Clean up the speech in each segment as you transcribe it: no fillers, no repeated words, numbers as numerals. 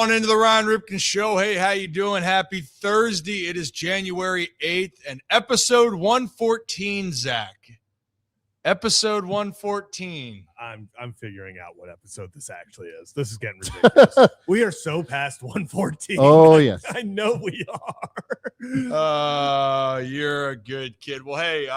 on into the Ryan Ripken Show. Hey, how you doing? Happy Thursday. It is January 8th and episode 114, Zach. Episode 114. I'm figuring out what episode this actually is. This is getting ridiculous. We are so past 114. Oh, yes. I know we are. You're a good kid. Well, hey,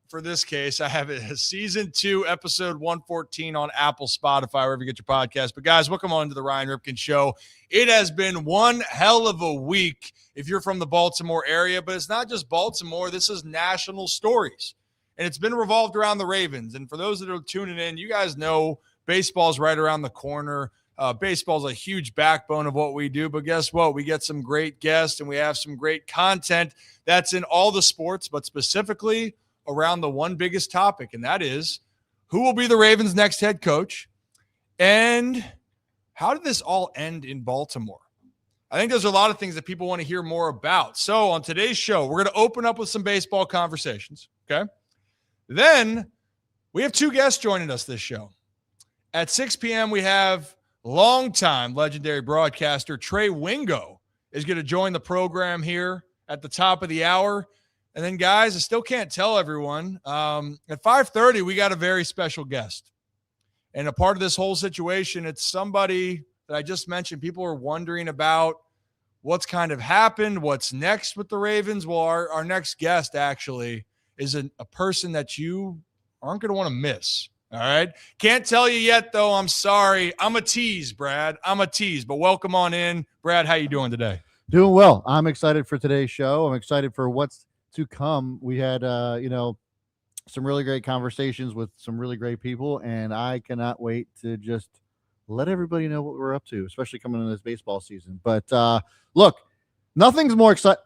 for this case, I have a season 2, episode 114 on Apple, Spotify, wherever you get your podcast. But guys, welcome on to the Ryan Ripken Show. It has been one hell of a week if you're from the Baltimore area, but it's not just Baltimore. This is national stories. And it's been revolved around the Ravens. And for those that are tuning in, you guys know baseball's right around the corner. Baseball's a huge backbone of what we do. But guess what? We get some great guests and we have some great content that's in all the sports, but specifically around the one biggest topic, and that is who will be the Ravens' next head coach and how did this all end in Baltimore? I think there's a lot of things that people want to hear more about. So on today's show, we're going to open up with some baseball conversations, okay? Then we have 2 guests joining us this show. At 6 p.m., we have longtime legendary broadcaster Trey Wingo is going to join the program here at the top of the hour. And then, guys, I still can't tell everyone. At 5:30, we got a very special guest. And a part of this whole situation, it's somebody that I just mentioned. People are wondering about what's kind of happened, what's next with the Ravens. Well, our next guest actually is a person that you aren't going to want to miss. All right. Can't tell you yet, though. I'm sorry. I'm a tease, Brad. I'm a tease. But welcome on in. Brad, how you doing today? Doing well. I'm excited for today's show. I'm excited for what's to come. We had some really great conversations with some really great people, and I cannot wait to just let everybody know what we're up to, especially coming into this baseball season. But look, nothing's more exciting.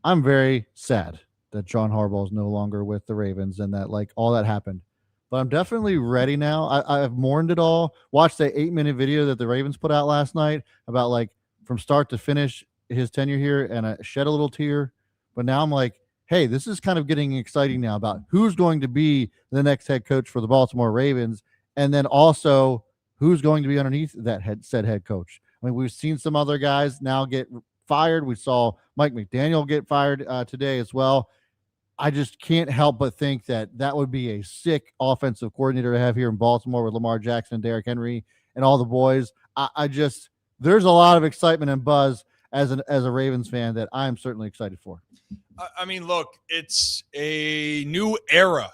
I'm very sad that John Harbaugh is no longer with the Ravens and that all that happened. But I'm definitely ready now. I've mourned it all. Watched that 8-minute video that the Ravens put out last night about from start to finish his tenure here, and I shed a little tear. But now I'm like, hey, this is kind of getting exciting now about who's going to be the next head coach for the Baltimore Ravens, and then also who's going to be underneath that said head coach. I mean, we've seen some other guys now get fired. We saw Mike McDaniel get fired today as well. I just can't help but think that would be a sick offensive coordinator to have here in Baltimore with Lamar Jackson and Derrick Henry and all the boys. There's a lot of excitement and buzz as a Ravens fan that I'm certainly excited for. I mean, look, it's a new era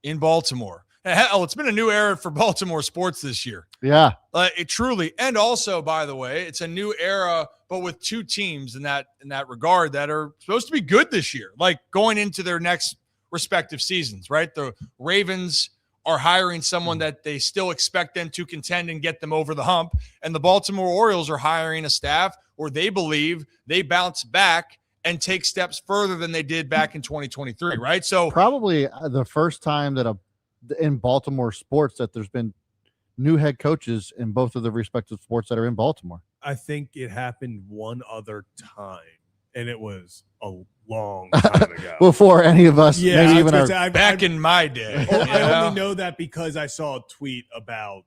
in Baltimore. Hell, it's been a new era for Baltimore sports this year. Yeah. It truly. And also, by the way, it's a new era, but with 2 teams in that regard that are supposed to be good this year, going into their next respective seasons, right? The Ravens are hiring someone that they still expect them to contend and get them over the hump. And the Baltimore Orioles are hiring a staff where they believe they bounce back and take steps further than they did back in 2023, right? So probably the first time that in Baltimore sports that there's been new head coaches in both of the respective sports that are in Baltimore. I think it happened one other time, and it was a long time ago. Before any of us, maybe even back in my day. I only know that because I saw a tweet about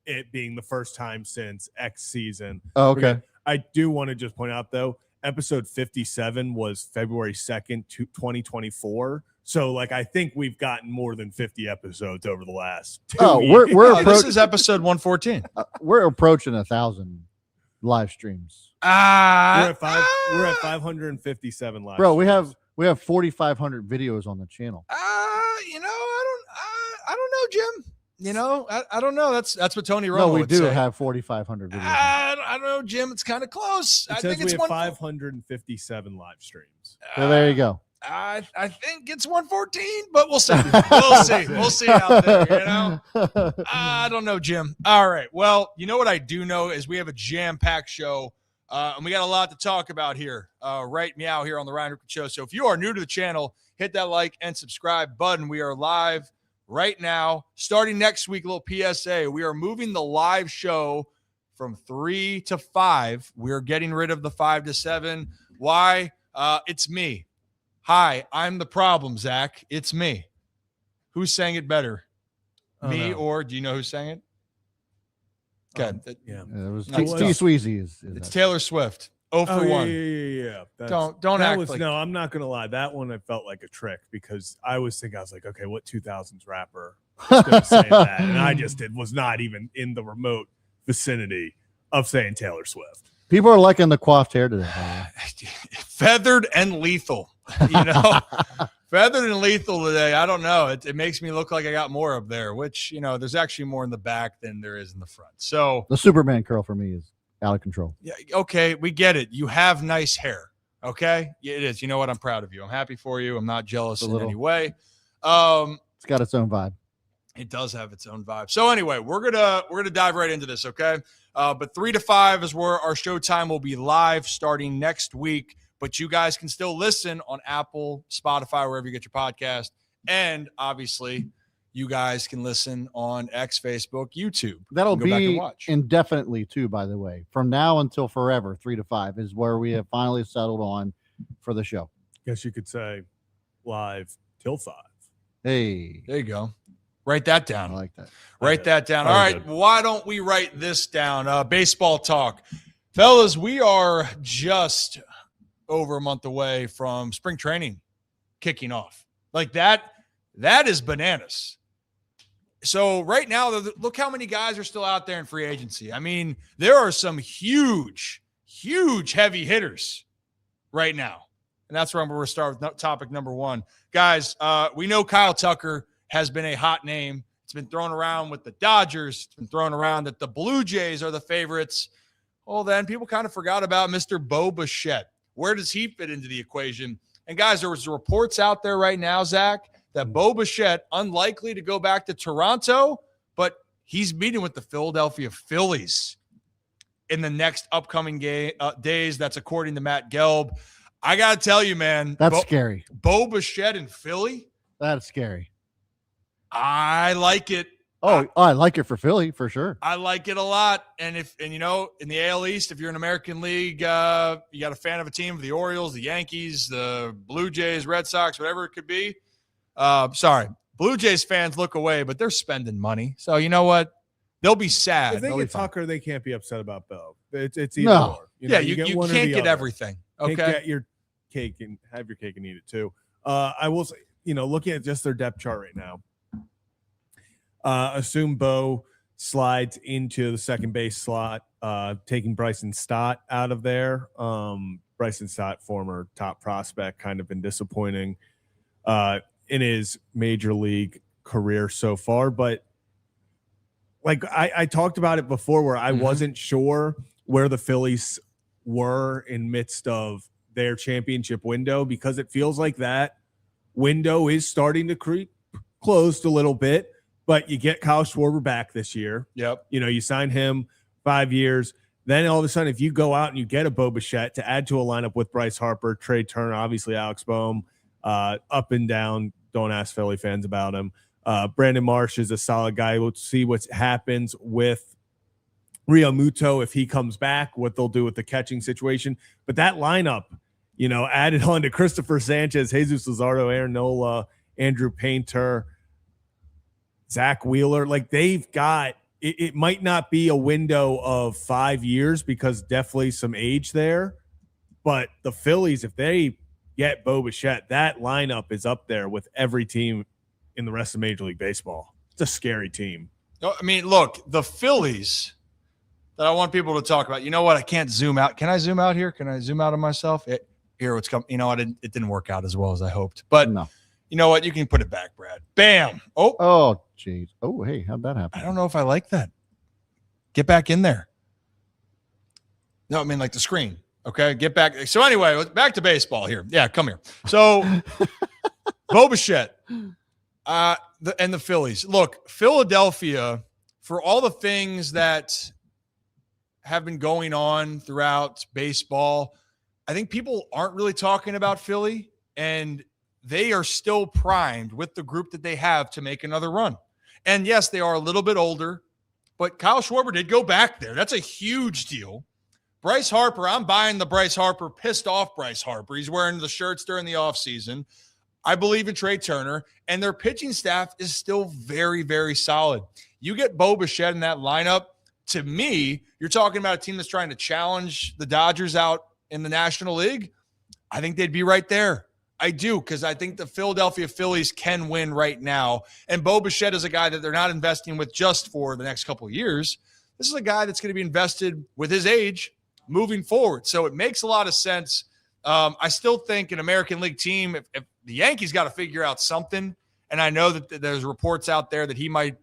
it being the first time since X season. Oh, okay. I do want to just point out, though, episode 57 was February 2nd, 2024. So, I think we've gotten more than 50 episodes over the last 2 years. This is episode 114. We're approaching 1,000 live streams. We're at 557 live. Bro, streams. we have 4,500 videos on the channel. I don't know, Jim. I don't know. That's what Tony Romo No, we would do say. have 4,500 videos. I don't know, Jim. It's kind of close. I think it's 557 live streams. So there you go. I think it's 114, but we'll see. We'll see out there, I don't know, Jim. All right. Well, you know what I do know is we have a jam-packed show, and we got a lot to talk about here right now here on the Ryan Ripken Show. So if you are new to the channel, hit that like and subscribe button. We are live right now. Starting next week, a little PSA. We are moving the live show from 3 to 5. We're getting rid of the 5 to 7. Why? It's me. Hi, I'm the problem, Zach. It's me. Who sang it better? Me or do you know who sang it? Okay. Yeah. It was No, T it's Sweezy. It's Taylor Swift. 0 for 1. Yeah. Don't that act was, like no, I'm not gonna lie. That one I felt like a trick because I was like, okay, what 2000s rapper is gonna say that? And I just was not even in the remote vicinity of saying Taylor Swift. People are liking the coiffed hair today. Feathered and lethal. You know, feathered and lethal today. I don't know. It makes me look like I got more up there, which, you know, there's actually more in the back than there is in the front. So the Superman curl for me is out of control. Yeah, okay, we get it. You have nice hair. Okay, yeah, it is. You know what? I'm proud of you. I'm happy for you. I'm not jealous in any way. It's got its own vibe. It does have its own vibe. So anyway, we're gonna dive right into this. Okay, but 3 to 5 is where our show time will be live starting next week. But you guys can still listen on Apple, Spotify, wherever you get your podcast, and obviously, you guys can listen on X, Facebook, YouTube. That'll go back and be watch. indefinitely too, by the way. From now until forever, 3 to 5 is where we have finally settled on for the show. Guess you could say live till 5. Hey, There you go. Write that I down. like that. Write that down. All right. Good. Why don't we write this down? Baseball talk. Fellas, we are just over a month away from spring training kicking off. Like that is bananas. So right now, look how many guys are still out there in free agency. I mean, there are some huge heavy hitters right now. And that's where I'm going to start with topic number 1. Guys, we know Kyle Tucker has been a hot name. It's been thrown around with the Dodgers. It's been thrown around that the Blue Jays are the favorites. Well, then people kind of forgot about Mr. Bo Bichette. Where does he fit into the equation? And guys, there was reports out there right now, Zach, that Bo Bichette, unlikely to go back to Toronto, but he's meeting with the Philadelphia Phillies in the next upcoming days. That's according to Matt Gelb. I got to tell you, man. That's scary. Bo Bichette in Philly? That's scary. I like it. I like it for Philly, for sure. I like it a lot. And you know, in the AL East, if you're an American League, you got a fan of a team, the Orioles, the Yankees, the Blue Jays, Red Sox, whatever it could be. Blue Jays fans look away, but they're spending money. So you know what? They'll be sad. If they They'll get be fine. Tucker, they can't be upset about Bo. It's either No. or. You know, You one or can't the get other. everything. Okay. Can't get your cake and have your cake and eat it too. I will say, you know, looking at just their depth chart right now, assume Bo slides into the second base slot, taking Bryson Stott out of there. Bryson Stott, former top prospect, kind of been disappointing in his major league career so far. But like I talked about it before where I wasn't sure where the Phillies were in midst of their championship window, because it feels like that window is starting to creep closed a little bit. But you get Kyle Schwarber back this year. Yep. You know, you sign him 5 years. Then all of a sudden, if you go out and you get a Bo Bichette to add to a lineup with Bryce Harper, Trey Turner, obviously Alex Boehm, up and down, don't ask Philly fans about him. Brandon Marsh is a solid guy. We'll see what happens with Rio Muto if he comes back, what they'll do with the catching situation. But that lineup, you know, added on to Christopher Sanchez, Jesus Luzardo, Aaron Nola, Andrew Painter, Zach Wheeler, like they've got it might not be a window of 5 years because definitely some age there. But the Phillies, if they get Bo Bichette, that lineup is up there with every team in the rest of Major League Baseball. It's a scary team. No, I mean, look, the Phillies that I want people to talk about. You know what? I can't zoom out. Can I zoom out here? Can I zoom out on myself? Here, what's coming? You know what? It didn't work out as well as I hoped. But No. You know what? You can put it back, Brad. Bam. Oh, jeez. Oh, hey, how'd that happen? I don't know if I like that. Get back in there. No, I mean like the screen. Okay, get back. So anyway, back to baseball here. Yeah, come here. So Bo Bichette, and the Phillies. Look, Philadelphia, for all the things that have been going on throughout baseball, I think people aren't really talking about Philly, and they are still primed with the group that they have to make another run. And yes, they are a little bit older, but Kyle Schwarber did go back there. That's a huge deal. Bryce Harper, I'm buying the Bryce Harper, pissed off Bryce Harper. He's wearing the shirts during the offseason. I believe in Trey Turner, and their pitching staff is still very, very solid. You get Bo Bichette in that lineup, to me, you're talking about a team that's trying to challenge the Dodgers out in the National League. I think they'd be right there. I do, because I think the Philadelphia Phillies can win right now. And Bo Bichette is a guy that they're not investing with just for the next couple of years. This is a guy that's going to be invested with his age moving forward. So it makes a lot of sense. I still think an American League team, if the Yankees got to figure out something, and I know that there's reports out there that the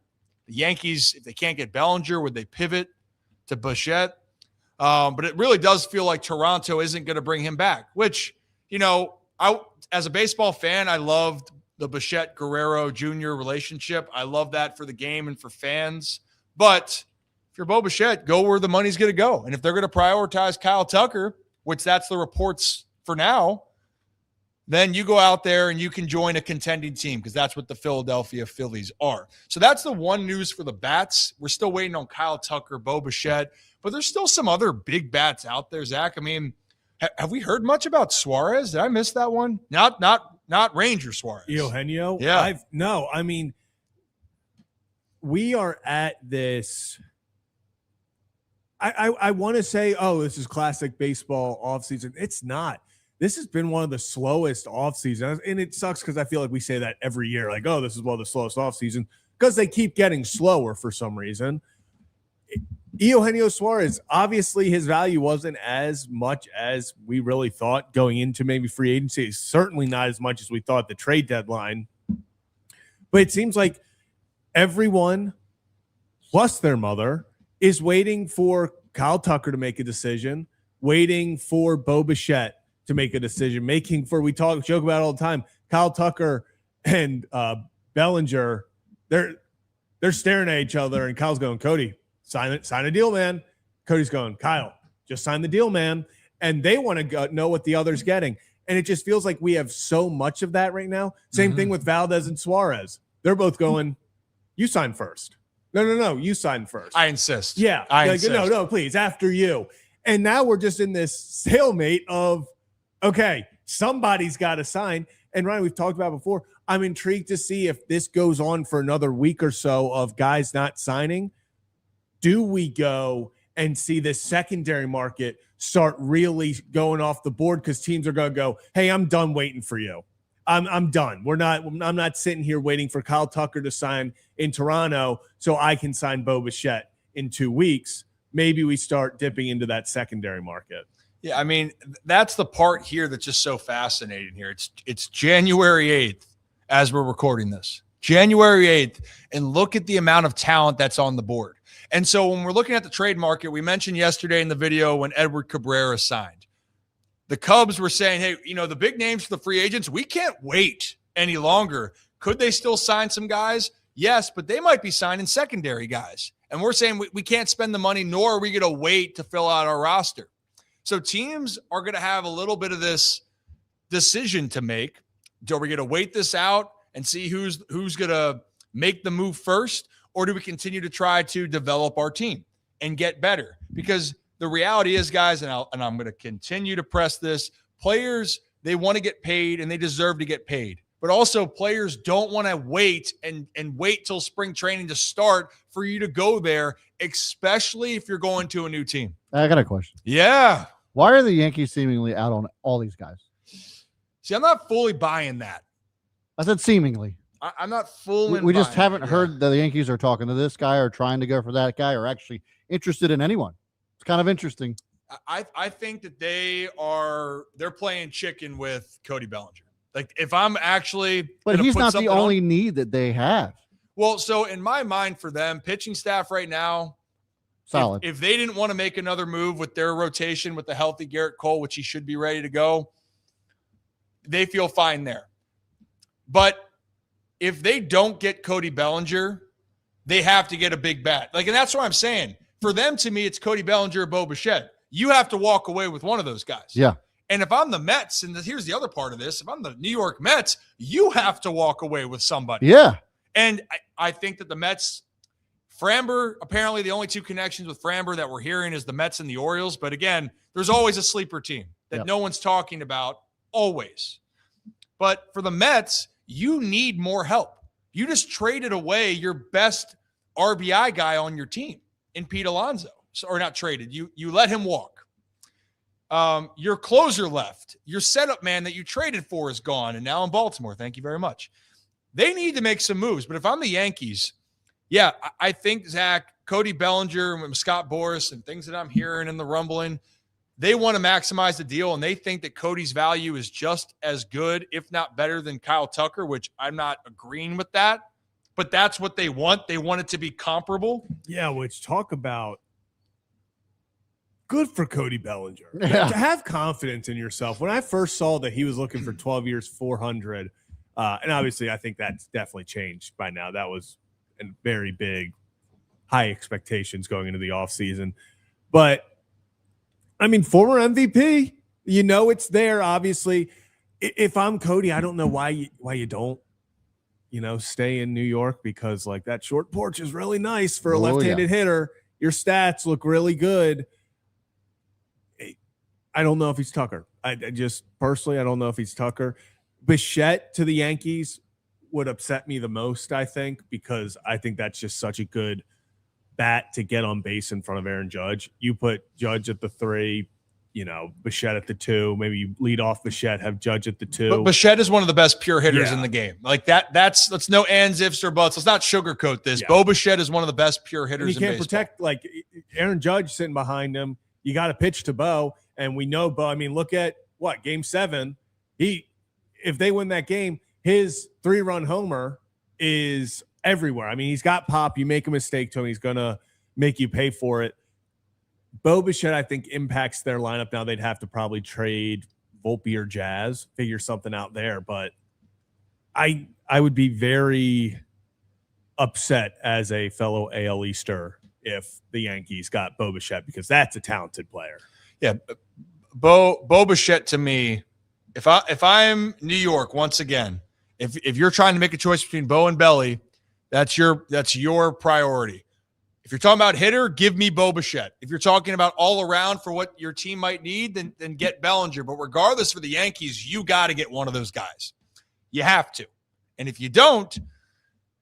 Yankees, if they can't get Bellinger, would they pivot to Bichette? But it really does feel like Toronto isn't going to bring him back, which, as a baseball fan, I loved the Bichette-Guerrero Jr. relationship. I love that for the game and for fans. But if you're Bo Bichette, go where the money's going to go. And if they're going to prioritize Kyle Tucker, which that's the reports for now, then you go out there and you can join a contending team, because that's what the Philadelphia Phillies are. So that's the one news for the bats. We're still waiting on Kyle Tucker, Bo Bichette, but there's still some other big bats out there, Zach. I mean, have we heard much about Suarez? Did I miss that one? Not Ranger Suarez. Eugenio? Yeah. No, I mean, we are at this. I want to say, this is classic baseball offseason. It's not. This has been one of the slowest offseasons. And it sucks because I feel like we say that every year. Like, this is the slowest offseason, because they keep getting slower for some reason. Eugenio Suarez, obviously his value wasn't as much as we really thought going into maybe free agency. Certainly not as much as we thought the trade deadline. But it seems like everyone, plus their mother, is waiting for Kyle Tucker to make a decision, waiting for Bo Bichette to make a decision, we joke about it all the time. Kyle Tucker and Bellinger, they're staring at each other, and Kyle's going, Cody, sign a deal, man. Cody's going, Kyle, just sign the deal, man. And they want to know what the other's getting. And it just feels like we have so much of that right now. Same thing with Valdez and Suarez. They're both going, you sign first. No, you sign first. I insist. Yeah. I insist. No, please, after you. And now we're just in this stalemate of, okay, somebody's got to sign. And Ryan, we've talked about before, I'm intrigued to see if this goes on for another week or so of guys not signing. Do we go and see this secondary market start really going off the board, because teams are going to go, hey, I'm done waiting for you. I'm done. I'm not sitting here waiting for Kyle Tucker to sign in Toronto so I can sign Bo Bichette in 2 weeks. Maybe we start dipping into that secondary market. Yeah, I mean, that's the part here that's just so fascinating here. It's January 8th as we're recording this. January 8th, and look at the amount of talent that's on the board. And so when we're looking at the trade market, we mentioned yesterday in the video when Edward Cabrera signed. The Cubs were saying, hey, the big names for the free agents, we can't wait any longer. Could they still sign some guys? Yes, but they might be signing secondary guys. And we're saying we can't spend the money, nor are we going to wait to fill out our roster. So teams are going to have a little bit of this decision to make. Are we going to wait this out and see who's going to make the move first? Or do we continue to try to develop our team and get better? Because the reality is, guys, and I'm going to continue to press this, players, they want to get paid and they deserve to get paid. But also players don't want to wait and wait till spring training to start for you to go there, especially if you're going to a new team. I got a question. Yeah. Why are the Yankees seemingly out on all these guys? See, I'm not fully buying that. I said seemingly. I'm not fully. We just haven't heard that the Yankees are talking to this guy or trying to go for that guy or actually interested in anyone. It's kind of interesting. I think that they're playing chicken with Cody Bellinger. Like, if I'm actually, but he's not the only need that they have. Well, so in my mind, for them, pitching staff right now, solid. If they didn't want to make another move with their rotation with the healthy Garrett Cole, which he should be ready to go, they feel fine there. But if they don't get Cody Bellinger, they have to get a big bat. And that's what I'm saying. For them, to me, it's Cody Bellinger or Bo Bichette. You have to walk away with one of those guys. Yeah. And if I'm the Mets, and here's the other part of this, if I'm the New York Mets, you have to walk away with somebody. Yeah. And I think that the Mets, Framber, apparently the only two connections with Framber that we're hearing is the Mets and the Orioles. But again, there's always a sleeper team that no one's talking about, always. But for the Mets, you need more help. You just traded away your best RBI guy on your team in Pete Alonso. So, or not traded. You let him walk. Your closer left. Your setup man that you traded for is gone, and now in Baltimore. Thank you very much. They need to make some moves. But if I'm the Yankees, yeah, I think Zach, Cody Bellinger, and Scott Boras, and things that I'm hearing in the rumbling, they want to maximize the deal, and they think that Cody's value is just as good, if not better, than Kyle Tucker, which I'm not agreeing with that. But that's what they want. They want it to be comparable. Yeah, which talk about good for Cody Bellinger. Yeah. To have confidence in yourself. When I first saw that he was looking for 12 years, 400, and obviously I think that's definitely changed by now. That was a very big, high expectations going into the offseason. But, I mean, former MVP, it's there, obviously. If I'm Cody, I don't know why you don't, stay in New York, because, like, that short porch is really nice for a left-handed hitter. Your stats look really good. I don't know if he's Tucker. I just personally, I don't know if he's Tucker. Bichette to the Yankees would upset me the most, I think, because I think that's just such a good bat to get on base in front of Aaron Judge. You put Judge at the 3, Bichette at the 2. Maybe you lead off Bichette, have Judge at the 2. But Bichette is one of the best pure hitters in the game. Like that's no ands, ifs, or buts. Let's not sugarcoat this. Yeah. Bo Bichette is one of the best pure hitters and you can't in baseball. protect, like, Aaron Judge sitting behind him. You got to pitch to Bo. And we know Bo. I mean, look at Game 7. If they win that game, his 3-run homer is everywhere. I mean, he's got pop. You make a mistake to him, he's gonna make you pay for it. Bo Bichette, I think, impacts their lineup. Now they'd have to probably trade Volpe or Jazz, figure something out there. But I would be very upset as a fellow AL Easter if the Yankees got Bo Bichette, because that's a talented player. Yeah, Bo Bichette to me, if I'm New York once again, if you're trying to make a choice between Bo and Belly, that's your priority. If you're talking about hitter, give me Bo Bichette. If you're talking about all around for what your team might need, then get Bellinger. But regardless, for the Yankees, you got to get one of those guys. You have to. And if you don't,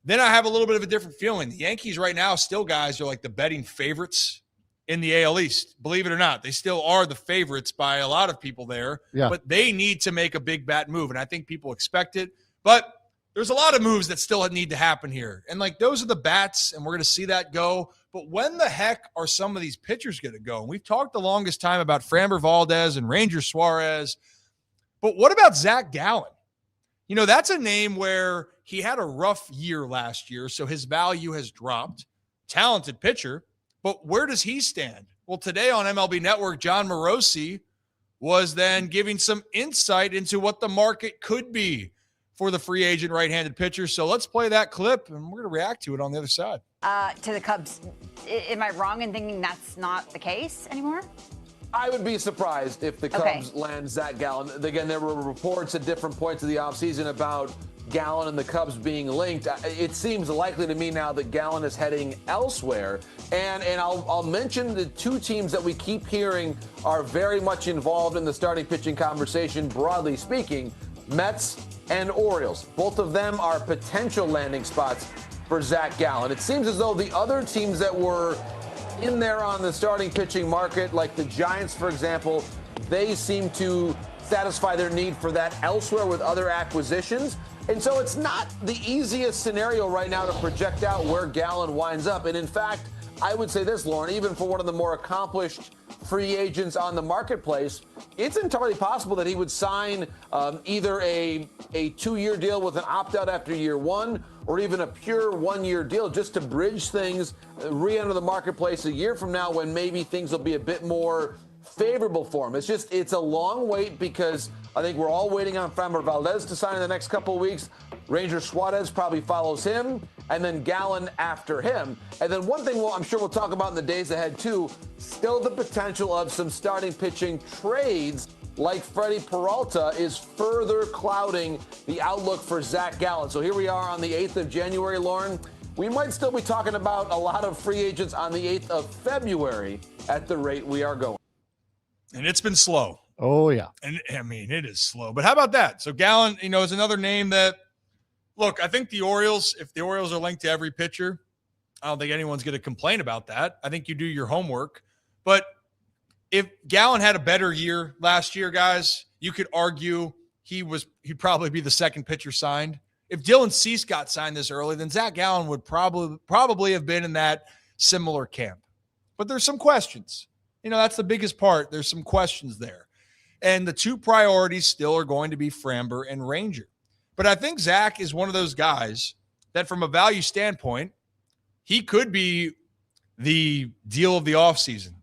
then I have a little bit of a different feeling. The Yankees right now, still, guys, are like the betting favorites in the AL East. Believe it or not, they still are the favorites by a lot of people there. Yeah. But they need to make a big bat move, and I think people expect it. But there's a lot of moves that still need to happen here. And, like, those are the bats, and we're going to see that go. But when the heck are some of these pitchers going to go? And we've talked the longest time about Framber Valdez and Ranger Suarez. But what about Zach Gallen? That's a name where he had a rough year last year, so his value has dropped. Talented pitcher. But where does he stand? Well, today on MLB Network, John Morosi was then giving some insight into what the market could be for the free agent right-handed pitcher. So let's play that clip, and we're going to react to it on the other side. To the Cubs, am I wrong in thinking that's not the case anymore? I would be surprised if the Cubs land Zach Gallen. Again, there were reports at different points of the offseason about Gallen and the Cubs being linked. It seems likely to me now that Gallen is heading elsewhere. And I'll mention the two teams that we keep hearing are very much involved in the starting pitching conversation, broadly speaking, Mets and Orioles. Both of them are potential landing spots for Zach Gallen. It seems as though the other teams that were in there on the starting pitching market, like the Giants, for example, they seem to satisfy their need for that elsewhere with other acquisitions. And so it's not the easiest scenario right now to project out where Gallen winds up. And in fact, I would say this, Lauren, even for one of the more accomplished free agents on the marketplace, it's entirely possible that he would sign either a 2-year deal with an opt-out after year 1, or even a pure 1-year deal just to bridge things, re-enter the marketplace a year from now when maybe things will be a bit more favorable for him. It's a long wait, because I think we're all waiting on Framber Valdez to sign in the next couple of weeks. Ranger Suarez probably follows him, and then Gallen after him. And then one thing I'm sure we'll talk about in the days ahead too, still the potential of some starting pitching trades like Freddie Peralta is further clouding the outlook for Zach Gallen. So here we are on the 8th of January, Lauren. We might still be talking about a lot of free agents on the 8th of February at the rate we are going. And it's been slow. Oh, yeah. And I mean, it is slow. But how about that? So Gallen, is another name that, look, I think the Orioles, if the Orioles are linked to every pitcher, I don't think anyone's going to complain about that. I think you do your homework. But if Gallen had a better year last year, guys, you could argue he'd probably be the second pitcher signed. If Dylan Cease got signed this early, then Zach Gallen would probably have been in that similar camp. But there's some questions. That's the biggest part. There's some questions there. And the two priorities still are going to be Framber and Ranger. But I think Zach is one of those guys that from a value standpoint, he could be the deal of the offseason.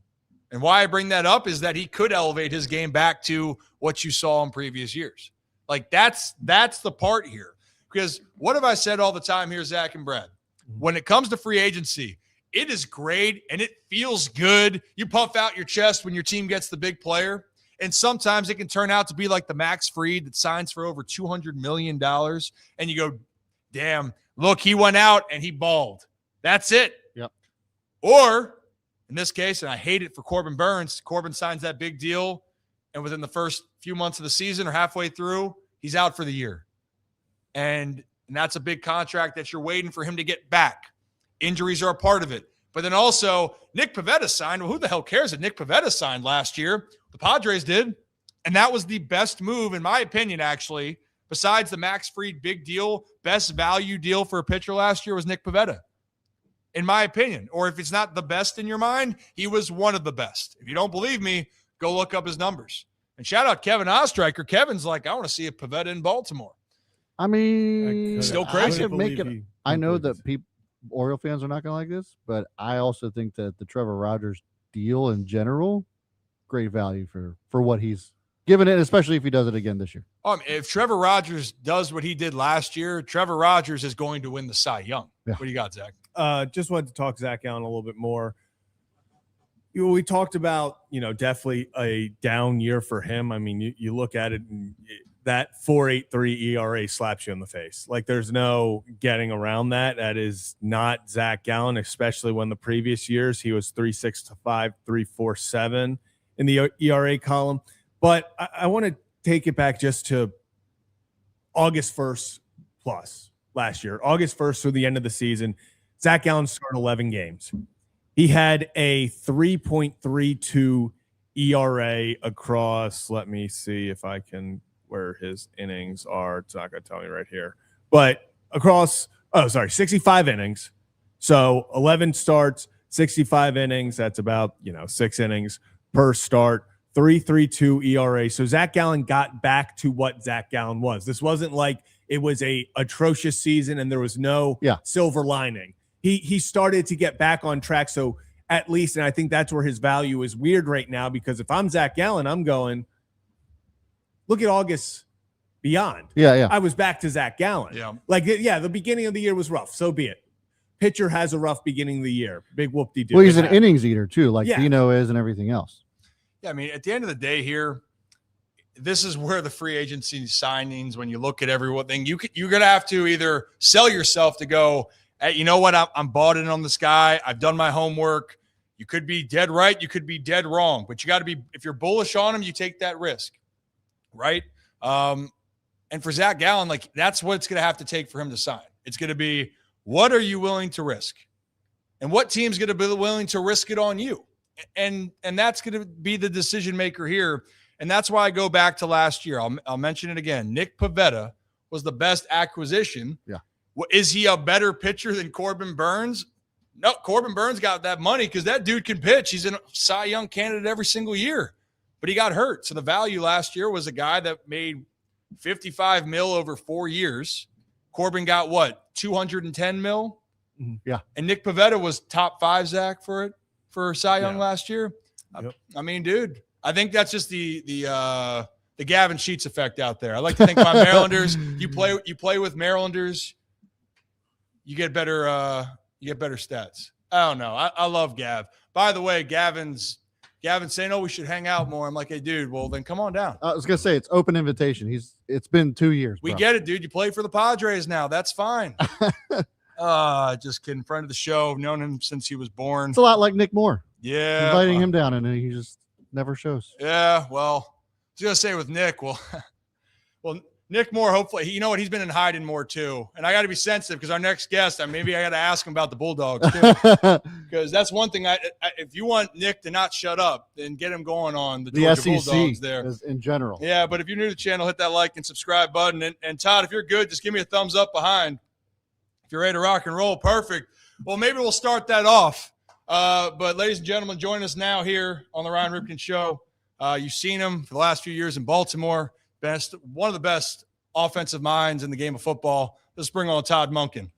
And why I bring that up is that he could elevate his game back to what you saw in previous years. Like that's the part here. Because what have I said all the time here, Zach and Brad? When it comes to free agency, it is great and it feels good. You puff out your chest when your team gets the big player. And sometimes it can turn out to be like the Max Fried that signs for over $200 million. And you go, damn, look, he went out and he balled. That's it. Yep. Or in this case, and I hate it for Corbin Burns, Corbin signs that big deal. And within the first few months of the season or halfway through, he's out for the year. And that's a big contract that you're waiting for him to get back. Injuries are a part of it. But then also, Nick Pivetta signed. Well, who the hell cares that Nick Pivetta signed last year? The Padres did. And that was the best move, in my opinion, actually, besides the Max Fried big deal, best value deal for a pitcher last year was Nick Pivetta, in my opinion. Or if it's not the best in your mind, he was one of the best. If you don't believe me, go look up his numbers. And shout out Kevin Ostreicher. Kevin's like, I want to see a Pivetta in Baltimore. I mean, Still crazy. I know that Oriole fans are not going to like this, but I also think that the Trevor Rogers deal in general, great value for what he's given it, especially if he does it again this year. If Trevor Rogers does what he did last year, Trevor Rogers is going to win the Cy Young. Yeah. What do you got, Zach? Just wanted to talk Zach Gallen a little bit more. We talked about, definitely a down year for him. I mean, you look at it and that 4.83 ERA slaps you in the face. Like there's no getting around that. That is not Zach Gallen, especially when the previous years he was 3.65, 3.47 in the ERA column. But I want to take it back just to August 1st plus last year. August 1st through the end of the season, Zach Gallen started 11 games. He had a 3.32 ERA across, let me see if I can, where his innings are. It's not going to tell me right here. But across, 65 innings. So 11 starts, 65 innings. That's about, 6 innings per start. 3.32 ERA. So Zach Gallen got back to what Zach Gallen was. This wasn't like it was a atrocious season and there was no silver lining. He started to get back on track. So at least, and I think that's where his value is weird right now, because if I'm Zach Gallen, I'm going, look at August beyond. Yeah. I was back to Zach Gallen. Yeah. The beginning of the year was rough. So be it. Pitcher has a rough beginning of the year. Big whoop-de-doo. Well, he's an innings eater too, like Dino is and everything else. Yeah, I mean, at the end of the day here, this is where the free agency signings, when you look at everything, you're going to have to either sell yourself to go, hey, you know what, I'm bought in on this guy. I've done my homework. You could be dead right. You could be dead wrong. But you got to be, if you're bullish on him, you take that risk, right? And for Zach Gallen, like that's what it's going to have to take for him to sign. It's going to be, what are you willing to risk? And what team's going to be willing to risk it on you? And that's going to be the decision maker here. And that's why I go back to last year. I'll mention it again. Nick Pivetta was the best acquisition. Yeah. Is he a better pitcher than Corbin Burns? No, Corbin Burns got that money because that dude can pitch. He's a Cy Young candidate every single year, but he got hurt. So the value last year was a guy that made $55 million over 4 years. Corbin got what, $210 million? Yeah. And Nick Pivetta was top 5, Zach, for Cy Young last year. Yep. I mean, dude, I think that's just the Gavin Sheets effect out there. I like to think about Marylanders. You play with Marylanders, you get better stats. I don't know. I love Gav. By the way, Gavin's saying, "Oh, we should hang out more." I'm like, "Hey, dude, well then come on down." I was gonna say it's open invitation. It's been 2 years. We get it, dude. You play for the Padres now. That's fine. Just kidding. Friend of the show. Known him since he was born. It's a lot like Nick Moore. Yeah. Inviting him down and he just never shows. Yeah. Well, I was gonna say with Nick. Well, Nick Moore, hopefully, you know what? He's been in hiding more too. And I got to be sensitive because our next guest, maybe I got to ask him about the Bulldogs too. Because that's one thing. If you want Nick to not shut up, then get him going on the Georgia SEC Bulldogs there. in general. Yeah, but if you're new to the channel, hit that like and subscribe button. And Todd, if you're good, just give me a thumbs up behind. If you're ready to rock and roll, perfect. Well, maybe we'll start that off. But ladies and gentlemen, join us now here on the Ryan Ripken Show. You've seen him for the last few years in Baltimore. One of the best offensive minds in the game of football. Let's bring on Todd Monken.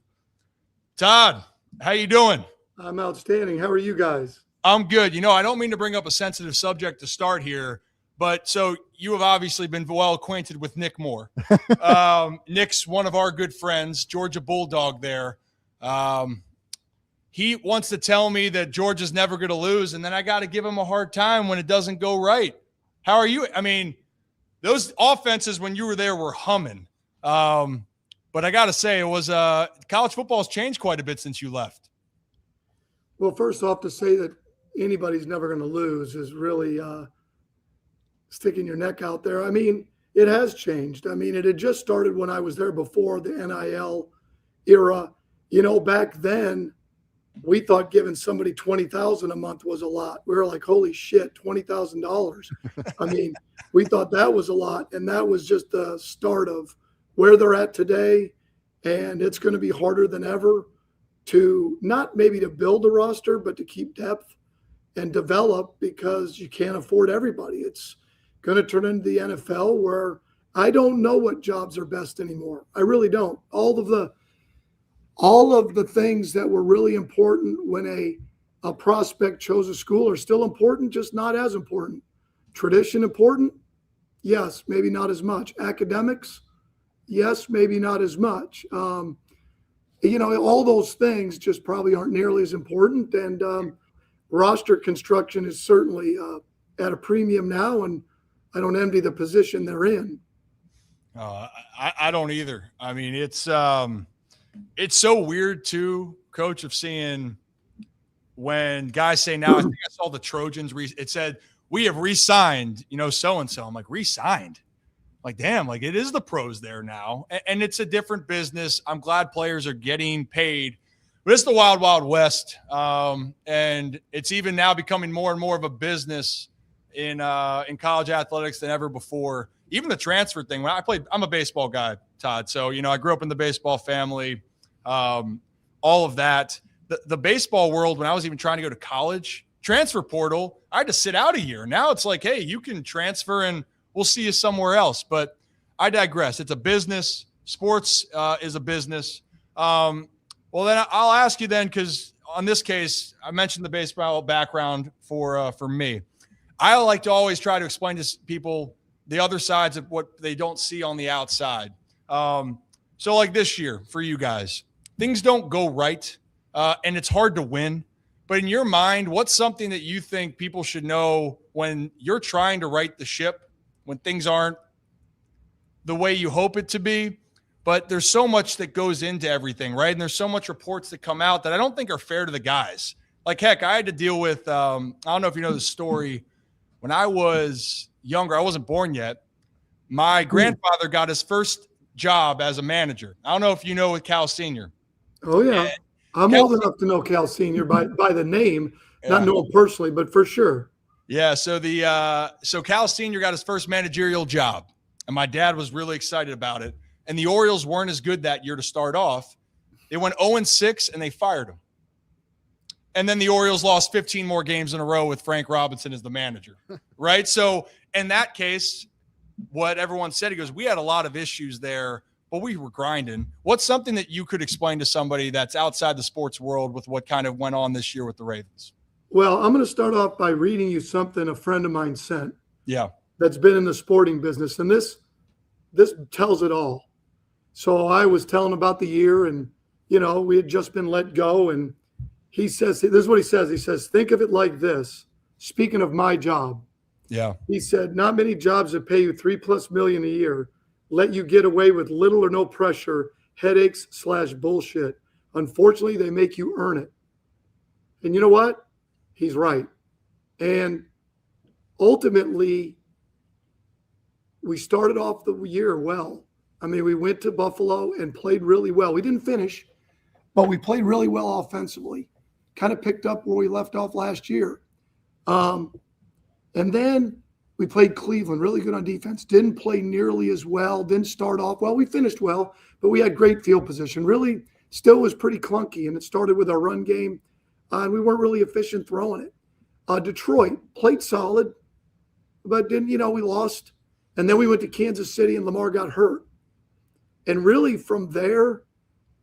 Todd, how you doing? I'm outstanding. How are you guys? I'm good. I don't mean to bring up a sensitive subject to start here, but so you have obviously been well acquainted with Nick Moore. Nick's one of our good friends, Georgia Bulldog there. He wants to tell me that Georgia's never going to lose, and then I got to give him a hard time when it doesn't go right. How are you? I mean, those offenses when you were there were humming. But I got to say, it was college football has changed quite a bit since you left. Well, first off, to say that anybody's never going to lose is really sticking your neck out there. I mean, it has changed. I mean, it had just started when I was there before the NIL era. Back then, we thought giving somebody $20,000 a month was a lot. We were like, holy shit, $20,000. I mean, we thought that was a lot. And that was just the start of where they're at today. And it's going to be harder than ever to not maybe to build a roster, but to keep depth and develop because you can't afford everybody. It's going to turn into the NFL where I don't know what jobs are best anymore. I really don't. All of the things that were really important when a prospect chose a school are still important, just not as important. Tradition important? Yes, maybe not as much. Academics? Yes, maybe not as much. All those things just probably aren't nearly as important. And roster construction is certainly at a premium now, and I don't envy the position they're in. I don't either. I mean, it's so weird too, Coach, of seeing when guys say now, I think I saw the Trojans, it said, we have re-signed, so-and-so. I'm like, re-signed? Like, damn, like it is the pros there now. And it's a different business. I'm glad players are getting paid, but it's the wild, wild west. And it's even now becoming more and more of a business in college athletics than ever before. Even the transfer thing, I'm a baseball guy, Todd. So, I grew up in the baseball family, all of that. The baseball world, when I was even trying to go to college, transfer portal, I had to sit out a year. Now it's like, hey, you can transfer and we'll see you somewhere else. But I digress. It's a business. Sports is a business. Well, then I'll ask you then, because on this case, I mentioned the baseball background for me. I like to always try to explain to people the other sides of what they don't see on the outside. So like this year for you guys, things don't go right, and it's hard to win. But in your mind, what's something that you think people should know when you're trying to right the ship, when things aren't the way you hope it to be? But there's so much that goes into everything, right? And there's so much reports that come out that I don't think are fair to the guys. Like, heck, I had to deal with, I don't know if you know the story. When I was younger, I wasn't born yet. My grandfather got his first job as a manager. I don't know if you know with Cal Sr. Oh, yeah. I'm old enough to know Cal Sr. by the name, not know him personally, but for sure. Yeah, so Cal Sr. got his first managerial job, and my dad was really excited about it. And the Orioles weren't as good that year to start off. They went 0-6, and they fired him. And then the Orioles lost 15 more games in a row with Frank Robinson as the manager, right? So in that case, what everyone said, he goes, we had a lot of issues there, but we were grinding. What's something that you could explain to somebody that's outside the sports world with what kind of went on this year with the Ravens? Well, I'm going to start off by reading you something a friend of mine sent. Yeah. That's been in the sporting business. And this tells it all. So I was telling about the year and, we had just been let go. And he says, this is what he says. He says, think of it like this. Speaking of my job. Yeah. He said, not many jobs that pay you $3+ million a year let you get away with little or no pressure, headaches / bullshit. Unfortunately, they make you earn it. And you know what? He's right. And ultimately, we started off the year well. I mean, we went to Buffalo and played really well. We didn't finish, but we played really well offensively. Kind of picked up where we left off last year. And then we played Cleveland, really good on defense. Didn't play nearly as well. Didn't start off well. We finished well, but we had great field position. Really still was pretty clunky, and it started with our run game. And we weren't really efficient throwing it. Detroit played solid, but didn't, we lost. And then we went to Kansas City and Lamar got hurt. And really from there,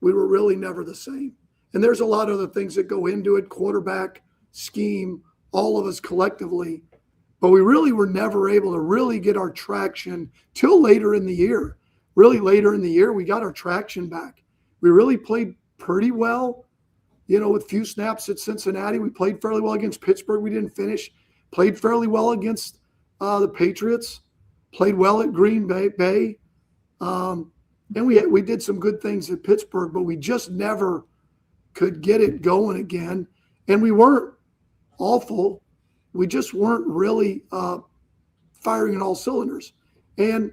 we were really never the same. And there's a lot of other things that go into it, quarterback, scheme, all of us collectively. But we really were never able to really get our traction till later in the year. Really later in the year, we got our traction back. We really played pretty well, with few snaps at Cincinnati. We played fairly well against Pittsburgh. We didn't finish. Played fairly well against the Patriots. Played well at Green Bay. And we did some good things at Pittsburgh, but we just never could get it going again. And we weren't awful. We just weren't really firing in all cylinders. And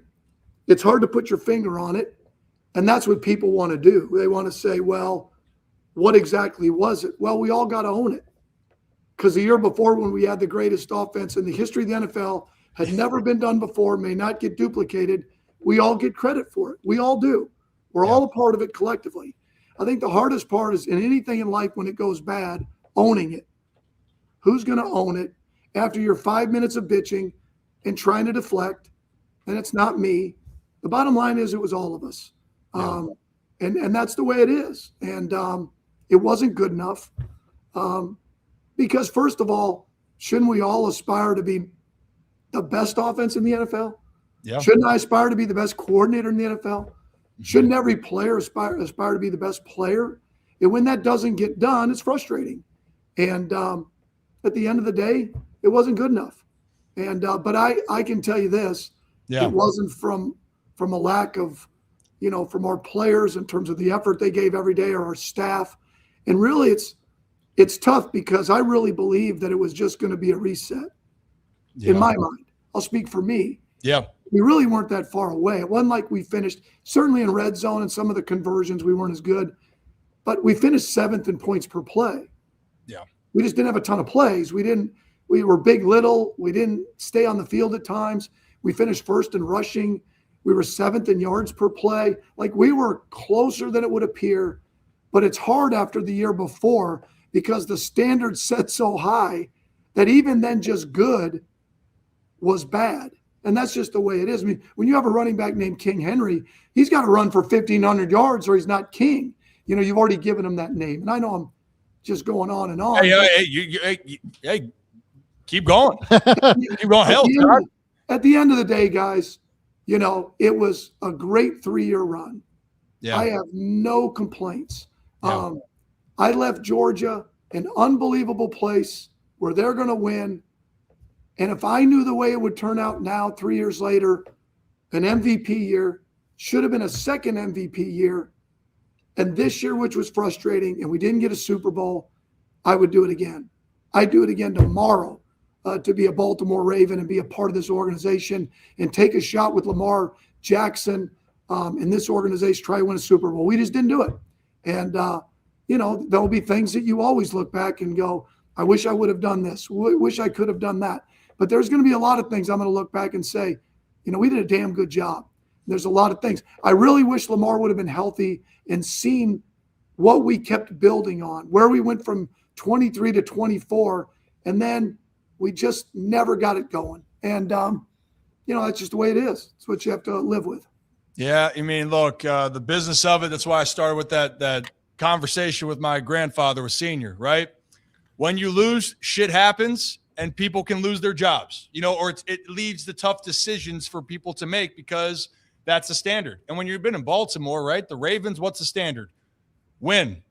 it's hard to put your finger on it. And that's what people want to do. They want to say, well, what exactly was it? Well, we all got to own it. Because the year before, when we had the greatest offense in the history of the NFL, had never been done before, may not get duplicated, we all get credit for it. We all do. We're all a part of it collectively. I think the hardest part is in anything in life when it goes bad, owning it. Who's going to own it after your 5 minutes of bitching and trying to deflect? And it's not me. The bottom line is it was all of us. And that's the way it is. And it wasn't good enough. Because first of all, shouldn't we all aspire to be the best offense in the NFL? Yeah. Shouldn't I aspire to be the best coordinator in the NFL? Shouldn't every player aspire to be the best player? And when that doesn't get done, it's frustrating. And at the end of the day, it wasn't good enough. And but I can tell you this: it wasn't from a lack of, from our players in terms of the effort they gave every day, or our staff. And really, it's tough because I really believe that it was just going to be a reset. In my mind, I'll speak for me. Yeah. We really weren't that far away. It wasn't like we finished, certainly in red zone and some of the conversions, we weren't as good, but we finished 7th in points per play. Yeah. We just didn't have a ton of plays. We were big, little. We didn't stay on the field at times. We finished 1st in rushing. We were 7th in yards per play. Like, we were closer than it would appear, but it's hard after the year before because the standard set so high that even then just good was bad. And that's just the way it is. I mean, when you have a running back named King Henry, he's got to run for 1,500 yards or he's not king. You've already given him that name. And I know I'm just going on and on. Hey, keep going. Keep going. Hell, at the end of the day, guys, it was a great 3-year run. Yeah. I have no complaints. Yeah. I left Georgia, an unbelievable place where they're going to win. And if I knew the way it would turn out now, 3 years later, an MVP year, should have been a second MVP year, and this year, which was frustrating, and we didn't get a Super Bowl, I would do it again. I'd do it again tomorrow to be a Baltimore Raven and be a part of this organization and take a shot with Lamar Jackson and this organization, try to win a Super Bowl. We just didn't do it. And, there'll be things that you always look back and go, I wish I would have done this. Wish I could have done that. But there's going to be a lot of things I'm going to look back and say, we did a damn good job. There's a lot of things. I really wish Lamar would have been healthy and seen what we kept building on, where we went from 23 to 24, and then we just never got it going. And, that's just the way it is. It's what you have to live with. Yeah, I mean, look, the business of it, that's why I started with that conversation with my grandfather, was senior, right? When you lose, shit happens. And people can lose their jobs, or it leaves the tough decisions for people to make because that's the standard. And when you've been in Baltimore, right, the Ravens, what's the standard? Win.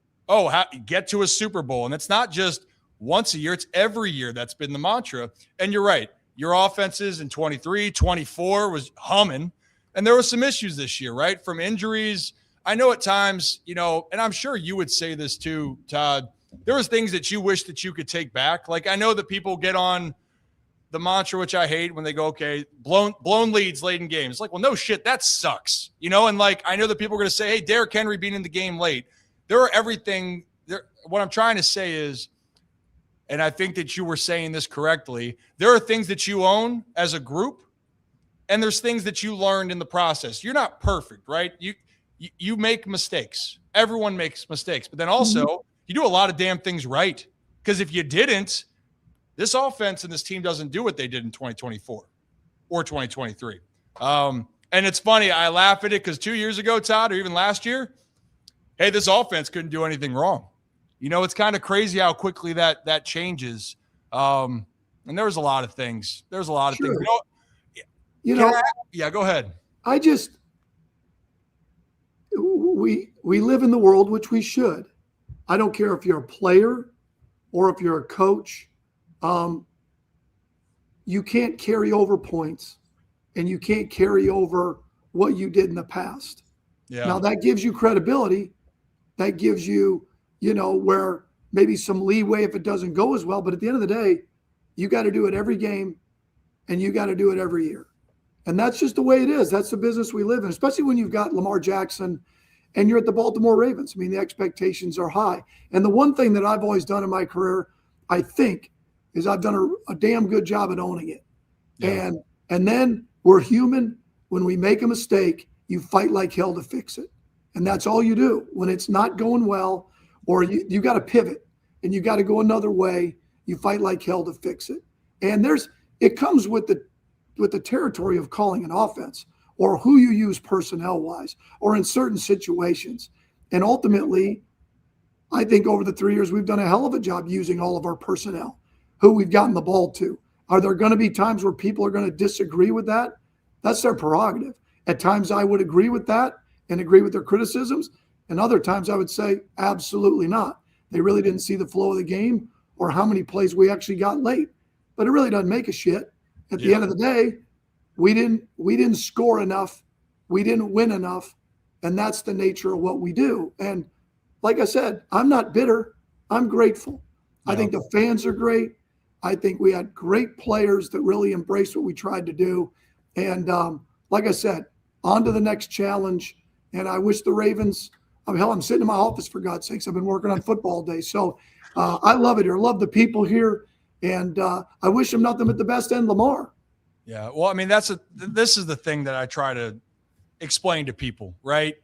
Get to a Super Bowl. And it's not just once a year, it's every year. That's been the mantra. And you're right. Your offenses in 23, 24 was humming. And there were some issues this year, right? From injuries. I know at times, and I'm sure you would say this too, Todd, there was things that you wish that you could take back. Like, I know that people get on the mantra, which I hate, when they go, okay, blown leads late in games. It's like, well, no shit, that sucks. And like, I know that people are going to say, hey, Derrick Henry being in the game late. There are everything there. What I'm trying to say is, and I think that you were saying this correctly, there are things that you own as a group, and there's things that you learned in the process. You're not perfect, right? You make mistakes. Everyone makes mistakes. But then also, you do a lot of damn things right. Because if you didn't, this offense and this team doesn't do what they did in 2024 or 2023. And it's funny. I laugh at it because 2 years ago, Todd, or even last year, hey, this offense couldn't do anything wrong. It's kind of crazy how quickly that changes. And there was a lot of things. There's a lot of things. Yeah, go ahead. We live in the world, which we should. I don't care if you're a player or if you're a coach. You can't carry over points, and you can't carry over what you did in the past. Yeah. Now that gives you credibility. That gives you, where maybe some leeway if it doesn't go as well. But at the end of the day, you got to do it every game, and you got to do it every year. And that's just the way it is. That's the business we live in, especially when you've got Lamar Jackson and you're at the Baltimore Ravens. I mean, the expectations are high. And the one thing that I've always done in my career, I think, is I've done a damn good job at owning it. Yeah. And then we're human. When we make a mistake, you fight like hell to fix it. And that's all you do. When it's not going well, or you got to pivot and you got to go another way, you fight like hell to fix it. And it comes with the territory of calling an offense, or who you use personnel-wise, or in certain situations. And ultimately, I think over the 3 years, we've done a hell of a job using all of our personnel, who we've gotten the ball to. Are there going to be times where people are going to disagree with that? That's their prerogative. At times, I would agree with that and agree with their criticisms. And other times, I would say, absolutely not. They really didn't see the flow of the game or how many plays we actually got late. But it really doesn't make a shit. At the end of the day, we didn't score enough. We didn't win enough. And that's the nature of what we do. And like I said, I'm not bitter. I'm grateful. Yeah. I think the fans are great. I think we had great players that really embraced what we tried to do. And like I said, on to the next challenge. And I wish the Ravens, I'm sitting in my office, for God's sakes. I've been working on football all day. So I love it here. I love the people here. And I wish them nothing but the best, and Lamar. Yeah. Well, I mean, this is the thing that I try to explain to people, right?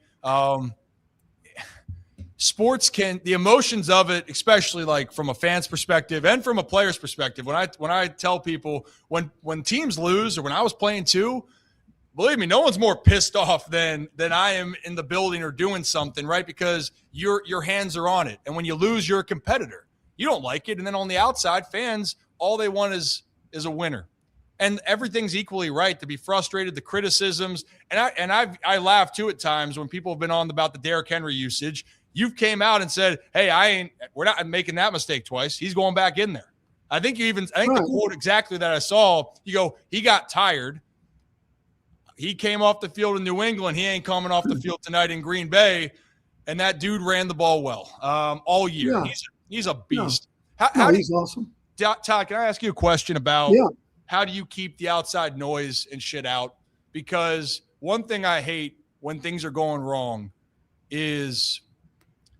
Sports the emotions of it, especially like from a fan's perspective and from a player's perspective. When I tell people when teams lose, or when I was playing too, believe me, no one's more pissed off than I am in the building or doing something, right? Because your hands are on it. And when you lose, you're a competitor. You don't like it. And then on the outside, fans, all they want is a winner. And everything's equally right to be frustrated, the criticisms. And I laugh too at times when people have been on about the Derrick Henry usage. You've came out and said, hey, we're not making that mistake twice. He's going back in there. I think the quote exactly that I saw, you go, he got tired. He came off the field in New England. He ain't coming off the field tonight in Green Bay. And that dude ran the ball well all year. Yeah. He's a beast. Yeah. He's awesome. Todd, can I ask you a question about how do you keep the outside noise and shit out? Because one thing I hate when things are going wrong is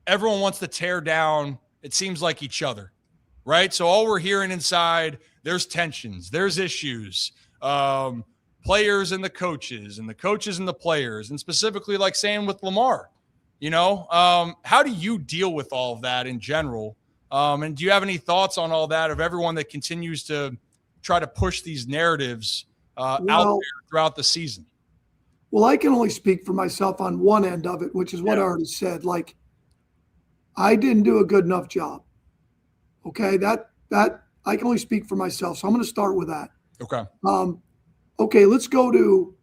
everyone wants to tear down, it seems like, each other, right? So all we're hearing inside, there's tensions, there's issues, players and the coaches and the players, and specifically like saying with Lamar, how do you deal with all of that in general? And do you have any thoughts on all that, of everyone that continues to try to push these narratives out there throughout the season? Well, I can only speak for myself on one end of it, which is what I already said. Like, I didn't do a good enough job. Okay, that I can only speak for myself. So I'm going to start with that. Okay. Okay, let's go to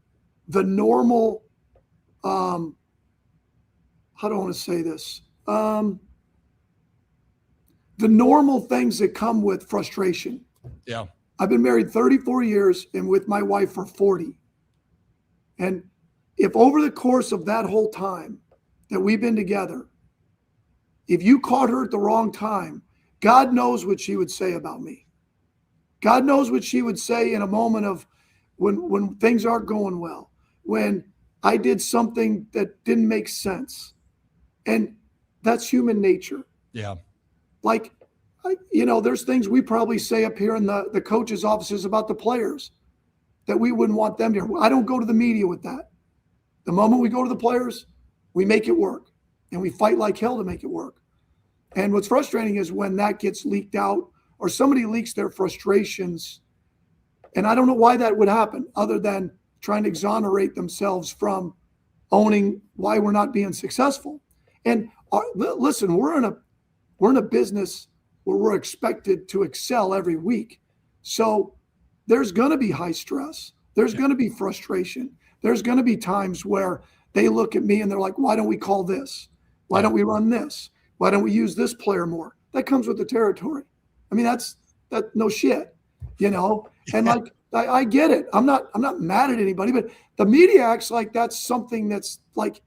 the normal. How do I want to say this? The normal things that come with frustration. Yeah. I've been married 34 years and with my wife for 40. And if over the course of that whole time that we've been together, if you caught her at the wrong time, God knows what she would say about me. God knows what she would say in a moment of when things aren't going well, when I did something that didn't make sense. And that's human nature. Yeah. Like, there's things we probably say up here in the coaches' offices about the players that we wouldn't want them to hear. I don't go to the media with that. The moment we go to the players, we make it work, and we fight like hell to make it work. And what's frustrating is when that gets leaked out or somebody leaks their frustrations. And I don't know why that would happen other than trying to exonerate themselves from owning why we're not being successful. And listen, we're in a business where we're expected to excel every week. So there's going to be high stress. There's going to be frustration. There's going to be times where they look at me and they're like, why don't we call this? Why don't we run this? Why don't we use this player more? That comes with the territory. I mean, that's no shit, and like, I get it. I'm not mad at anybody, but the media acts like that's something that's like,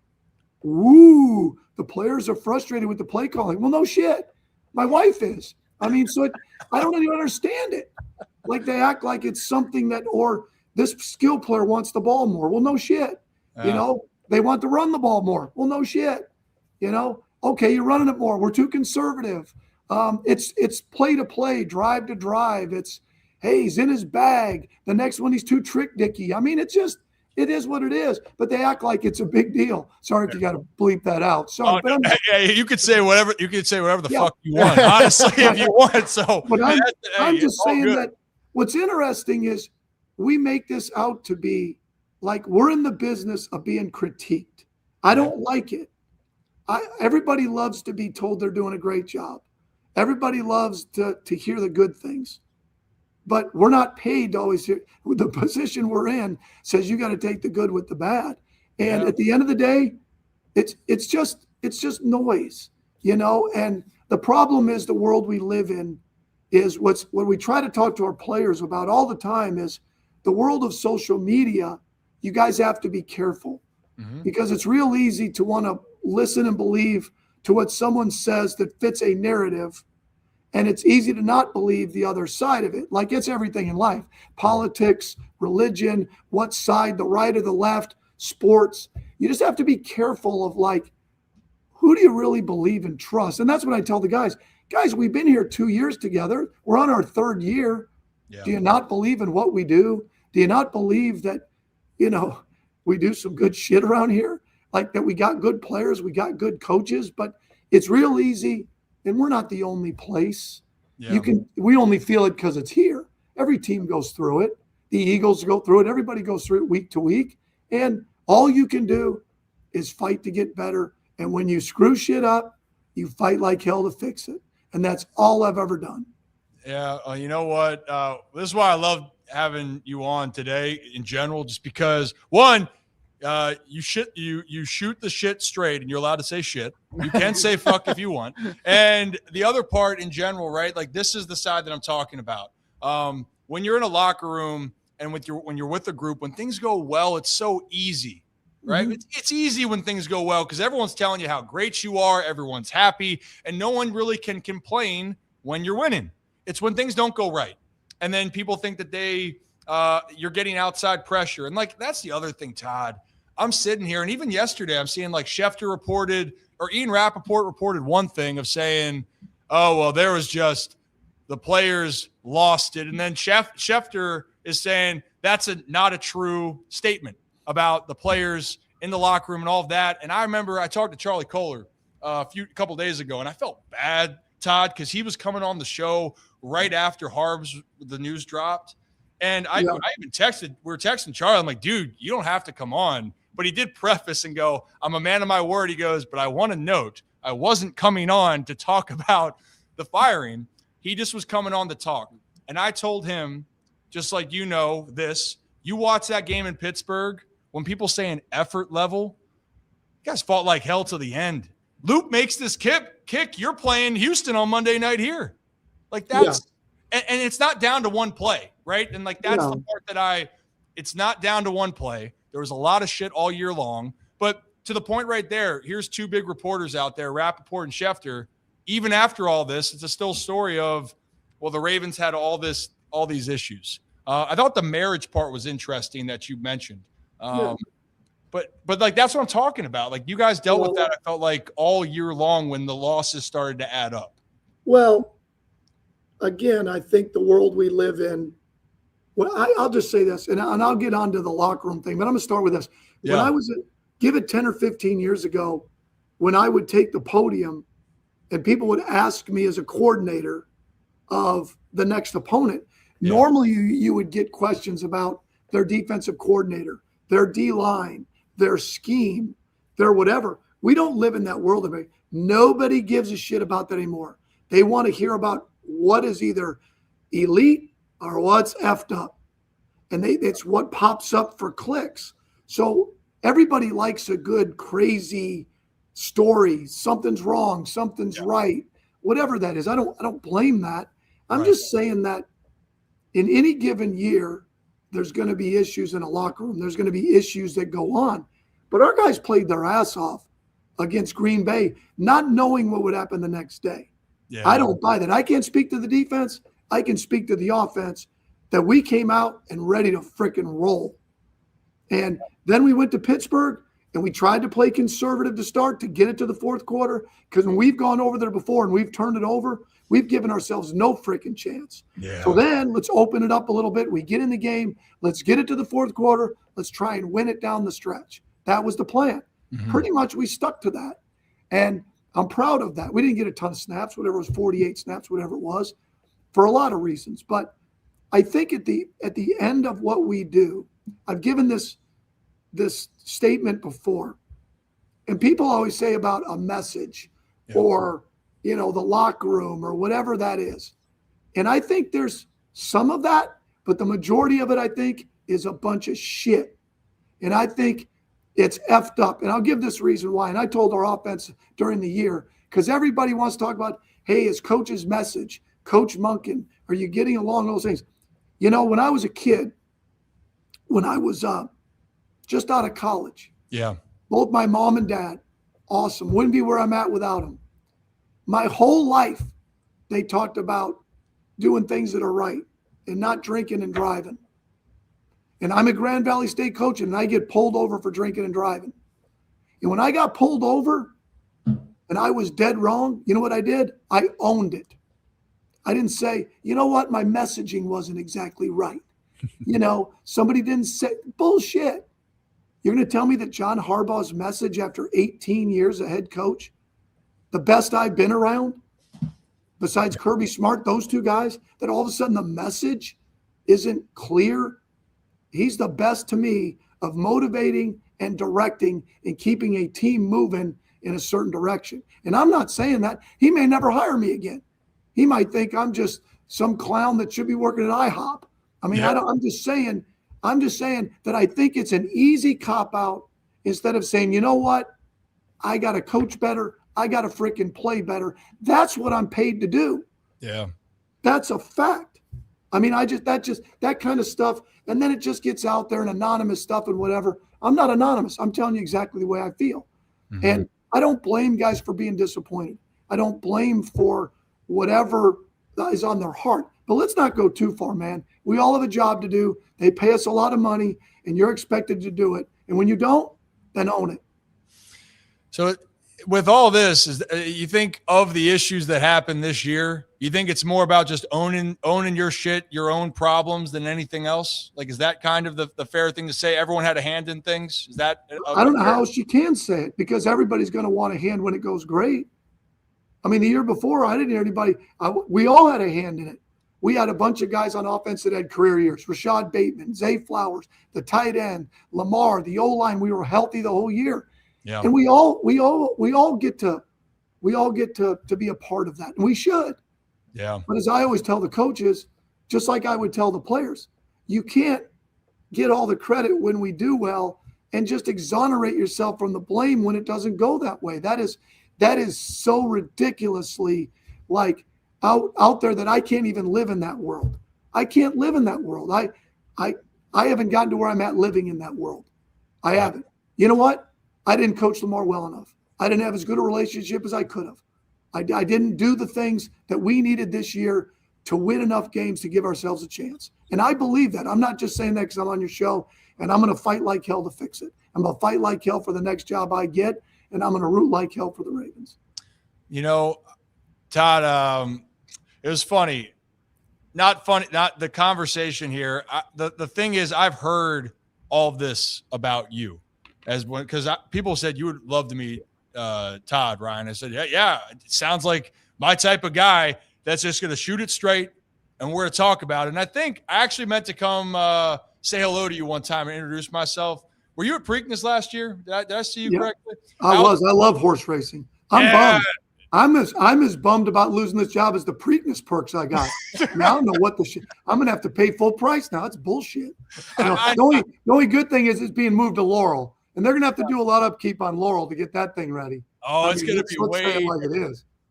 ooh, the players are frustrated with the play calling. Well, no shit. My wife is. I mean, so I don't even understand it. Like they act like it's something that, or this skill player wants the ball more. Well, no shit. They want to run the ball more. Well, no shit. Okay, you're running it more. We're too conservative. It's play to play, drive to drive. It's, hey, he's in his bag. The next one, he's too trick dicky. I mean, it is what it is, but they act like it's a big deal. Sorry if you got to bleep that out. Sorry, but you could say whatever. You could say whatever the fuck you want, honestly, if you want. So, but I'm just saying that what's interesting is we make this out to be like we're in the business of being critiqued. I don't like it. Everybody loves to be told they're doing a great job. Everybody loves to hear the good things. But we're not paid to always hear. The position we're in says you got to take the good with the bad. And at the end of the day, it's just noise, and the problem is the world we live in is what we try to talk to our players about all the time is the world of social media. You guys have to be careful because it's real easy to want to listen and believe to what someone says that fits a narrative. And it's easy to not believe the other side of it. Like it's everything in life, politics, religion, what side, the right or the left, sports. You just have to be careful of like, who do you really believe and trust? And that's what I tell the guys. Guys, we've been here 2 years together. We're on our third year. Yeah. Do you not believe in what we do? Do you not believe that, we do some good shit around here? Like that we got good players, we got good coaches, but it's real easy. And we're not the only place. Yeah. We only feel it because it's here. Every team goes through it. The Eagles go through it. Everybody goes through it week to week. And all you can do is fight to get better. And when you screw shit up, you fight like hell to fix it. And that's all I've ever done. Yeah. You know what? This is why I love having you on today in general, just because one, you shoot the shit straight and you're allowed to say shit. You can say fuck if you want. And the other part in general, right? Like this is the side that I'm talking about. When you're in a locker room and when you're with a group, when things go well, it's so easy, right? Mm-hmm. It's easy when things go well because everyone's telling you how great you are. Everyone's happy and no one really can complain when you're winning. It's when things don't go right. And then people think that you're getting outside pressure. And like, that's the other thing, Todd. I'm sitting here, and even yesterday, I'm seeing like Schefter reported, or Ian Rappaport reported one thing of saying, oh, well, there was just the players lost it. And then Schefter is saying that's not a true statement about the players in the locker room and all of that. And I remember I talked to Charlie Kohler a couple days ago, and I felt bad, Todd, because he was coming on the show right after the news dropped. And I even we were texting Charlie. I'm like, dude, you don't have to come on. But he did preface and go, I'm a man of my word. He goes, but I want to note, I wasn't coming on to talk about the firing. He just was coming on to talk. And I told him, just like you watch that game in Pittsburgh, when people say an effort level, you guys fought like hell to the end. Luke makes this kick. You're playing Houston on Monday night here. Like that's, and it's not down to one play, right? And like, that's the part that it's not down to one play. There was a lot of shit all year long, but to the point right there, here's two big reporters out there, Rappaport and Schefter. Even after all this, it's a still story of, well, the Ravens had all this all these issues. I thought the marriage part was interesting that you mentioned. But like, that's what I'm talking about. Like, you guys dealt with that, I felt like, all year long when the losses started to add up. Well, again, I think the world we live in, well, I'll just say this, and I'll get on to the locker room thing, but I'm going to start with this. Yeah. When I was, give it 10 or 15 years ago, when I would take the podium and people would ask me as a coordinator of the next opponent, normally you would get questions about their defensive coordinator, their D-line, their scheme, their whatever. We don't live in that world anymore. Nobody gives a shit about that anymore. They want to hear about what is either elite or what's effed up. And it's what pops up for clicks. So everybody likes a good, crazy story. Something's wrong, something's right, whatever that is. I don't blame that. I'm just saying that in any given year, there's going to be issues in a locker room. There's going to be issues that go on. But our guys played their ass off against Green Bay, not knowing what would happen the next day. Yeah. I don't buy that. I can't speak to the defense. I can speak to the offense, that we came out and ready to freaking roll. And then we went to Pittsburgh and we tried to play conservative to start to get it to the fourth quarter, because when we've gone over there before and we've turned it over, we've given ourselves no freaking chance. Yeah. So then let's open it up a little bit. We get in the game. Let's get it to the fourth quarter. Let's try and win it down the stretch. That was the plan. Mm-hmm. Pretty much we stuck to that. And I'm proud of that. We didn't get a ton of snaps, whatever it was, 48 snaps, whatever it was, for a lot of reasons. But I think at the end of what we do, I've given this statement before, and people always say about a message or, the locker room or whatever that is. And I think there's some of that, but the majority of it, I think, is a bunch of shit. And I think it's effed up. And I'll give this reason why. And I told our offense during the year, because everybody wants to talk about, hey, is coach's message, Coach Monken, are you getting along, those things? When I was a kid, when I was just out of college, both my mom and dad, awesome. Wouldn't be where I'm at without them. My whole life, they talked about doing things that are right and not drinking and driving. And I'm a Grand Valley State coach, and I get pulled over for drinking and driving. And when I got pulled over and I was dead wrong, you know what I did? I owned it. I didn't say, you know what, my messaging wasn't exactly right. Somebody didn't say, bullshit. You're going to tell me that John Harbaugh's message after 18 years as head coach, the best I've been around, besides Kirby Smart, those two guys, that all of a sudden the message isn't clear? He's the best to me of motivating and directing and keeping a team moving in a certain direction. And I'm not saying that. He may never hire me again. He might think I'm just some clown that should be working at IHOP. I mean, I'm just saying that I think it's an easy cop-out instead of saying, you know what, I got to coach better. I got to freaking play better. That's what I'm paid to do. Yeah. That's a fact. I mean, that kind of stuff. And then it just gets out there and anonymous stuff and whatever. I'm not anonymous. I'm telling you exactly the way I feel. Mm-hmm. And I don't blame guys for being disappointed. I don't blame for whatever is on their heart. But let's not go too far, man. We all have a job to do. They pay us a lot of money, and you're expected to do it. And when you don't, then own it. So with all this, you think of the issues that happened this year, you think it's more about just owning your shit, your own problems than anything else? Like, is that kind of the fair thing to say? Everyone had a hand in things? Is that? I don't know how else you can say it, because everybody's going to want a hand when it goes great. I mean, the year before, I didn't hear anybody. We all had a hand in it. We had a bunch of guys on offense that had career years. Rashad Bateman, Zay Flowers, the tight end, Lamar, the O-line. We were healthy the whole year. Yeah. And we all get to be a part of that. And we should. Yeah. But as I always tell the coaches, just like I would tell the players, you can't get all the credit when we do well and just exonerate yourself from the blame when it doesn't go that way. That is so ridiculously like out there that I can't even live in that world. I can't live in that world. I haven't gotten to where I'm at living in that world. I haven't. You know what? I didn't coach Lamar well enough. I didn't have as good a relationship as I could have. I didn't do the things that we needed this year to win enough games to give ourselves a chance. And I believe that. I'm not just saying that because I'm on your show, and I'm going to fight like hell to fix it. I'm going to fight like hell for the next job I get, and I'm going to root like hell for the Ravens. Todd, it was funny. Not funny, not the conversation here. The thing is, I've heard all of this about you because people said you would love to meet Todd, Ryan. I said, yeah, it sounds like my type of guy that's just going to shoot it straight and we're going to talk about it. And I think I actually meant to come say hello to you one time and introduce myself. Were you at Preakness last year? Did I see you correctly? I was. I love horse racing. I'm bummed. I'm as bummed about losing this job as the Preakness perks I got. Now I don't know what the shit. I'm gonna have to pay full price now. It's bullshit. The only good thing is it's being moved to Laurel, and they're gonna have to do a lot of upkeep on Laurel to get that thing ready. Oh, it's gonna be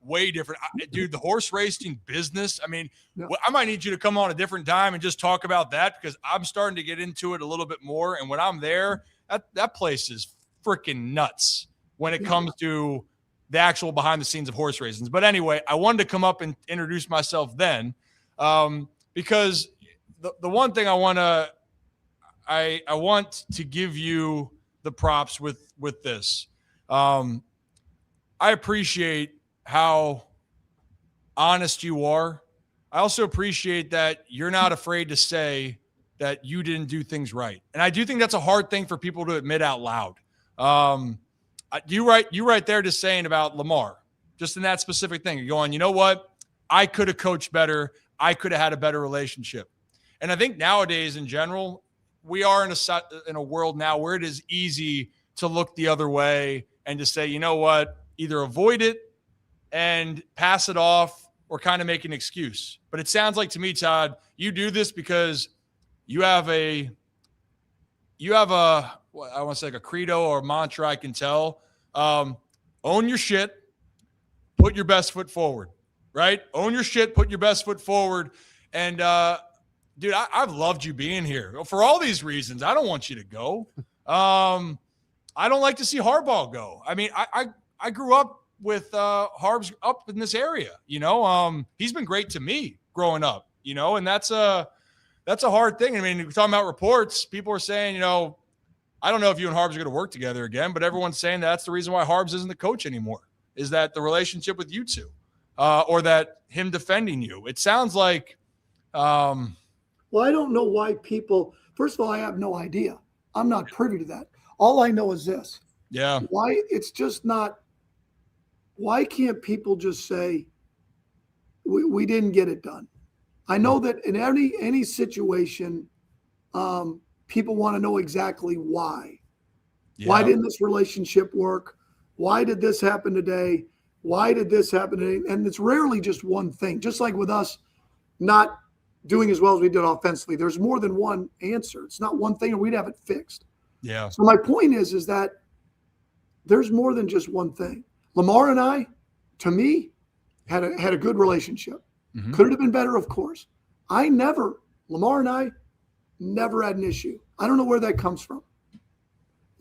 way different, dude. The horse racing business. I mean, I might need you to come on a different time and just talk about that because I'm starting to get into it a little bit more. And when I'm there, that place is freaking nuts when it comes to the actual behind the scenes of horse racing. But anyway, I wanted to come up and introduce myself then because the one thing I want to give you the props with this. I appreciate how honest you are. I also appreciate that you're not afraid to say that you didn't do things right. And I do think that's a hard thing for people to admit out loud. You right there just saying about Lamar, just in that specific thing. You're going, you know what? I could have coached better. I could have had a better relationship. And I think nowadays in general, we are in a world now where it is easy to look the other way and to say, you know what? Either avoid it and pass it off or kind of make an excuse. But it sounds like to me, Todd, you do this because you have I want to say like a credo or a mantra I can tell. Own your shit, put your best foot forward, right? Own your shit, put your best foot forward. And, dude, I've loved you being here. For all these reasons, I don't want you to go. I don't like to see Harbaugh go. I mean, I grew up with Harbs up in this area, he's been great to me growing up, and that's a hard thing. I mean, we're talking about reports. People are saying, I don't know if you and Harbs are going to work together again, but everyone's saying that's the reason why Harbs isn't the coach anymore, is that the relationship with you two or that him defending you. It sounds like well, I don't know why people – first of all, I have no idea. I'm not privy to that. All I know is this. Yeah. Why it's just not – why can't people just say we didn't get it done? I know that in any situation people want to know exactly why. Yeah. Why didn't this relationship work? Why did this happen today? Why did this happen today? And it's rarely just one thing. Just like with us not doing as well as we did offensively, there's more than one answer. It's not one thing, or we'd have it fixed. Yeah. So my point is that there's more than just one thing. Lamar and I, to me, had a good relationship. Mm-hmm. Could it have been better? Of course. Lamar and I never had an issue. I don't know where that comes from.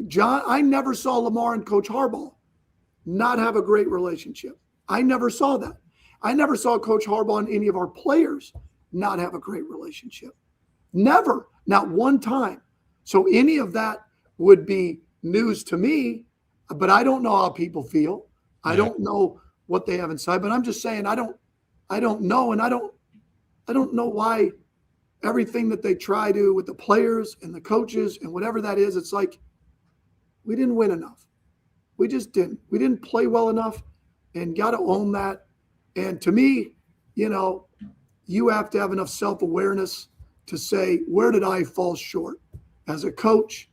John, I never saw Lamar and Coach Harbaugh not have a great relationship. I never saw that. I never saw Coach Harbaugh and any of our players not have a great relationship. Never. Not one time. So any of that would be news to me, but I don't know how people feel. I don't know what they have inside, but I'm just saying I don't know, and I don't know why everything that they try to with the players and the coaches and whatever that is, it's like we didn't win enough. We just didn't. We didn't play well enough, and got to own that. And to me, you have to have enough self-awareness to say, where did I fall short as a coach,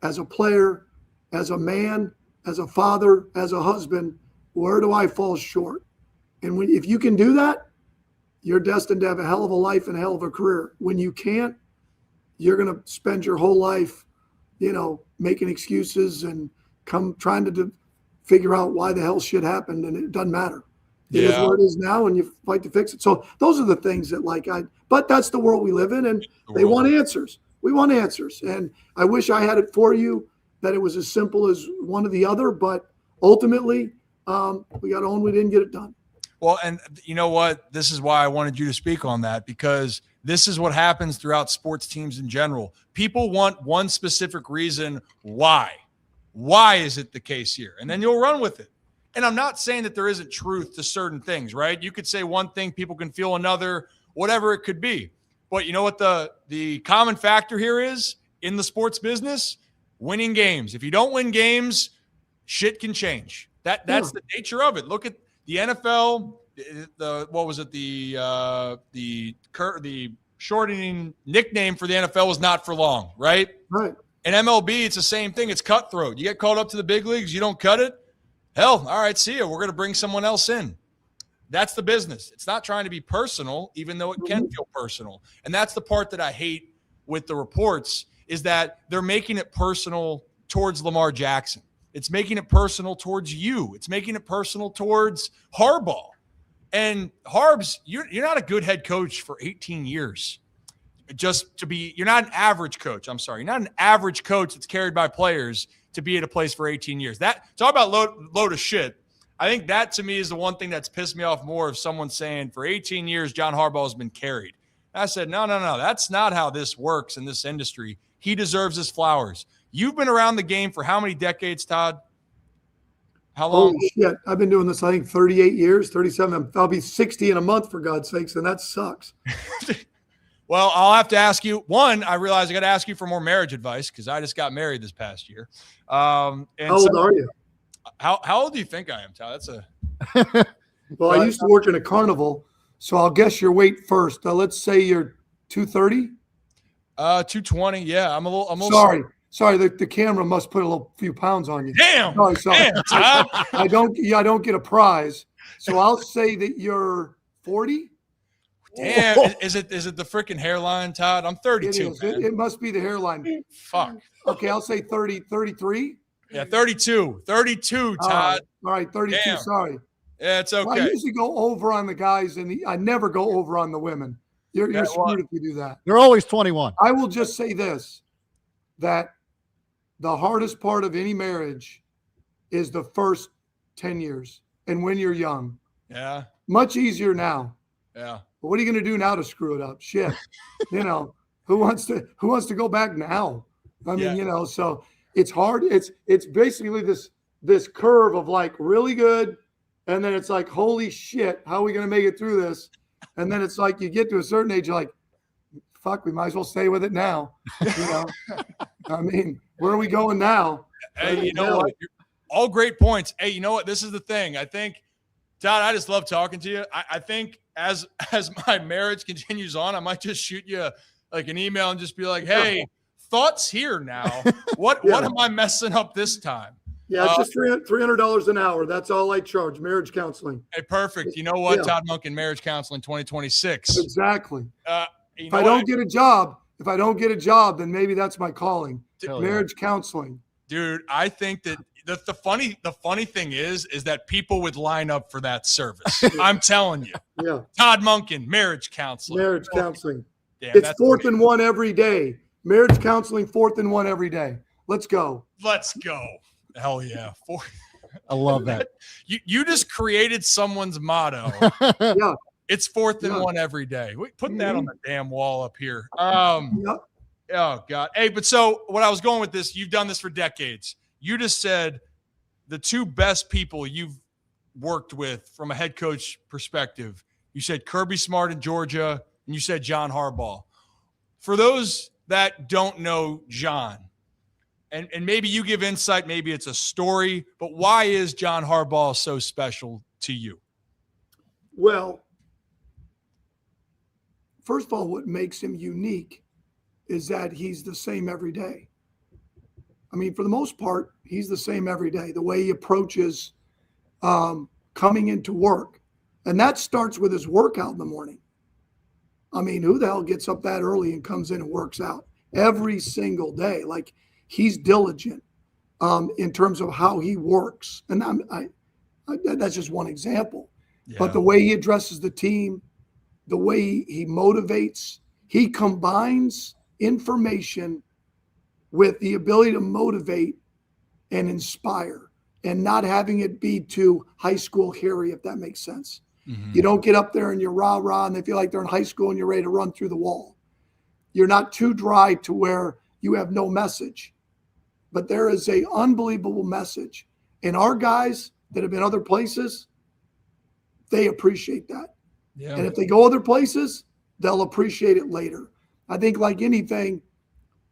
as a player, as a man, as a father, as a husband? Where do I fall short? And if you can do that, you're destined to have a hell of a life and a hell of a career. When you can't, you're going to spend your whole life, making excuses and trying to figure out why the hell shit happened, and it doesn't matter. It is what it is now, and you fight to fix it. So those are the things that but that's the world we live in, and they want answers. We want answers. And I wish I had it for you, that it was as simple as one or the other, but ultimately we got to own we didn't get it done. Well, and you know what? This is why I wanted you to speak on that, because this is what happens throughout sports teams in general. People want one specific reason why. Why is it the case here? And then you'll run with it. And I'm not saying that there isn't truth to certain things, right? You could say one thing, people can feel another, whatever it could be. But you know what the common factor here is in the sports business? Winning games. If you don't win games, shit can change. That's the nature of it. Look at the NFL. The shortening nickname for the NFL was not for long, right? Right. In MLB, it's the same thing. It's cutthroat. You get called up to the big leagues, you don't cut it. Hell, all right, see ya. We're going to bring someone else in. That's the business. It's not trying to be personal, even though it can feel personal. And that's the part that I hate with the reports, is that they're making it personal towards Lamar Jackson. It's making it personal towards you. It's making it personal towards Harbaugh. And Harbs, you're not a good head coach for 18 years. You're not an average coach. I'm sorry. You're not an average coach that's carried by players to be at a place for 18 years. That talk about load of shit. I think that to me is the one thing that's pissed me off more, of someone saying for 18 years John Harbaugh has been carried. I said, no. That's not how this works in this industry. He deserves his flowers. You've been around the game for how many decades, Todd? How long? Holy shit. I've been doing this, I think, 38 years, 37. I'll be 60 in a month, for God's sakes, and that sucks. Well, I'll have to ask you. One, I realize I got to ask you for more marriage advice, because I just got married this past year. How old are you? How old do you think I am, Todd? Well, I used to work in a carnival, so I'll guess your weight first. Let's say you're 230. 220. Yeah, I'm a little. Sorry. The camera must put a few pounds on you. Damn. Sorry. Damn, Todd. I don't get a prize, so I'll say that you're 40. Damn. Is it the freaking hairline, Todd? I'm 32. It must be the hairline. Fuck. Okay, I'll say 30, 33. Yeah, 32. 32, Todd. All right, 32. Damn. Sorry. Yeah, it's okay. Well, I usually go over on the guys, and I never go over on the women. You're screwed if you do that. They're always 21. I will just say this, that the hardest part of any marriage is the first 10 years and when you're young. Yeah. Much easier now. Yeah. But what are you going to do now to screw it up? Shit. Who wants to go back now? I mean, so it's hard. It's basically this curve of like really good, and then it's like, holy shit, how are we going to make it through this? And then it's like you get to a certain age, you're like, fuck, we might as well stay with it now. I mean, where are we going now? Hey, you know what? All great points. Hey, you know what? This is the thing. I think, Todd, I just love talking to you. I think as my marriage continues on, I might just shoot you like an email and just be like, hey, thoughts here now. What am I messing up this time? Yeah, it's just $300 an hour. That's all I charge. Marriage counseling. Hey, perfect. You know what? Todd Monken, Marriage Counseling 2026. Exactly. If I don't get a job, then maybe that's my calling. Marriage counseling. Dude, I think that the funny thing is that people would line up for that service. I'm telling you. Yeah. Todd Monken, Marriage Counseling. Marriage counseling. Damn, it's 4th and 1 every day. Marriage counseling, 4th and 1 every day. Let's go. Let's go. Hell yeah. I love that. You just created someone's motto. Yeah. It's 4th and 1 every day. Put that on the damn wall up here. Oh, God. Hey, but so what I was going with this, you've done this for decades. You just said the two best people you've worked with from a head coach perspective. You said Kirby Smart in Georgia, and you said John Harbaugh. For those that don't know John, and maybe you give insight, maybe it's a story, but why is John Harbaugh so special to you? Well, first of all, what makes him unique is that he's the same every day. I mean, for the most part, he's the same every day, the way he approaches coming into work. And that starts with his workout in the morning. I mean, who the hell gets up that early and comes in and works out every single day? Like, he's diligent in terms of how he works. And that's just one example. Yeah. But the way he addresses the team, the way he motivates, he combines information with the ability to motivate and inspire, and not having it be too high school Harry, if that makes sense. You don't get up there and you're rah-rah and they feel like they're in high school and you're ready to run through the wall. You're not too dry to where you have no message. But there is a unbelievable message. And our guys that have been other places, they appreciate that. Yeah. And if they go other places, they'll appreciate it later. I think like anything,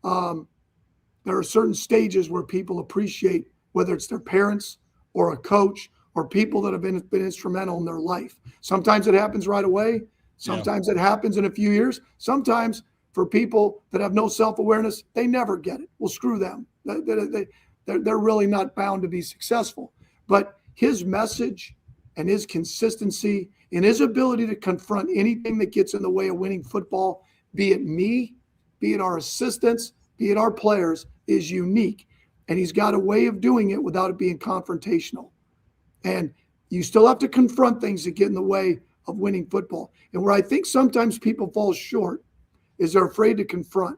there are certain stages where people appreciate, whether it's their parents or a coach or people that have been instrumental in their life. Sometimes it happens right away. Sometimes it happens in a few years. Sometimes for people that have no self-awareness, they never get it. Well, screw them. They're really not bound to be successful. But his message and his consistency and his ability to confront anything that gets in the way of winning football, be it me, be it our assistants, be it our players, is unique. And he's got a way of doing it without it being confrontational. And you still have to confront things that get in the way of winning football. And where I think sometimes people fall short is they're afraid to confront.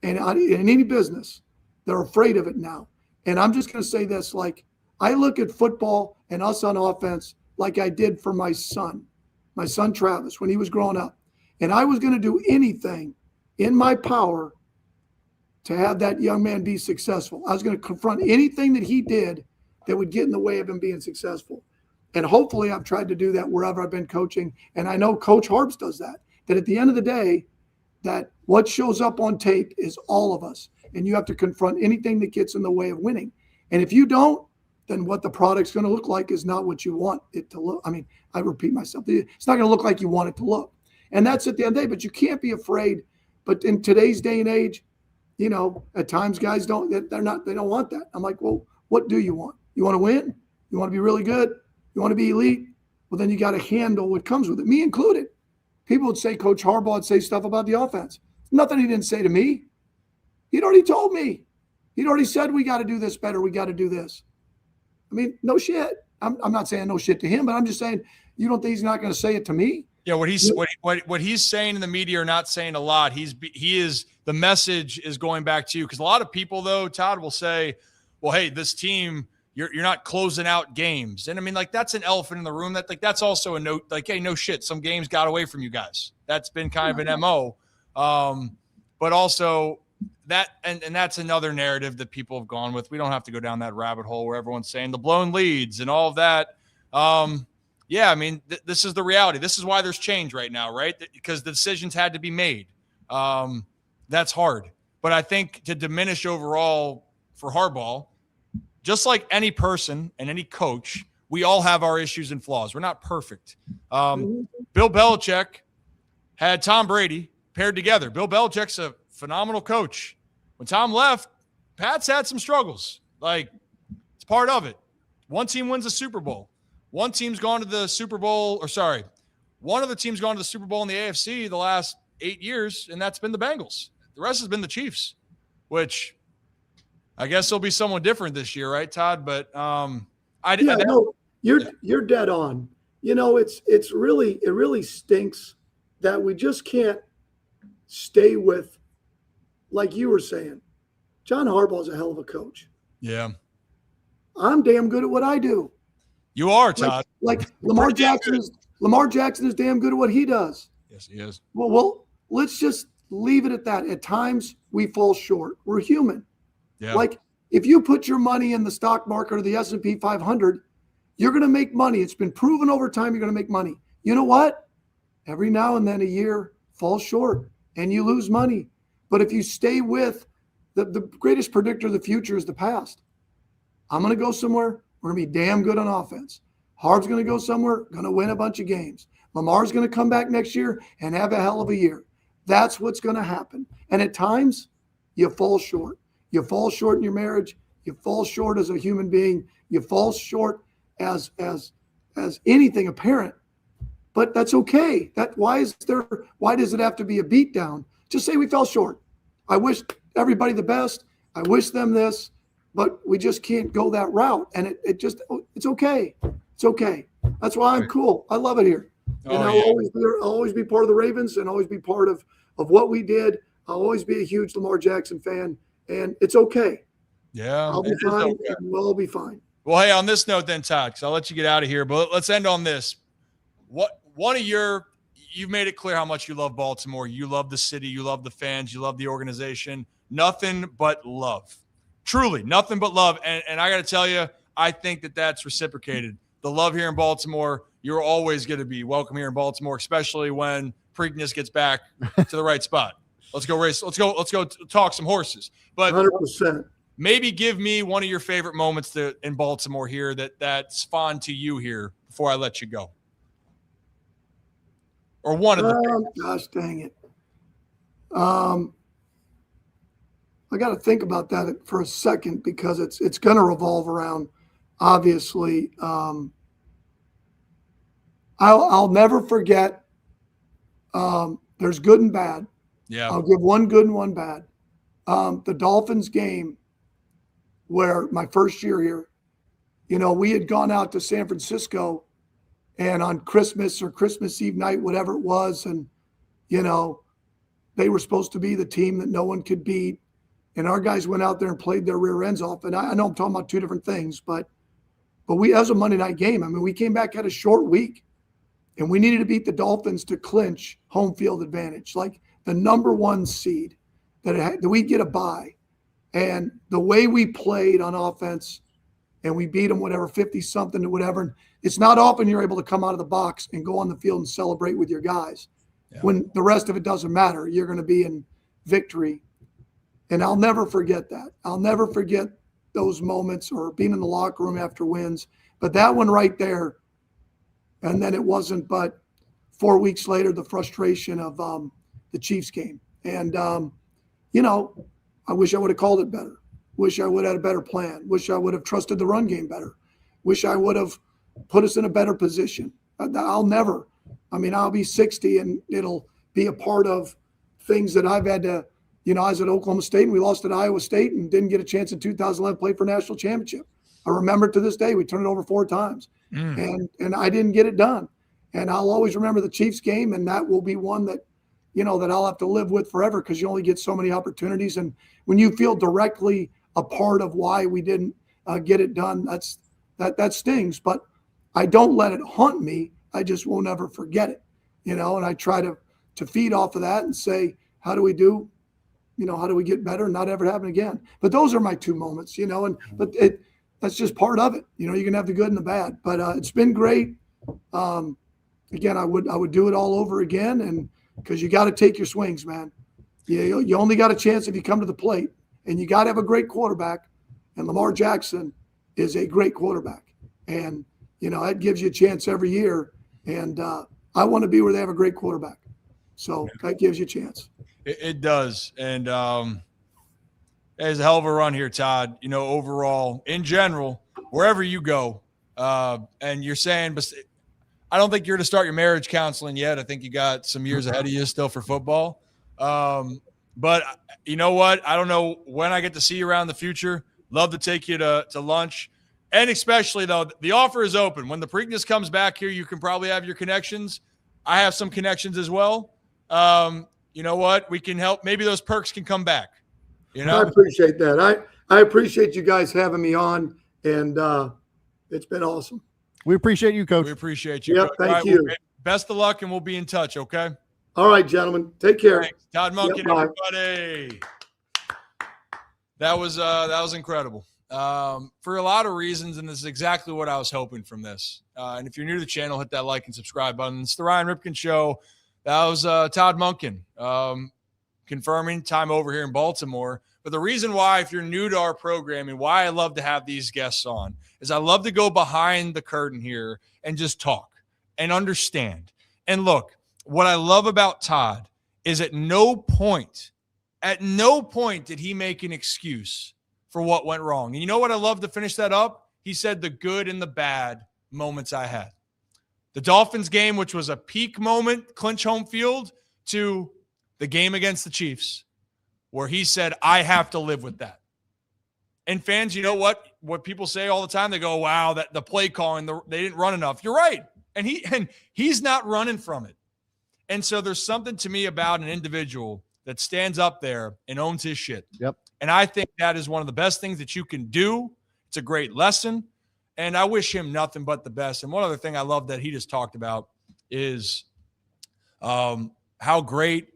And in any business, they're afraid of it now. And I'm just going to say this, like, I look at football and us on offense like I did for my son Travis, when he was growing up. And I was going to do anything in my power to have that young man be successful. I was going to confront anything that he did that would get in the way of him being successful. And hopefully I've tried to do that wherever I've been coaching. And I know Coach Harbs does that at the end of the day, that what shows up on tape is all of us. And you have to confront anything that gets in the way of winning. And if you don't, then what the product's going to look like is not what you want it to look. I mean, I repeat myself. It's not going to look like you want it to look. And that's at the end of the day. But you can't be afraid. But in today's day and age, you know, at times guys they don't want that. I'm like, well, what do you want? You want to win? You want to be really good? You want to be elite? Well, then you got to handle what comes with it, me included. People would say Coach Harbaugh would say stuff about the offense. Nothing he didn't say to me. He'd already told me. He'd already said, we got to do this better. We got to do this. I mean, no shit. I'm not saying no shit to him, but I'm just saying, you don't think he's not going to say it to me? Yeah, what he's saying in the media are not saying a lot. The message is going back to you, because a lot of people, though, Todd, will say, well, hey, this team, you're not closing out games. And I mean, like, that's an elephant in the room. That's also a note, like, hey, no shit, some games got away from you guys. That's been kind of an MO. But also that, and that's another narrative that people have gone with. We don't have to go down that rabbit hole where everyone's saying the blown leads and all of that. Yeah, I mean, this is the reality. This is why there's change right now, right? Because the decisions had to be made. That's hard. But I think to diminish overall for Harbaugh, just like any person and any coach, we all have our issues and flaws. We're not perfect. Bill Belichick had Tom Brady paired together. Bill Belichick's a phenomenal coach. When Tom left, Pat's had some struggles. Like, it's part of it. One team wins the Super Bowl. One team's gone to the Super Bowl, one of the teams gone to the Super Bowl in the AFC the last 8 years, and that's been the Bengals. The rest has been the Chiefs, which I guess will be somewhat different this year, right, Todd? But you're dead on. You know, it really stinks that we just can't stay with, like you were saying, John Harbaugh's a hell of a coach. Yeah. I'm damn good at what I do. You are, Todd. Like Lamar Jackson is damn good at what he does. Yes, he is. Well, let's just leave it at that. At times we fall short. We're human. Yeah. Like, if you put your money in the stock market or the S&P 500, you're going to make money. It's been proven over time you're going to make money. You know what? Every now and then a year falls short and you lose money. But if you stay with the greatest predictor of the future is the past. I'm going to go somewhere. We're going to be damn good on offense. Harb's going to go somewhere, going to win a bunch of games. Lamar's going to come back next year and have a hell of a year. That's what's going to happen. And at times, you fall short. You fall short in your marriage. You fall short as a human being. You fall short as anything, a parent. But that's okay. Why does it have to be a beatdown? Just say we fell short. I wish everybody the best. I wish them this. But we just can't go that route. And it's okay. It's okay. That's why I'm cool. I love it here. And I'll always be part of the Ravens and always be part of what we did. I'll always be a huge Lamar Jackson fan. And it's okay. Yeah. I'll be fine. Okay. We'll all be fine. Well, hey, on this note then, Todd, because I'll let you get out of here. But let's end on this. you've made it clear how much you love Baltimore. You love the city. You love the fans. You love the organization. Nothing but love. Truly, nothing but love. And I got to tell you, I think that that's reciprocated. The love here in Baltimore, you're always going to be welcome here in Baltimore, especially when Preakness gets back to the right spot. Let's go race. Let's go talk some horses. But 100%. Maybe give me one of your favorite moments in Baltimore here that's fond to you here before I let you go. Or one of them. Gosh dang it. I got to think about that for a second because it's going to revolve around, obviously. I'll never forget. There's good and bad. Yeah. I'll give one good and one bad. The Dolphins game where my first year here, we had gone out to San Francisco and on Christmas or Christmas Eve night, whatever it was. And, they were supposed to be the team that no one could beat. And our guys went out there and played their rear ends off. And I know I'm talking about two different things, but that was a Monday night game. I mean, we came back at a short week and we needed to beat the Dolphins to clinch home field advantage, like the number one seed that we get a bye. And the way we played on offense and we beat them, whatever, 50 something to whatever. And it's not often you're able to come out of the box and go on the field and celebrate with your guys. Yeah. When the rest of it doesn't matter, you're going to be in victory. And I'll never forget that. I'll never forget those moments or being in the locker room after wins. But that one right there, and then it wasn't but 4 weeks later, the frustration of the Chiefs game. And, I wish I would have called it better. Wish I would have had a better plan. Wish I would have trusted the run game better. Wish I would have put us in a better position. I'll be 60 and it'll be a part of things that I've had to, I was at Oklahoma State and we lost at Iowa State and didn't get a chance in 2011 to play for a national championship. I remember to this day, we turned it over 4 times and I didn't get it done. And I'll always remember the Chiefs game. And that will be one that, that I'll have to live with forever because you only get so many opportunities. And when you feel directly a part of why we didn't get it done, that stings. But I don't let it haunt me. I just won't ever forget it, and I try to feed off of that and say, how do we do? How do we get better and not ever happen again? But those are my 2 moments, but that's just part of it. You can have the good and the bad, but it's been great. Again, I would do it all over again. And because you got to take your swings, man. You only got a chance if you come to the plate, and you got to have a great quarterback. And Lamar Jackson is a great quarterback. And, that gives you a chance every year. And I want to be where they have a great quarterback. So that gives you a chance. It does. And it's a hell of a run here, Todd. Overall, in general, wherever you go, and you're saying, I don't think you're to start your marriage counseling yet. I think you got some years ahead of you still for football. But you know what? I don't know when I get to see you around the future. Love to take you to lunch. And especially, though, the offer is open. When the Preakness comes back here, you can probably have your connections. I have some connections as well. You know what? We can help. Maybe those perks can come back. I appreciate that. I appreciate you guys having me on, and it's been awesome. We appreciate you, Coach. We appreciate you. Yep, thank you. Best of luck, and we'll be in touch, okay? All right, gentlemen. Take care. Thanks. Todd Monken, everybody. That was incredible. For a lot of reasons, and this is exactly what I was hoping from this. And if you're new to the channel, hit that like and subscribe button. It's the Ryan Ripken Show. That was Todd Monken confirming time over here in Baltimore. But the reason why, if you're new to our programming, why I love to have these guests on is I love to go behind the curtain here and just talk and understand. And look, what I love about Todd is at no point did he make an excuse for what went wrong. And you know what I love to finish that up? He said the good and the bad moments I had. The Dolphins game, which was a peak moment, clinch home field, to the game against the Chiefs, where he said, I have to live with that. And fans, you know what people say all the time? They go, wow, that the play calling, they didn't run enough. You're right. And he's not running from it. And so there's something to me about an individual that stands up there and owns his shit. Yep. And I think that is one of the best things that you can do. It's a great lesson. And I wish him nothing but the best. And one other thing I love that he just talked about is how great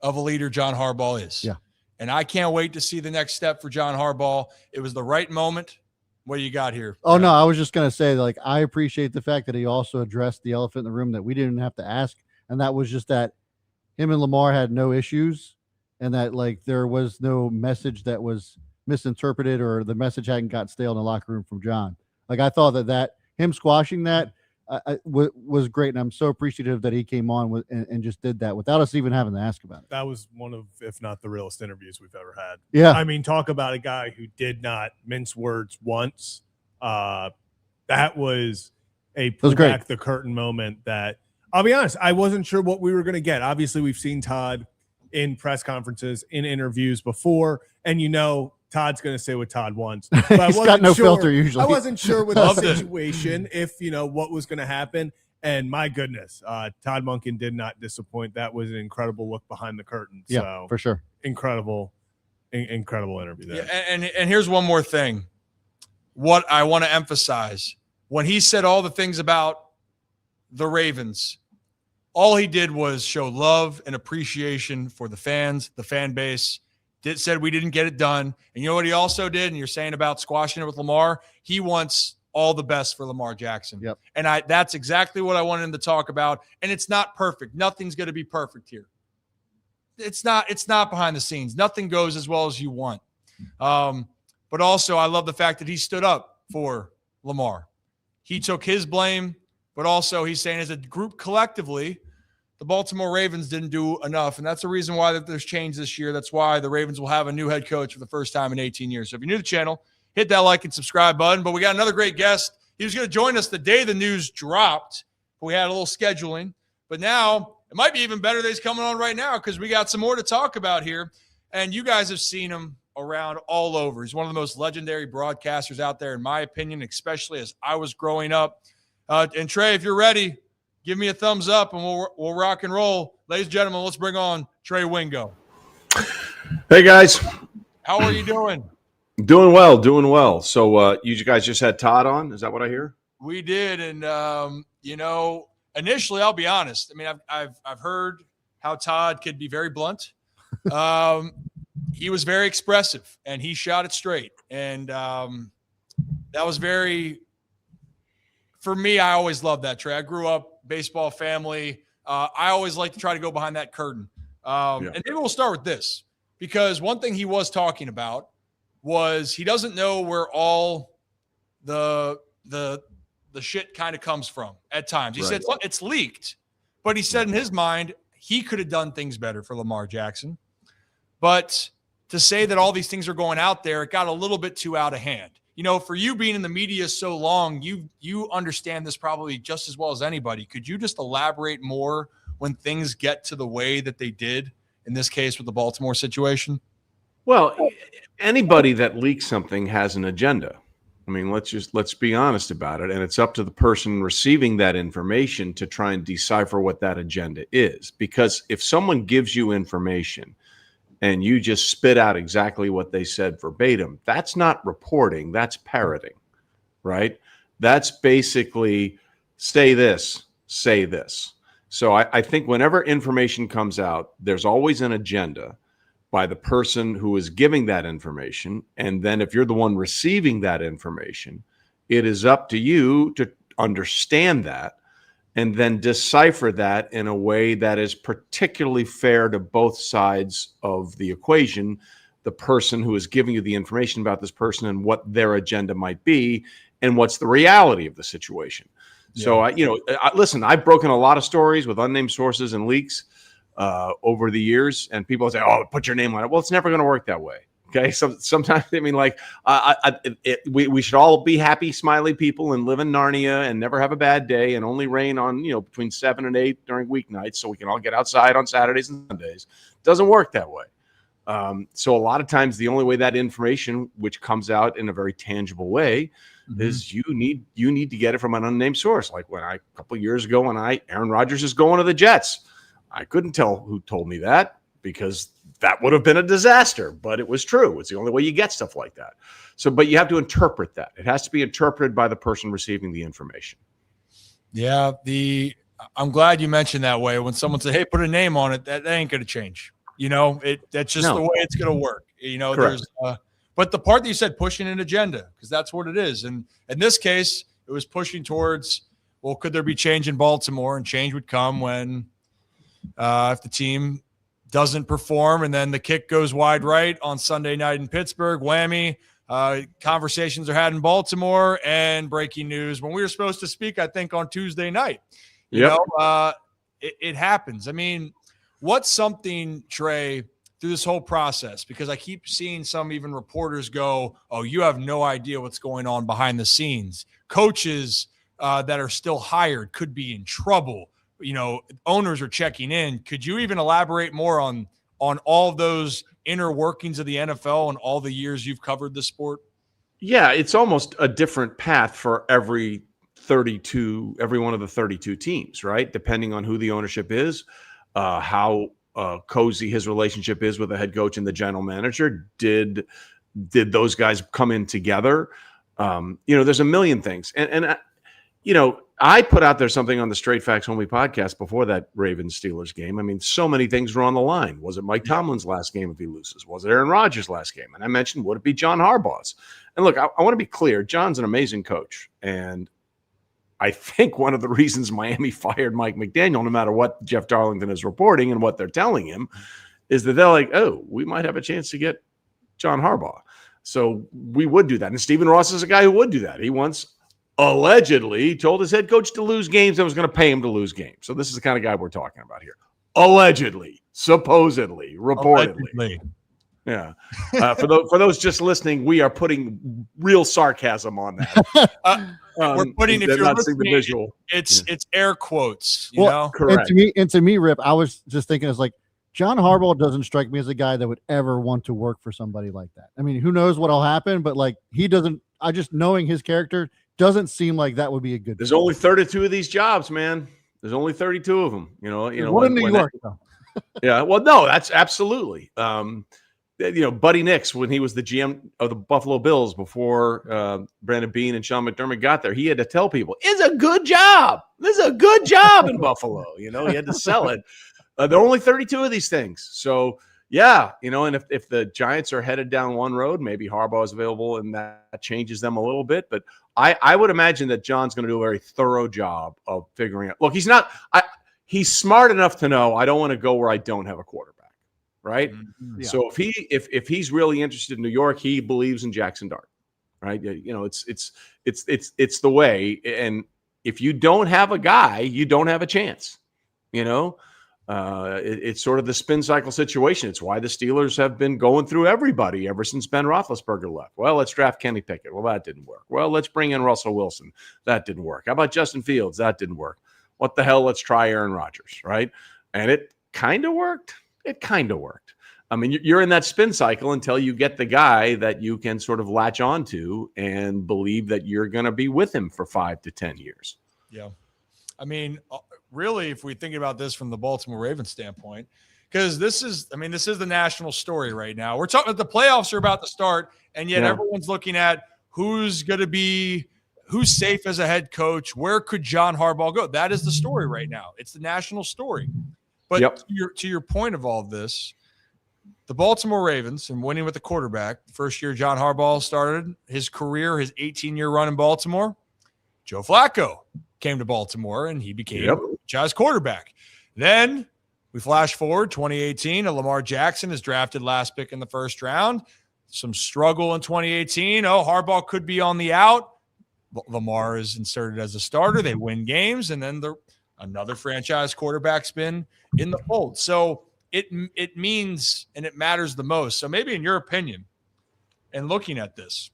of a leader John Harbaugh is. Yeah. And I can't wait to see the next step for John Harbaugh. It was the right moment. What do you got here? Oh, no, I was just going to say, like, I appreciate the fact that he also addressed the elephant in the room that we didn't have to ask. And that was just that him and Lamar had no issues, and that, like, there was no message that was misinterpreted or the message hadn't got stale in the locker room from John. Like, I thought that him squashing that was great. And I'm so appreciative that he came on with and just did that without us even having to ask about it. That was one of, if not the realest interviews we've ever had. Yeah. I mean, talk about a guy who did not mince words once. That was a pull back the curtain moment that, I'll be honest, I wasn't sure what we were going to get. Obviously, we've seen Todd in press conferences, in interviews before, and Todd's going to say what Todd wants. But He's got no filter usually. I wasn't sure with the situation if, what was going to happen. And my goodness, Todd Monken did not disappoint. That was an incredible look behind the curtain. Yeah, so for sure. Incredible interview there. Yeah, and here's one more thing. What I want to emphasize, when he said all the things about the Ravens, all he did was show love and appreciation for the fans, the fan base. Said we didn't get it done. And you know what he also did? And you're saying about squashing it with Lamar, he wants all the best for Lamar Jackson. Yep. And that's exactly what I wanted him to talk about. And it's not perfect. Nothing's going to be perfect here. It's not behind the scenes. Nothing goes as well as you want. But also I love the fact that he stood up for Lamar. He took his blame, but also he's saying as a group collectively, the Baltimore Ravens didn't do enough, and that's the reason why there's change this year. That's why the Ravens will have a new head coach for the first time in 18 years. So if you're new to the channel, hit that like and subscribe button. But we got another great guest. He was going to join us the day the news dropped. We had a little scheduling. But now it might be even better that he's coming on right now because we got some more to talk about here. And you guys have seen him around all over. He's one of the most legendary broadcasters out there, in my opinion, especially as I was growing up. And Trey, if you're ready, give me a thumbs up and we'll rock and roll. Ladies and gentlemen, let's bring on Trey Wingo. Hey, guys. How are you doing? Doing well. So you guys just had Todd on? Is that what I hear? We did. And, initially, I'll be honest. I mean, I've heard how Todd could be very blunt. He was very expressive, and he shot it straight. And that was very – for me, I always loved that, Trey. I grew up baseball family. I always like to try to go behind that curtain. And maybe we'll start with this, because one thing he was talking about was he doesn't know where all the shit kind of comes from at times. He said it's leaked, but he said in his mind he could have done things better for Lamar Jackson. But to say that all these things are going out there, it got a little bit too out of hand. For you being in the media so long, you understand this probably just as well as anybody. Could you just elaborate more when things get to the way that they did in this case with the Baltimore situation? Well, anybody that leaks something has an agenda. I mean, let's be honest about it. And it's up to the person receiving that information to try and decipher what that agenda is. Because if someone gives you information and you just spit out exactly what they said verbatim, that's not reporting, that's parroting, right? That's basically say this. So I think whenever information comes out, there's always an agenda by the person who is giving that information. And then if you're the one receiving that information, it is up to you to understand that and then decipher that in a way that is particularly fair to both sides of the equation, the person who is giving you the information about this person and what their agenda might be and what's the reality of the situation. Yeah. So, listen, I've broken a lot of stories with unnamed sources and leaks over the years, and people say, oh, put your name on it. Well, it's never going to work that way. Okay. So sometimes, I mean, like, we should all be happy, smiley people and live in Narnia and never have a bad day and only rain on, between 7 and 8 during weeknights so we can all get outside on Saturdays and Sundays. It doesn't work that way. So a lot of times the only way that information, which comes out in a very tangible way, is you need to get it from an unnamed source. Like when a couple of years ago, Aaron Rodgers is going to the Jets. I couldn't tell who told me that because that would have been a disaster, but it was true. It's the only way you get stuff like that. So, but you have to interpret that. It has to be interpreted by the person receiving the information. Yeah. I'm glad you mentioned that way. When someone said, "Hey, put a name on it," that ain't going to change. That's just the way it's going to work. Correct. But the part that you said, pushing an agenda, because that's what it is. And in this case, it was pushing towards, well, could there be change in Baltimore? And change would come when if the team doesn't perform and then the kick goes wide right on Sunday night in Pittsburgh, whammy. Conversations are had in Baltimore, and breaking news when we were supposed to speak, I think on Tuesday night. It happens. I mean, what's something, Trey, through this whole process? Because I keep seeing some even reporters go, "Oh, you have no idea what's going on behind the scenes." Coaches that are still hired could be in trouble. Owners are checking in. Could you even elaborate more on all of those inner workings of the NFL and all the years you've covered the sport? Yeah, it's almost a different path for every one of the 32 teams, right? Depending on who the ownership is, how cozy his relationship is with the head coach and the general manager. Did those guys come in together? There's a million things. And I put out there something on the Straight Facts Only podcast before that Ravens-Steelers game. I mean, so many things were on the line. Was it Mike Tomlin's last game if he loses? Was it Aaron Rodgers' last game? And I mentioned, would it be John Harbaugh's? And look, I want to be clear. John's an amazing coach. And I think one of the reasons Miami fired Mike McDaniel, no matter what Jeff Darlington is reporting and what they're telling him, is that they're like, oh, we might have a chance to get John Harbaugh. So we would do that. And Stephen Ross is a guy who would do that. He once allegedly told his head coach to lose games and was going to pay him to lose games. So this is the kind of guy we're talking about here. Allegedly, supposedly, reportedly. Allegedly. Yeah. For those just listening, we are putting real sarcasm on that. We're putting, if you're not seeing the listening, visual. it's air quotes, you know? Correct. And to me, Rip, I was just thinking, it's like, John Harbaugh doesn't strike me as a guy that would ever want to work for somebody like that. I mean, who knows what'll happen, but like, he doesn't, I just, knowing his character, doesn't seem like that would be a good There's fit. only 32 of these jobs, man. There's only 32 of them. What in New York, though? Yeah. Well, no, that's absolutely. Buddy Nix, when he was the GM of the Buffalo Bills before Brandon Beane and Sean McDermott got there, he had to tell people, it's a good job. This is a good job in Buffalo. He had to sell it. There are only 32 of these things. So, yeah, and if the Giants are headed down one road, maybe Harbaugh is available and that changes them a little bit. But I would imagine that John's going to do a very thorough job of figuring out. Look, he's smart enough to know I don't want to go where I don't have a quarterback, right? Yeah. So if he's really interested in New York, he believes in Jackson Dart, right? It's the way. And if you don't have a guy, you don't have a chance. It's sort of the spin cycle situation. It's why the Steelers have been going through everybody ever since Ben Roethlisberger left. Well, let's draft Kenny Pickett. Well, that didn't work. Well, let's bring in Russell Wilson. That didn't work. How about Justin Fields? That didn't work. What the hell? Let's try Aaron Rodgers, right? And it kind of worked. I mean, you're in that spin cycle until you get the guy that you can sort of latch onto and believe that you're going to be with him for 5 to 10 years. Yeah. I mean, really, if we think about this from the Baltimore Ravens standpoint, because this is the national story right now. We're talking, the playoffs are about to start, and yet everyone's looking at who's safe as a head coach. Where could John Harbaugh go? That is the story right now. It's the national story. But to your point of all this, the Baltimore Ravens and winning with the quarterback, the first year John Harbaugh started his career, his 18-year run in Baltimore, Joe Flacco came to Baltimore and he became a franchise quarterback. Then we flash forward 2018, Lamar Jackson is drafted last pick in the first round. Some struggle in 2018. Harbaugh could be on the out. Lamar is inserted as a starter. They win games, and then another franchise quarterback's been in the fold. So it means, and it matters the most. So maybe in your opinion, and looking at this,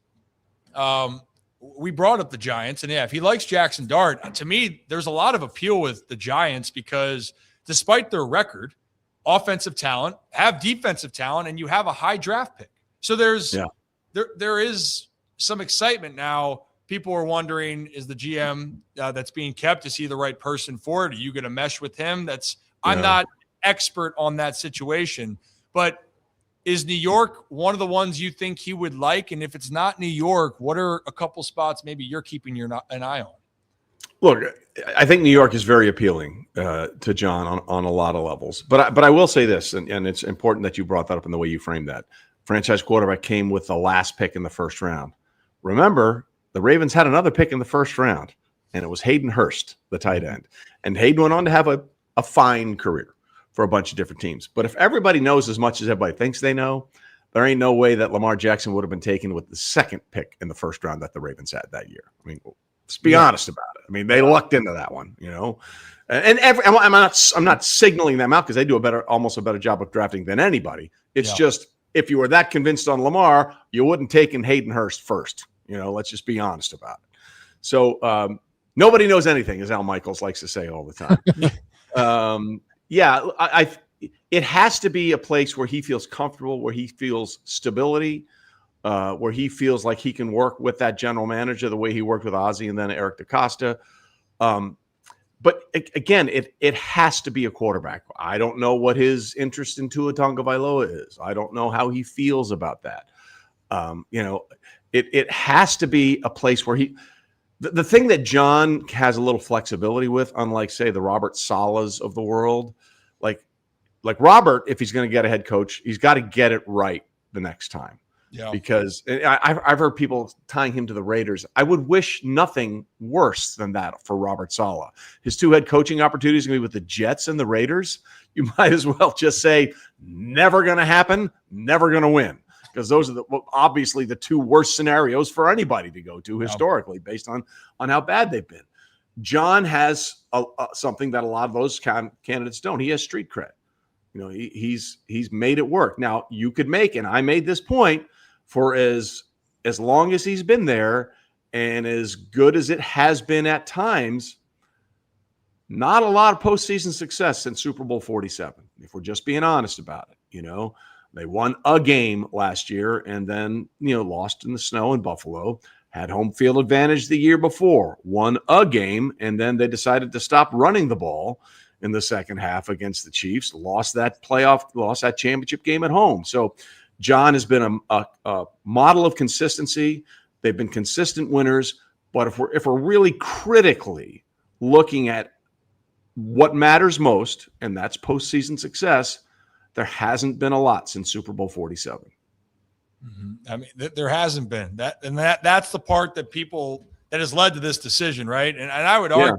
we brought up the Giants, and if he likes Jackson Dart, to me, there's a lot of appeal with the Giants because despite their record, offensive talent, have defensive talent, and you have a high draft pick. So there is some excitement now. People are wondering, is the GM that's being kept, is he the right person for it? Are you going to mesh with him? I'm not expert on that situation, but is New York one of the ones you think he would like? And if it's not New York, what are a couple spots maybe you're keeping an eye Look, I think New York is very appealing to John on a lot of levels. But I will say this, and it's important that you brought that up in the way you framed that. Franchise quarterback came with the last pick in the first round. Remember, the Ravens had another pick in the first round, and it was Hayden Hurst, the tight end. And Hayden went on to have a fine career for a bunch of different teams. But if everybody knows as much as everybody thinks they know, there ain't no way that Lamar Jackson would have been taken with the second pick in the first round that the Ravens had that year. I mean, let's be honest about it. I mean, they lucked into that one, you know. And I'm not signaling them out because they do almost a better job of drafting than anybody. It's just if you were that convinced on Lamar, you wouldn't taken Hayden Hurst first. You know, let's just be honest about it. So nobody knows anything, as Al Michaels likes to say all the time. It has to be a place where he feels comfortable, where he feels stability, where he feels like he can work with that general manager the way he worked with Ozzie and then Eric DaCosta. But again, it has to be a quarterback. I don't know what his interest in Tua Tagovailoa is. I don't know how he feels about that. It has to be a place where the thing that John has a little flexibility with, unlike, say, the Robert Salehs of the world, like Robert, if he's going to get a head coach, he's got to get it right the next time. Yeah. Because I've heard people tying him to the Raiders. I would wish nothing worse than that for Robert Saleh. His two head coaching opportunities are going to be with the Jets and the Raiders. You might as well just say, never going to happen, never going to win. Because those are obviously the two worst scenarios for anybody to go to historically, based on how bad they've been. John has something that a lot of those candidates don't. He has street cred. You know, he's made it work. Now, you could make, and I made this point, for as long as he's been there and as good as it has been at times, not a lot of postseason success since Super Bowl 47, if we're just being honest about it. You know, they won a game last year and then, lost in the snow in Buffalo, had home field advantage the year before, won a game, and then they decided to stop running the ball in the second half against the Chiefs, lost that championship game at home. So John has been a model of consistency. They've been consistent winners. But if we're really critically looking at what matters most, and that's postseason success, there hasn't been a lot since Super Bowl 47. Mm-hmm. I mean, there hasn't been that's the part that has led to this decision, right? And I would argue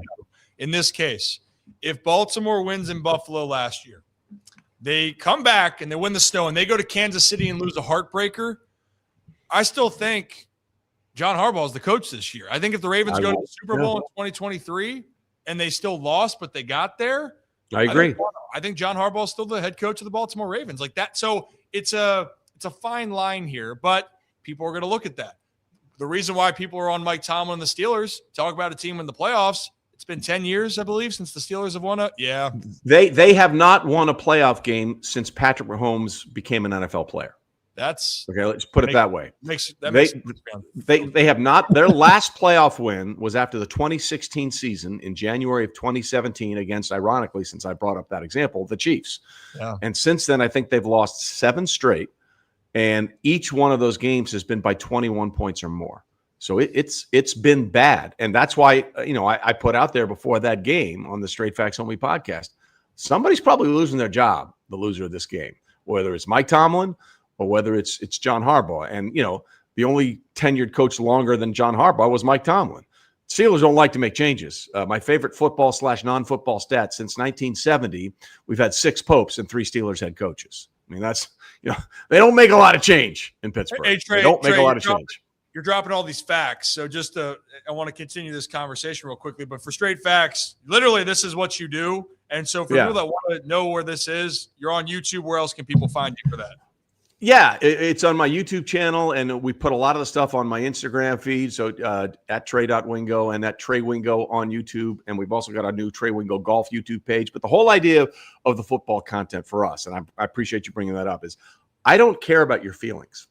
in this case, if Baltimore wins in Buffalo last year, they come back and they win the snow and they go to Kansas City and lose a heartbreaker, I still think John Harbaugh is the coach this year. I think if the Ravens go to the Super Bowl in 2023 and they still lost, but they got there, I agree. I think John Harbaugh is still the head coach of the Baltimore Ravens. Like that. So it's a fine line here, but people are going to look at that. The reason why people are on Mike Tomlin and the Steelers, talk about a team in the playoffs. It's been 10 years, I believe, since the Steelers have won They have not won a playoff game since Patrick Mahomes became an NFL player. That's okay. Let's put it that way. They have not. Their last playoff win was after the 2016 season in January of 2017 against, ironically, since I brought up that example, the Chiefs. Yeah. And since then, I think they've lost 7 straight, and each one of those games has been by 21 points or more. So it's been bad. And that's why, I put out there before that game on the Straight Facts Only podcast, somebody's probably losing their job, the loser of this game, whether it's Mike Tomlin or whether it's John Harbaugh. And, the only tenured coach longer than John Harbaugh was Mike Tomlin. Steelers don't like to make changes. My favorite football/non-football stat since 1970, we've had 6 popes and 3 Steelers head coaches. I mean, that's, they don't make a lot of change in Pittsburgh. Hey, Trey, they don't make a lot of change. You're dropping all these facts. So I want to continue this conversation real quickly, but for straight facts, literally this is what you do. And so for people that want to know where this is, you're on YouTube. Where else can people find you for that? Yeah, it's on my YouTube channel, and we put a lot of the stuff on my Instagram feed. So at Trey.Wingo and at Trey Wingo on YouTube. And we've also got our new Trey Wingo Golf YouTube page. But the whole idea of the football content for us, and I appreciate you bringing that up, is I don't care about your feelings.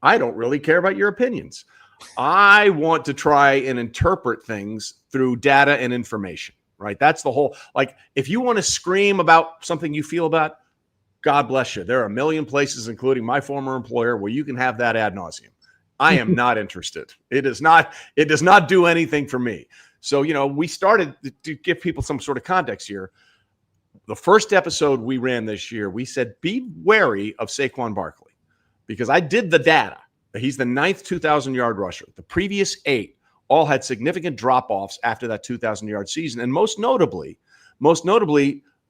I don't really care about your opinions. I want to try and interpret things through data and information, right? That's the whole, if you want to scream about something you feel about, God bless you. There are a million places, including my former employer, where you can have that ad nauseum. I am not interested. It does not do anything for me. So, we started to give people some sort of context here. The first episode we ran this year, we said, be wary of Saquon Barkley, because I did the data. He's the 9th 2,000-yard rusher. The previous 8 all had significant drop-offs after that 2,000-yard season. And most notably,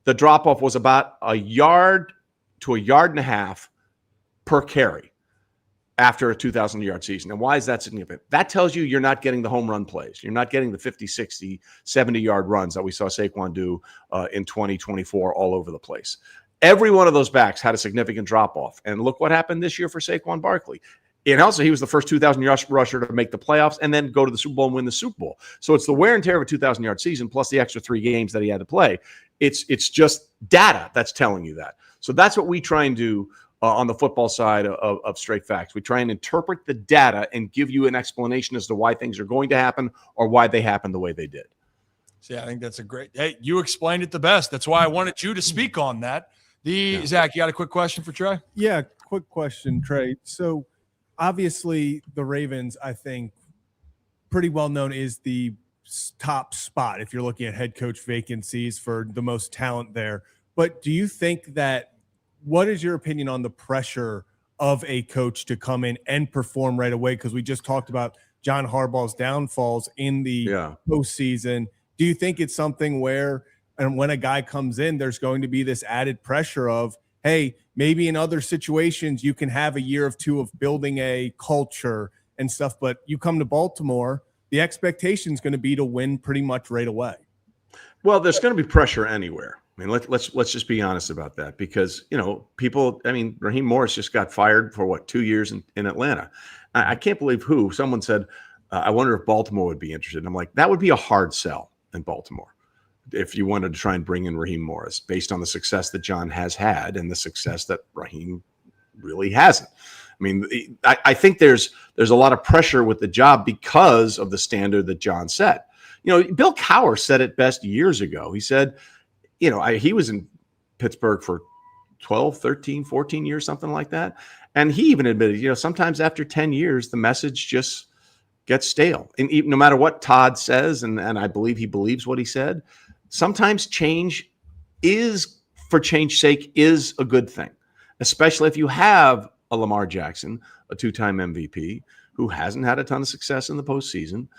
the drop-off was about a yard to a yard and a half per carry after a 2,000-yard season. And why is that significant? That tells you you're not getting the home run plays. You're not getting the 50, 60, 70-yard runs that we saw Saquon do in 2024 all over the place. Every one of those backs had a significant drop-off. And look what happened this year for Saquon Barkley. And also, he was the first 2,000-yard rusher to make the playoffs and then go to the Super Bowl and win the Super Bowl. So it's the wear and tear of a 2,000-yard season plus the extra 3 games that he had to play. It's just data that's telling you that. So that's what we try and do on the football side of Straight Facts. We try and interpret the data and give you an explanation as to why things are going to happen or why they happen the way they did. See, I think that's a great – hey, you explained it the best. That's why I wanted you to speak on that. Zach, you got a quick question for Trey? Yeah, quick question, Trey. So – obviously, the Ravens, I think, pretty well known is the top spot if you're looking at head coach vacancies for the most talent there. But do you think that – what is your opinion on the pressure of a coach to come in and perform right away? Because we just talked about John Harbaugh's downfalls in the postseason. Do you think it's something where – and when a guy comes in, there's going to be this added pressure of, hey, maybe in other situations you can have a year or 2 of building a culture and stuff, but you come to Baltimore, the expectation is going to be to win pretty much right away. Well, there's going to be pressure anywhere. I mean, let's just be honest about that, because people. I mean, Raheem Morris just got fired for 2 years in Atlanta. I can't believe someone said, I wonder if Baltimore would be interested. And I'm like, that would be a hard sell in Baltimore if you wanted to try and bring in Raheem Morris based on the success that John has had and the success that Raheem really hasn't. I mean, I think there's a lot of pressure with the job because of the standard that John set. Bill Cowher said it best years ago. He said, he was in Pittsburgh for 12, 13, 14 years, something like that. And he even admitted, sometimes after 10 years, the message just gets stale. And no matter what Todd says, and I believe he believes what he said, sometimes change for change's sake is a good thing, especially if you have a Lamar Jackson, a 2-time MVP, who hasn't had a ton of success in the postseason.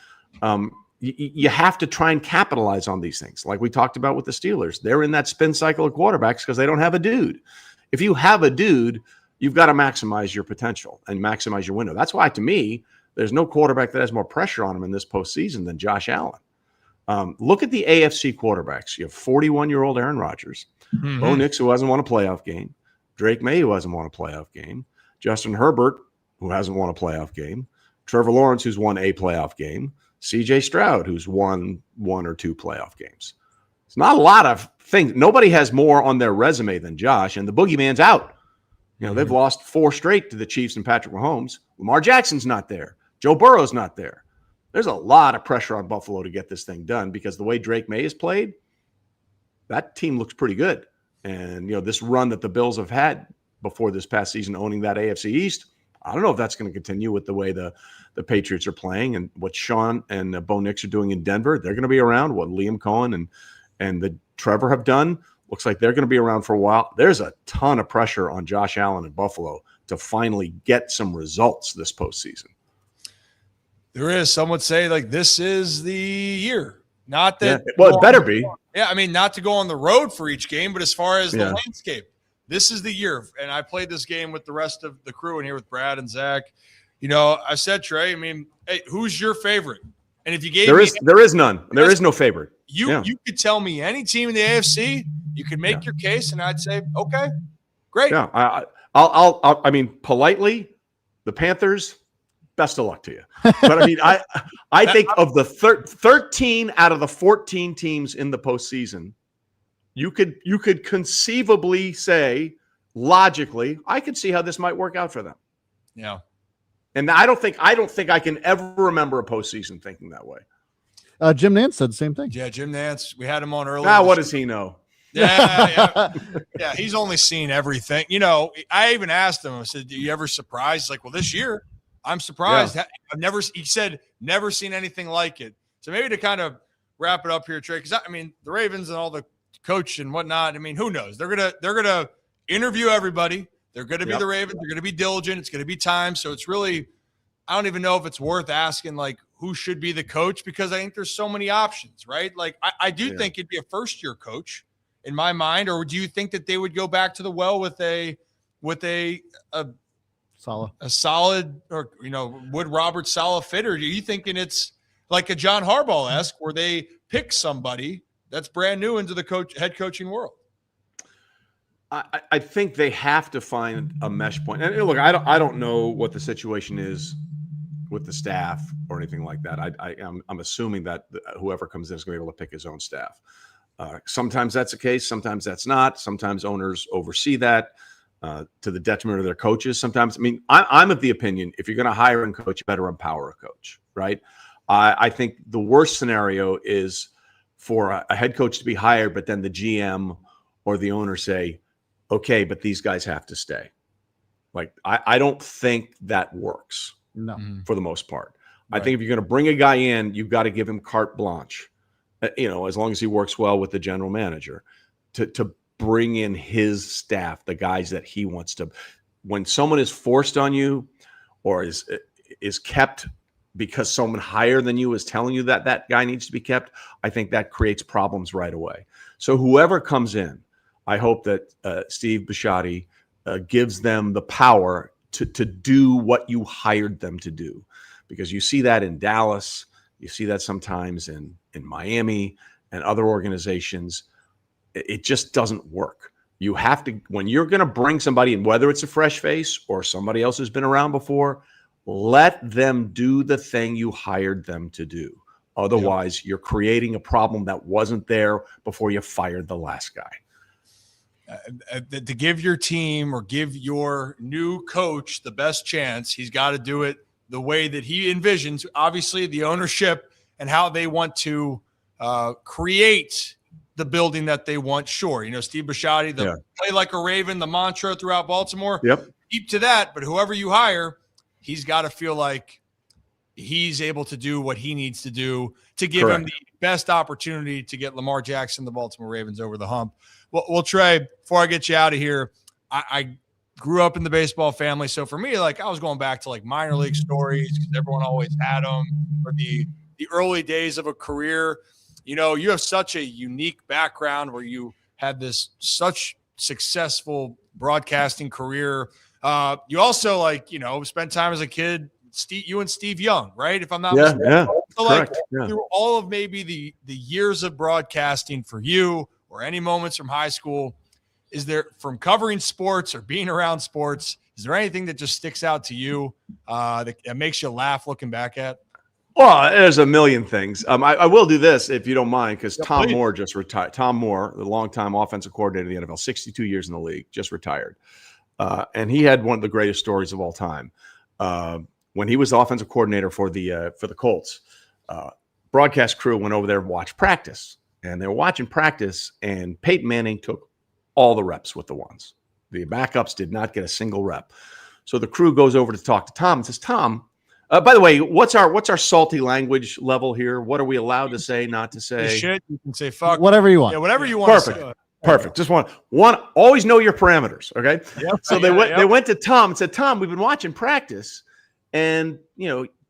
You have to try and capitalize on these things. Like we talked about with the Steelers, they're in that spin cycle of quarterbacks because they don't have a dude. If you have a dude, you've got to maximize your potential and maximize your window. That's why, to me, there's no quarterback that has more pressure on him in this postseason than Josh Allen. Look at the AFC quarterbacks. You have 41-year-old Aaron Rodgers, Bo Nix, who hasn't won a playoff game, Drake May, who hasn't won a playoff game, Justin Herbert, who hasn't won a playoff game, Trevor Lawrence, who's won a playoff game, CJ Stroud, who's won 1 or 2 playoff games. It's not a lot of things. Nobody has more on their resume than Josh, and the boogeyman's out. They've lost 4 straight to the Chiefs and Patrick Mahomes. Lamar Jackson's not there. Joe Burrow's not there. There's a lot of pressure on Buffalo to get this thing done because the way Drake May has played, that team looks pretty good. And, this run that the Bills have had before this past season owning that AFC East, I don't know if that's going to continue with the way the Patriots are playing and what Sean and Bo Nix are doing in Denver. They're going to be around. What Liam Cohen and the Trevor have done, looks like they're going to be around for a while. There's a ton of pressure on Josh Allen and Buffalo to finally get some results this postseason. There is. Some would say, this is the year. Not that. Yeah. Well, it better be. Yeah, I mean, not to go on the road for each game, but as far as the landscape, this is the year. And I played this game with the rest of the crew in here with Brad and Zach. I said, Trey, hey, who's your favorite? And if you gave there is none. There is no favorite. You could tell me any team in the AFC, you could make your case, and I'd say, okay, great. Yeah, I mean, politely, the Panthers, best of luck to you. But I think of the 13 out of the 14 teams in the postseason, you could conceivably say, logically, I could see how this might work out for them. Yeah. And I don't think I can ever remember a postseason thinking that way. Jim Nantz said the same thing. Yeah, Jim Nantz. We had him on earlier. What does he know? Yeah. He's only seen everything. I even asked him, I said, "Do you ever surprised?" He's like, well, this year I'm surprised. Yeah. He said, never seen anything like it. So maybe to kind of wrap it up here, Trey, because I mean the Ravens and all the coach and whatnot. I mean, who knows? They're gonna interview everybody. They're gonna be the Ravens. They're gonna be diligent. It's gonna be time. So it's really, I don't even know if it's worth asking like who should be the coach, because I think there's so many options, right? Like I do think it'd be a first-year coach in my mind, or do you think that they would go back to the well with a solid, or would Robert Saleh fit, or are you thinking it's like a John Harbaugh-esque where they pick somebody that's brand new into the head coaching world? I think they have to find a mesh point. And look, I don't know what the situation is with the staff or anything like that. I'm assuming that whoever comes in is going to be able to pick his own staff. Sometimes that's the case. Sometimes that's not. Sometimes owners oversee that to the detriment of their coaches. Sometimes, I mean, I'm of the opinion, if you're going to hire a coach, you better empower a coach, right? I think the worst scenario is for a head coach to be hired, but then the GM or the owner say, okay, but these guys have to stay. Like, I don't think that works. No. For the most part. Right. I think if you're going to bring a guy in, you've got to give him carte blanche, as long as he works well with the general manager to bring in his staff, the guys that he wants to. When someone is forced on you or is kept because someone higher than you is telling you that that guy needs to be kept, I think that creates problems right away. So whoever comes in, I hope that Steve Bisciotti gives them the power to do what you hired them to do, because you see that in Dallas, you see that sometimes in Miami and other organizations. It just doesn't work. You have to, when you're going to bring somebody in, whether it's a fresh face or somebody else who's been around before, let them do the thing you hired them to do. Otherwise, you're creating a problem that wasn't there before you fired the last guy. To give your team or give your new coach the best chance, he's got to do it the way that he envisions, obviously the ownership and how they want to create the building that they want. Sure. Steve Bisciotti, play like a Raven, the mantra throughout Baltimore. Yep. Keep to that. But whoever you hire, he's got to feel like he's able to do what he needs to do to give him the best opportunity to get Lamar Jackson, the Baltimore Ravens, over the hump. Well, Trey, before I get you out of here, I grew up in the baseball family. So for me, like, I was going back to like minor league stories because everyone always had them, or the early days of a career. You have such a unique background where you had such successful broadcasting career. You also spent time as a kid, you and Steve Young, right? If I'm not mistaken. Yeah. So Correct. through all of maybe the years of broadcasting for you, or any moments from high school, is there, from covering sports or being around sports, is there anything that just sticks out to you that makes you laugh looking back at? Well, there's a million things. I will do this if you don't mind, because Tom Moore just retired. Tom Moore, the longtime offensive coordinator of the NFL, 62 years in the league, just retired. And he had one of the greatest stories of all time. When he was the offensive coordinator for the Colts, broadcast crew went over there and watched practice. And they were watching practice, and Peyton Manning took all the reps with the ones. The backups did not get a single rep. So the crew goes over to talk to Tom and says, Tom, by the way, what's our salty language level here? What are we allowed to say, not to say? Shit, you can say fuck. Whatever you want. Yeah, whatever you want. Perfect. Perfect. Just one. Always know your parameters. Okay. Yep. So they went to Tom and said, Tom, we've been watching practice, and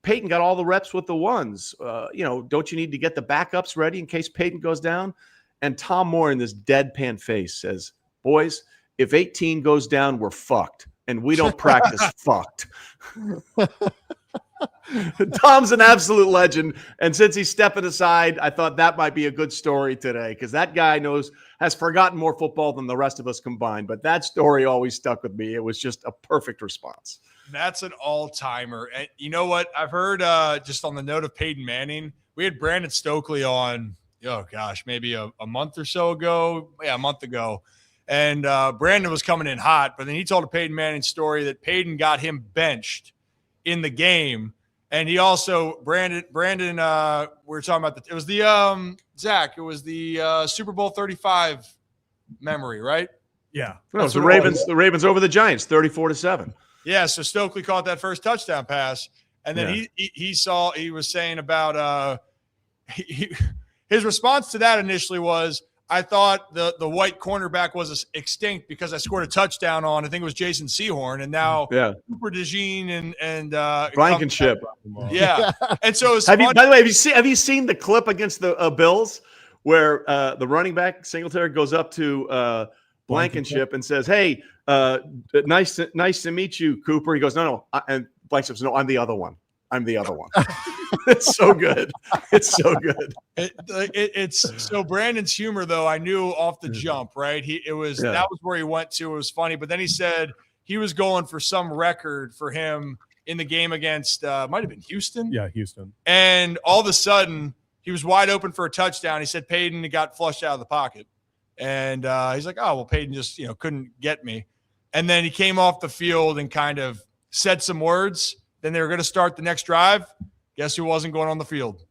Peyton got all the reps with the ones. Don't you need to get the backups ready in case Peyton goes down? And Tom Moore, in this deadpan face, says, boys, if 18 goes down, we're fucked. And we don't practice fucked. Tom's an absolute legend. And since he's stepping aside, I thought that might be a good story today, because that guy has forgotten more football than the rest of us combined. But that story always stuck with me. It was just a perfect response. That's an all-timer. And you know what? I've heard, just on the note of Peyton Manning, we had Brandon Stokely on, maybe a month or so ago. Yeah, a month ago. And Brandon was coming in hot, but then he told a Peyton Manning story that Peyton got him benched in the game. And he also, Brandon, we were talking about it was the, Zach, it was the Super Bowl 35 memory, right? Yeah. No, it was the Ravens over the Giants, 34-7. Yeah, so Stokely caught that first touchdown pass, and then he was saying about his response to that initially was, I thought the white cornerback was extinct because I scored a touchdown on, I think it was Jason Sehorn, and now Cooper DeJean and Blankenship. Yeah. And so by the way, have you seen the clip against the Bills where the running back Singletary goes up to Blankenship and says, "Hey, nice to meet you, Cooper." He goes, "No." And Blankenship says, "No, I'm the other one. I'm the other one." It's so good. It's so good. It's so Brandon's humor, though, I knew off the jump, right? That was where he went to. It was funny. But then he said he was going for some record for him in the game against might have been Houston. Yeah, Houston. And all of a sudden he was wide open for a touchdown. He said Peyton got flushed out of the pocket. And he's like, oh, well, Peyton just, couldn't get me. And then he came off the field and kind of said some words. Then they were going to start the next drive. Guess who wasn't going on the field?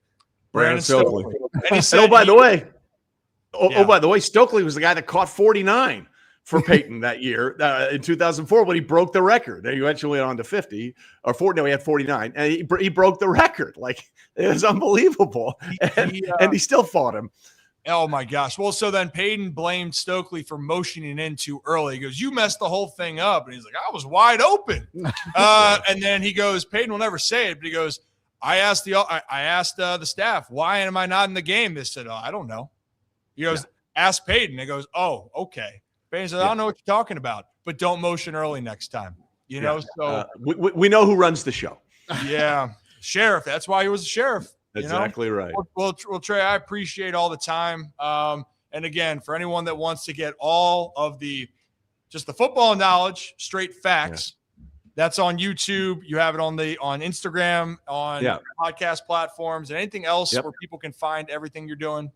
Brandon Stokely. And he said, by the way, Stokely was the guy that caught 49 for Peyton that year in 2004 when he broke the record. They eventually went on to 50 or 40. No, he had 49, and he broke the record. Like, it was unbelievable, and he still fought him. Oh my gosh. Well, so then Peyton blamed Stokely for motioning in too early. He goes, "You messed the whole thing up." And he's like, "I was wide open." And then he goes, Peyton will never say it, but he goes, I asked the staff, "Why am I not in the game?" They said, "Oh, I don't know." He goes, "Ask Peyton." He goes, "Oh, okay." Peyton said, "I don't know what you're talking about, but don't motion early next time." So we know who runs the show. Yeah. Sheriff. That's why he was a sheriff. Exactly right. Well, Trey, I appreciate all the time. And again, for anyone that wants to get all of the football knowledge, straight facts, that's on YouTube. You have it on Instagram, on podcast platforms, and anything else where people can find everything you're doing.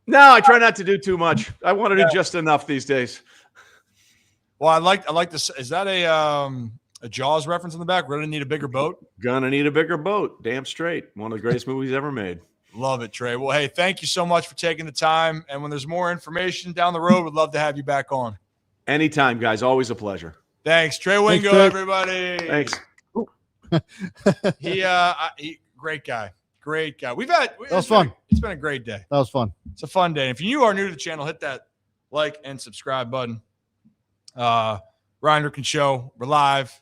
No, I try not to do too much. I want to do just enough these days. Well, I like this. Is that a Jaws reference in the back? We're going to need a bigger boat. Gonna need a bigger boat. Damn straight. One of the greatest movies ever made. Love it, Trey. Well, hey, thank you so much for taking the time. And when there's more information down the road, we'd love to have you back on. Anytime, guys. Always a pleasure. Thanks. Trey Wingo, everybody. Thanks. He great guy. Great guy. That was fun. It's been a great day. That was fun. It's a fun day. If you are new to the channel, hit that like and subscribe button. Ryan Ripken Show. We're live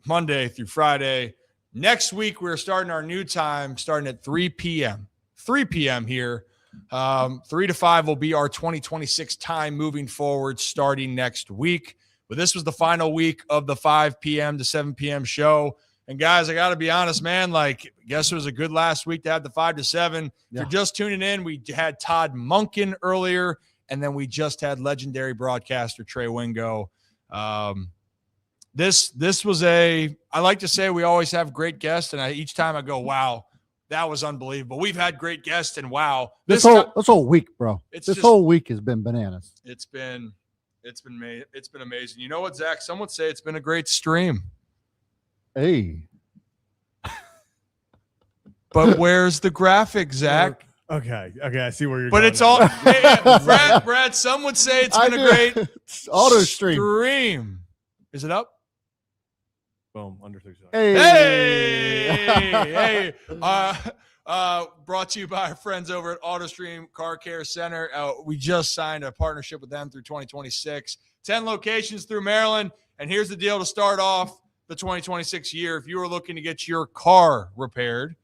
Monday through Friday. Next week, we're starting our new time, starting at 3 p.m. 3 p.m. here. 3 to 5 will be our 2026 time moving forward starting next week. But this was the final week of the 5 p.m. to 7 p.m. show. And guys, I got to be honest, man, guess it was a good last week to have the 5 to 7. If you're just tuning in, we had Todd Monken earlier, and then we just had legendary broadcaster Trey Wingo. This was I like to say we always have great guests, and each time I go, wow, that was unbelievable. We've had great guests, and wow. This whole week, bro. This whole week has been bananas. It's been amazing. You know what, Zach? Some would say it's been a great stream. Hey. But where's the graphic, Zach? Okay, I see where you're going. But it's all Brad, some would say it's been a great auto stream. Is it up? Boom, under 6 seconds. Hey. Brought to you by our friends over at AutoStream Car Care Center. We just signed a partnership with them through 2026. 10 locations through Maryland. And here's the deal to start off the 2026 year. If you are looking to get your car repaired,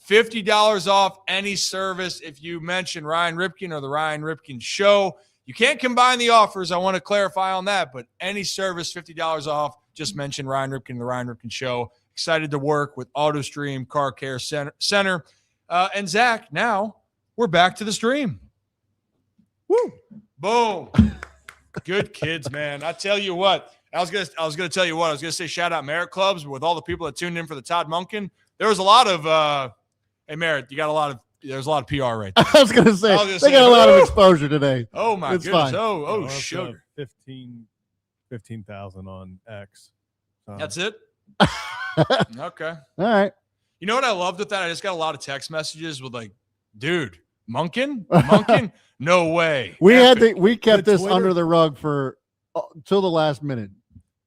$50 off any service if you mention Ryan Ripken or the Ryan Ripken Show. You can't combine the offers. I want to clarify on that, but any service, $50 off. Just mention Ryan Ripken, the Ryan Ripken Show. Excited to work with AutoStream Car Care Center. And Zach, now we're back to the stream. Woo! Boom! Good kids, man. I tell you what. I was gonna tell you what. I was gonna say shout out Merit Clubs with all the people that tuned in for the Todd Monken. There was a lot of hey Merritt, there's a lot of PR right there. I was gonna say they got a lot of exposure today. Oh my goodness. Oh sugar. 15,000 on X. That's it? Okay. All right. You know what I loved with that? I just got a lot of text messages with dude, Monken? No way. We kept this Twitter, under the rug for till the last minute.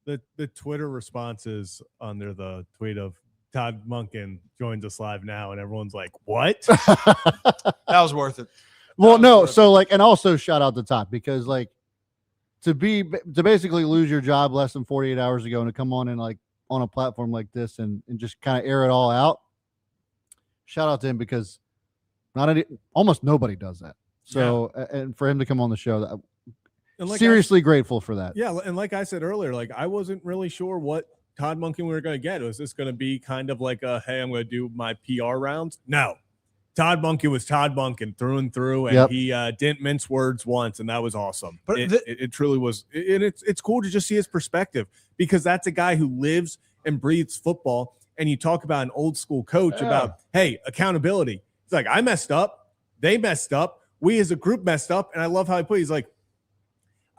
The Twitter responses under the tweet of Todd Monken joins us live now, and everyone's like, "What?" That was worth it. Well, no. So like, and also shout out to Todd, because like to basically lose your job less than 48 hours ago and to come on and like on a platform like this and just kind of air it all out. Shout out to him, because almost nobody does that. So, and for him to come on the show, seriously grateful for that. Yeah. And like I said earlier, like I wasn't really sure what Todd Monken we were going to get. Was this going to be kind of like a, hey, I'm going to do my PR rounds? No. Todd Monken was Todd Monken through and through, and he didn't mince words once, and that was awesome. But it truly was. And it's cool to just see his perspective, because that's a guy who lives and breathes football. And you talk about an old school coach about, hey, accountability. It's like, I messed up. They messed up. We as a group messed up. And I love how he put it. He's like,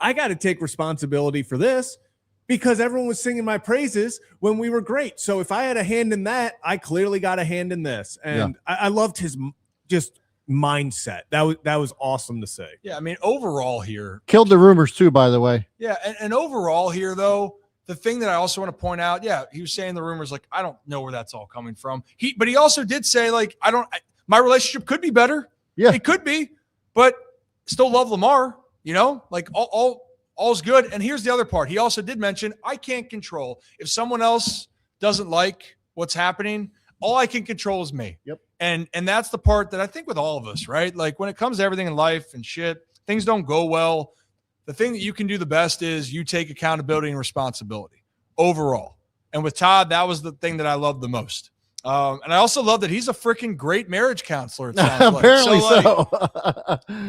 I got to take responsibility for this, because everyone was singing my praises when we were great. So if I had a hand in that, I clearly got a hand in this. And I loved his just mindset. That was awesome to say. Yeah, I mean, overall here. Killed the rumors too, by the way. Yeah, and overall here, though, the thing that I also want to point out, he was saying the rumors, like, I don't know where that's all coming from. But he also did say, like, my relationship could be better. Yeah. It could be, but still love Lamar, like all's good. And here's the other part. He also did mention, I can't control if someone else doesn't like what's happening. All I can control is me. Yep. And that's the part that I think with all of us, right? Like when it comes to everything in life and shit, things don't go well. The thing that you can do the best is you take accountability and responsibility overall. And with Todd, that was the thing that I loved the most. And I also love that he's a freaking great marriage counselor. It sounds apparently like.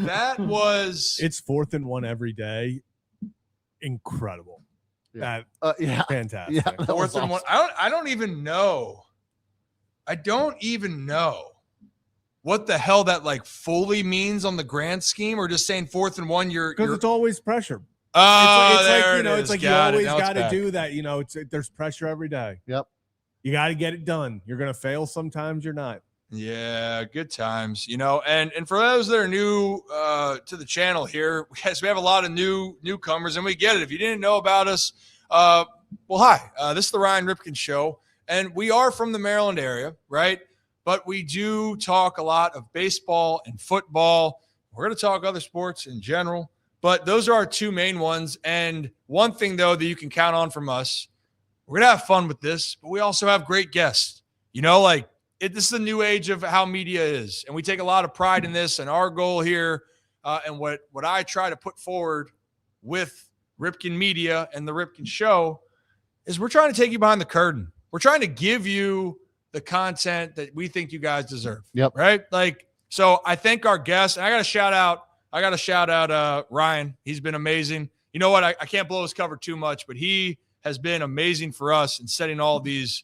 That was. It's 4th and 1 every day. Incredible. Yeah. Fantastic. Yeah, 4th and 1. I don't even know. I don't even know what the hell that like fully means on the grand scheme, or just saying 4th and 1. Because it's always pressure. It's like you always got to do that. There's pressure every day. Yep. You got to get it done. You're going to fail sometimes. You're not. Yeah, good times. And for those that are new to the channel here, yes, we have a lot of newcomers, and we get it. If you didn't know about us, well, hi. This is the Ryan Ripken Show. And we are from the Maryland area, right? But we do talk a lot of baseball and football. We're going to talk other sports in general, but those are our two main ones. And one thing, though, that you can count on from us, we're going to have fun with this, but we also have great guests. This is the new age of how media is, and we take a lot of pride in this. And our goal here, and what I try to put forward with Ripken Media and the Ripken Show, is we're trying to take you behind the curtain. We're trying to give you the content that we think you guys deserve. Yep. Right. So I thank our guests. And I got to shout out Ryan. He's been amazing. You know what? I can't blow his cover too much, but he has been amazing for us in setting all these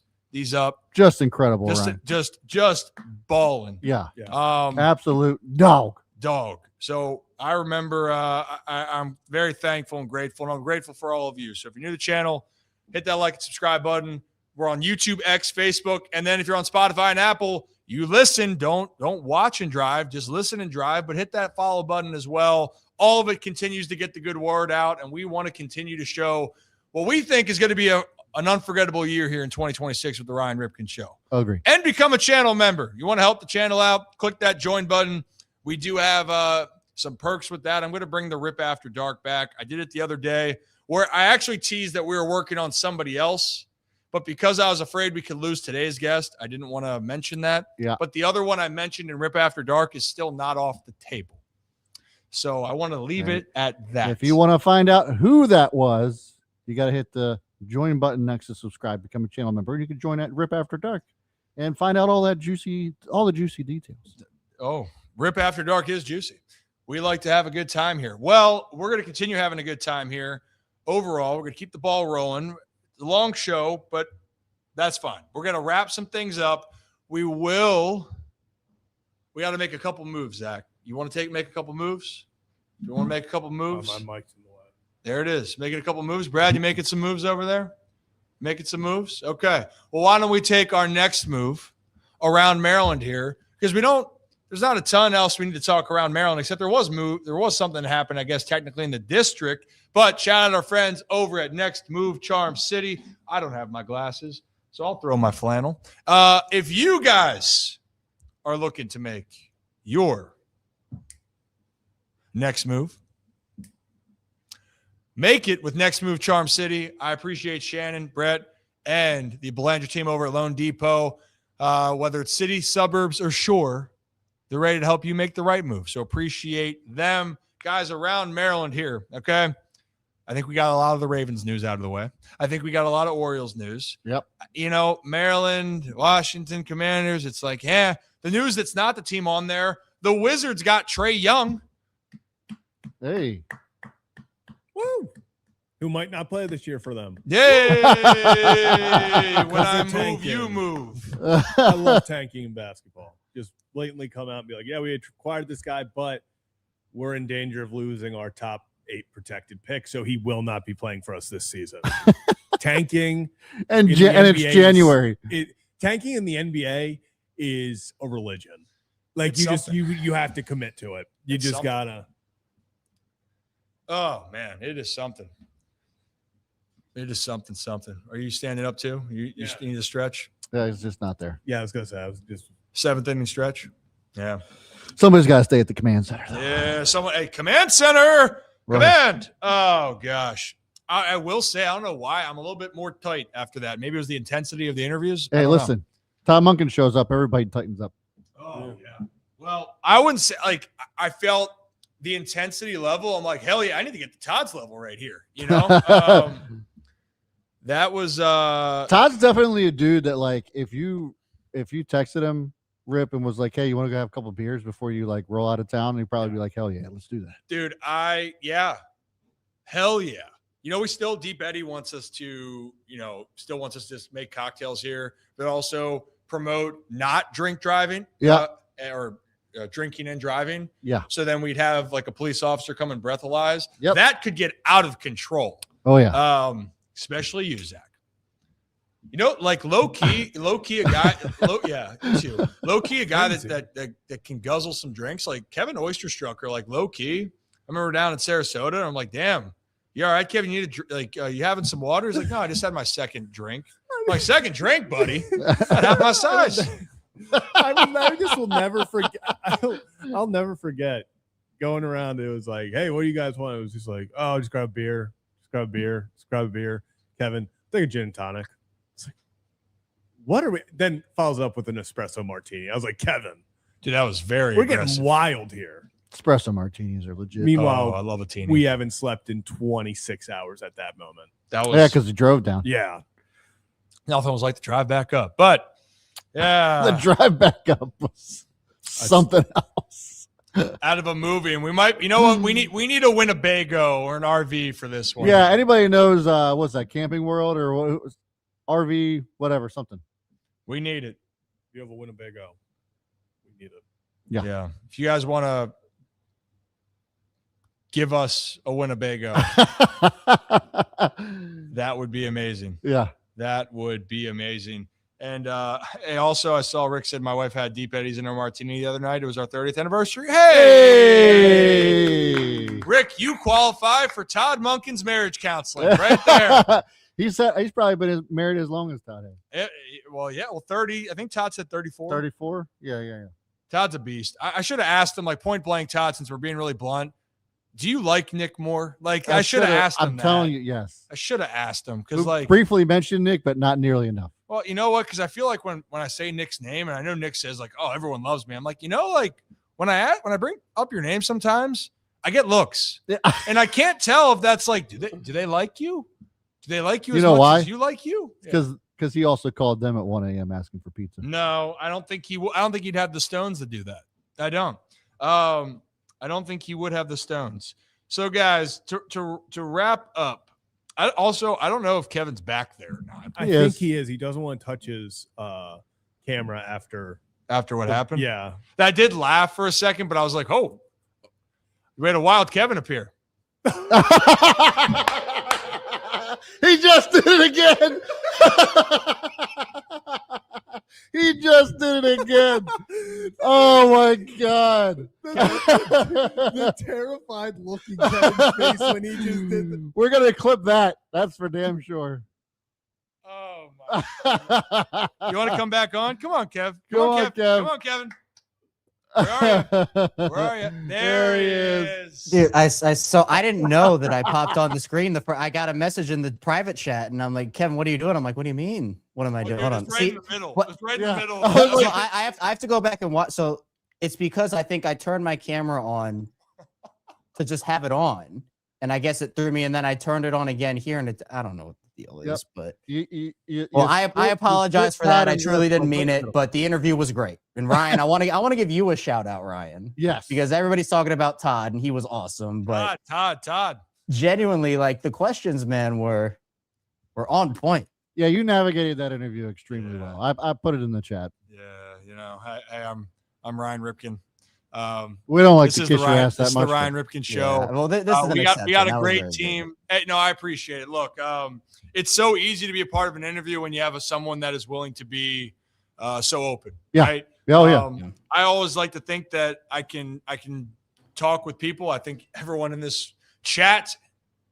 up. Just incredible. Ryan. Just balling. Yeah. Absolute dog. So I remember I'm very thankful and grateful, and I'm grateful for all of you. So if you're new to the channel, hit that like and subscribe button. We're on YouTube, X, Facebook, and then if you're on Spotify and Apple, you listen. Don't watch and drive. Just listen and drive, but hit that follow button as well. All of it continues to get the good word out, and we want to continue to show what we think is going to be an unforgettable year here in 2026 with the Ryan Ripken Show. Agree. And become a channel member. You want to help the channel out, click that join button. We do have some perks with that. I'm going to bring the Rip After Dark back. I did it the other day where I actually teased that we were working on somebody else. But because I was afraid we could lose today's guest, I didn't want to mention that. Yeah. But the other one I mentioned in Rip After Dark is still not off the table. So I want to leave it at that. If you want to find out who that was, you got to hit the join button next to subscribe, become a channel member. You can join at Rip After Dark and find out all the juicy details. Oh, Rip After Dark is juicy. We like to have a good time here. Well, we're going to continue having a good time here. Overall, we're going to keep the ball rolling. The long show, but that's fine. We're going to wrap some things up. We got to make a couple moves, Zach. You want to make a couple moves? You want to make a couple moves? My mic's in the way. There it is. Making a couple moves. Brad, you making some moves over there? Making some moves? Okay. Well, why don't we take our next move around Maryland here? Because there's not a ton else we need to talk around Maryland, except there was something that happened, I guess, technically in the district. But shout out our friends over at Next Move Charm City. I don't have my glasses, So I'll throw my flannel. If you guys are looking to make your next move, make it with Next Move Charm City. I appreciate Shannon, Brett, and the Belanger team over at Loan Depot. Whether it's city, suburbs, or shore, they're ready to help you make the right move. So appreciate them. Guys around Maryland here, okay? I think we got a lot of the Ravens news out of the way. I think we got a lot of Orioles news. Yep. You know, Maryland, Washington Commanders, it's like, the news that's not the team on there, the Wizards got Trey Young. Hey. Woo! Who might not play this year for them. Yay! When I they're move, tanking. you move. I love tanking in basketball. Just blatantly come out and be like, yeah, we acquired this guy, but we're in danger of losing our top 8 protected pick, so he will not be playing for us this season. Tanking and in the it's NBA January. Tanking in the NBA is a religion. Like It's you have to commit to it. You It's just something. gotta. Oh, man, it is something. It is something. Are you standing up too? You need to stretch? Yeah, it's just not there. Yeah, I was gonna say I was just 7th inning stretch? Yeah. Somebody's got to stay at the command center. Though. Yeah, someone. Hey, command center. Right. Command. Oh, gosh. I will say, I don't know why. I'm a little bit more tight after that. Maybe it was the intensity of the interviews. I Hey, don't know. listen. Todd Monken shows up. Everybody tightens up. Oh, yeah. Well, I wouldn't say, like, I felt the intensity level. I'm like, hell yeah, I need to get to Todd's level right here. You know? That was Todd's definitely a dude that, like, if you texted him, Rip, and was like, hey, you want to go have a couple of beers before you, like, roll out of town? He'd probably be like, hell yeah, let's do that. dude, hell yeah. You know, Deep Eddie wants us to, still wants us to make cocktails here, but also promote not drink driving. Yeah. Or drinking and driving. Yeah. So then we'd have like a police officer come and breathalyze. Yep. That could get out of control. Oh, yeah. Especially you, Zach. You know, like low key a guy, low key a guy that can guzzle some drinks, like Kevin Oysterstrucker, like low key. I remember down in Sarasota, and I'm like, damn, you all right, Kevin? You need you having some water? He's like, no, I just had my second drink. I'm like, second drink, buddy? I'd have my size. I just will never forget. I'll never forget going around. It was like, hey, what do you guys want? It was just like, oh, just grab a beer. Just grab a beer. Kevin, take a gin and tonic. It's like, what are we? Then follows up with an espresso martini. I was like, Kevin, Dude, that was very we're aggressive. getting wild here. Espresso martinis are legit. Meanwhile, I love a teeny. we haven't slept in 26 hours at that moment. That was yeah, because he drove down. Yeah. nothing was like the drive back up. But yeah, The drive back up was something else. out of a movie, and we might, you know what, we need a Winnebago or an RV for this one. Yeah, anybody knows what's that, Camping World or what, RV, whatever, something. we need it. You have a Winnebago. We need it. Yeah. If you guys want to give us a Winnebago, that would be amazing. Yeah. That would be amazing. And also, I saw Rick said my wife had Deep Eddies in her martini the other night. It was our 30th anniversary. Hey! Rick, you qualify for Todd Monken's marriage counseling right there. He said he's probably been married as long as Todd has. Well, 30. I think Todd said 34. 34? Yeah. Todd's a beast. I should have asked him, like, point blank, Todd, since we're being really blunt, do you like Nick more? Like, I should have asked him. I'm telling you, yes. I should have asked him because, We like, briefly mentioned Nick, but not nearly enough. well, you know what? Because I feel like when I say Nick's name, and I know Nick says, like, oh, everyone loves me. I'm like, like when I bring up your name, sometimes I get looks, and I can't tell if that's like, do they like you? Do they like you? You as know much why? as you like you? Because he also called them at 1 a.m. asking for pizza. No, I don't think I don't think he'd have the stones to do that. I don't. I don't think he would have the stones. So, guys, to wrap up, I don't know if Kevin's back there or not. I think he is. He doesn't want to touch his camera after What happened? Yeah. I did laugh for a second, but I was like, oh, we had a wild Kevin appear. He just did it again. He just did it again. Oh my God. The terrified look in Kevin's face when he just did We're gonna clip that. That's for damn sure. Oh my! You want to come back on? Come on, Kev. Come on, Kev. Come on, Kevin. Where are you? Where are you? There he is. Dude, so I didn't know that I popped on the screen. I got a message in the private chat, and I'm like, Kevin, what are you doing? I'm like, what do you mean? What am I doing? Hold on. Right in the middle. What- It's right in the middle. So I have to go back and watch. So it's because I think I turned my camera on to just have it on, and I guess it threw me, and then I turned it on again here, and I don't know what the deal is, but I apologize for that. I truly didn't mean it, but the interview was great. And Ryan, I want to give you a shout out, Ryan. Yes, because everybody's talking about Todd, and he was awesome. But Todd, genuinely, like the questions, man, were on point. Yeah, you navigated that interview extremely well. I put it in the chat. Yeah, you know, I'm Ryan Ripken. We don't like this to is kiss the your Ryan, ass that this is much. the Ryan Ripken show. Yeah. Well, this is we got a great team. Hey, no, I appreciate it. Look, it's so easy to be a part of an interview when you have someone that is willing to be so open. Yeah. Right? Oh yeah. I always like to think that I can talk with people. I think everyone in this chat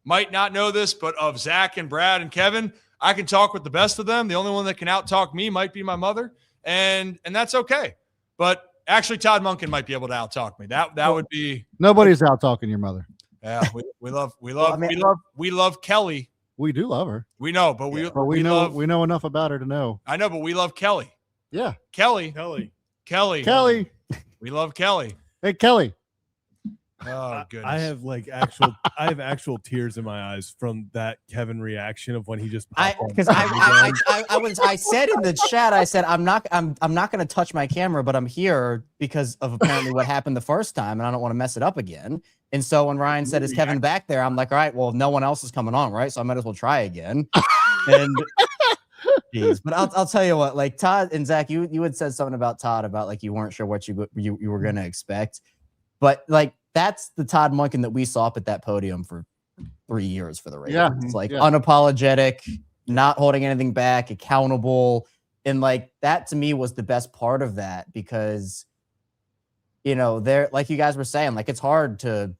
might not know this, but of Zach and Brad and Kevin, I can talk with the best of them. The only one that can out-talk me might be my mother, and that's okay. But actually, Todd Monken might be able to out-talk me. That would be. Nobody's out talking your mother. Yeah, we love Kelly. We do love her. We know, but we know enough about her to know. I know, but we love Kelly. Yeah, Kelly. We love Kelly. Hey, Kelly. Oh goodness. I have actual tears in my eyes from that Kevin reaction of when he just because I said in the chat, I said I'm not going to touch my camera, but I'm here because of apparently what happened the first time, and I don't want to mess it up again. And so when Ryan said, "Is Kevin back there?" I'm like, "All right, well, no one else is coming on, right? So I might as well try again." And jeez, but I'll tell you what, like Todd and Zach, you had said something about Todd about like you weren't sure what you were going to expect, but like. That's the Todd Monken that we saw up at that podium for 3 years for the Ravens. Yeah. It's like unapologetic, not holding anything back, accountable. And like that to me was the best part of that because, you know, there, like you guys were saying, like it's hard to,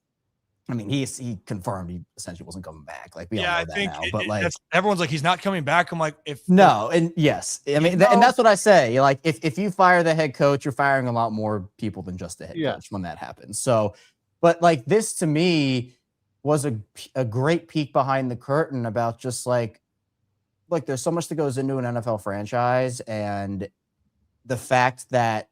I mean, he confirmed he essentially wasn't coming back. Like we all know that now, but like everyone's like, he's not coming back. I'm like, and yes, I mean, and that's what I say. Like if you fire the head coach, you're firing a lot more people than just the head coach when that happens. So, but like this to me was a great peek behind the curtain about just like there's so much that goes into an NFL franchise and the fact that,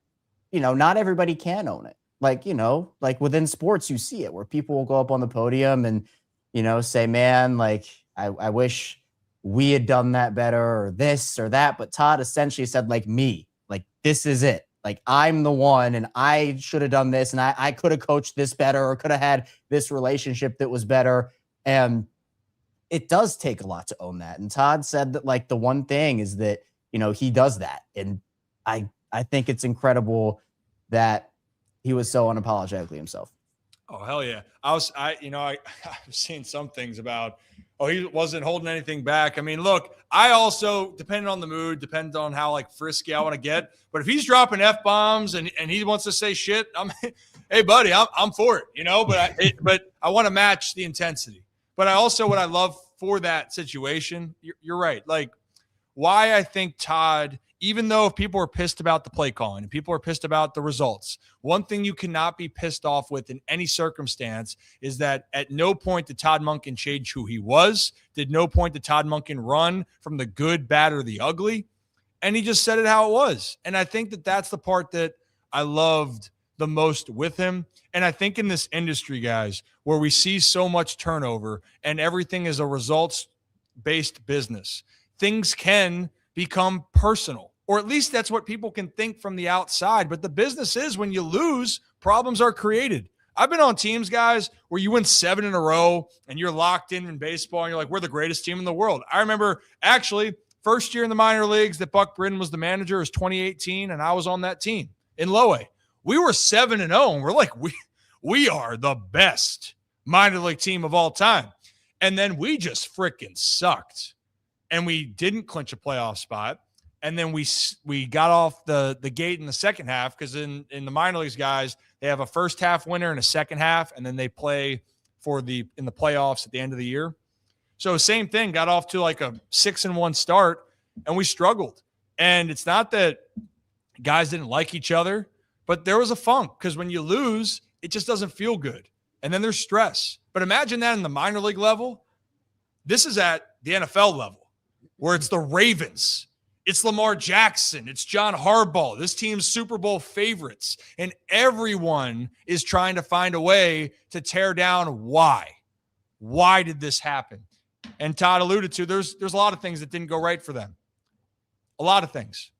you know, not everybody can own it. Like, you know, like within sports, you see it where people will go up on the podium and, you know, say, man, like, I wish we had done that better or this or that. But Todd essentially said, like, me, like, this is it. Like, I'm the one and I should have done this and I could have coached this better or could have had this relationship that was better. And it does take a lot to own that. And Todd said that, like, the one thing is that, you know, he does that. And I think it's incredible that he was so unapologetically himself. Oh, hell yeah. I was seeing some things about, he wasn't holding anything back. I mean, look, I also, depending on the mood, depends on how like frisky I want to get. But if he's dropping F-bombs and he wants to say shit, hey buddy, I'm for it, you know, but I want to match the intensity. But I also, what I love for that situation, you're right. Like why I think Todd, even though if people are pissed about the play calling and people are pissed about the results, one thing you cannot be pissed off with in any circumstance is that at no point did Todd Monken change who he was, did no point did Todd Monken run from the good, bad, or the ugly, and he just said it how it was. And I think that that's the part that I loved the most with him. And I think in this industry, guys, where we see so much turnover and everything is a results-based business, things can become personal, or at least that's what people can think from the outside. But the business is when you lose, problems are created. I've been on teams, guys, where you win 7 in a row and you're locked in baseball and you're like, we're the greatest team in the world. I remember actually first year in the minor leagues that Buck Britton was the manager was 2018, and I was on that team in Low A. We were 7-0, and we're like, we are the best minor league team of all time. And then we just freaking sucked. And we didn't clinch a playoff spot. And then we got off the gate in the second half because in the minor leagues, guys, they have a first half winner and a second half, and then they play in the playoffs at the end of the year. So same thing, got off to like a 6-1 start, and we struggled. And it's not that guys didn't like each other, but there was a funk because when you lose, it just doesn't feel good. And then there's stress. But imagine that in the minor league level. This is at the NFL level where it's the Ravens. It's Lamar Jackson. It's John Harbaugh. This team's Super Bowl favorites. And everyone is trying to find a way to tear down why. Why did this happen? And Todd alluded to there's a lot of things that didn't go right for them. A lot of things.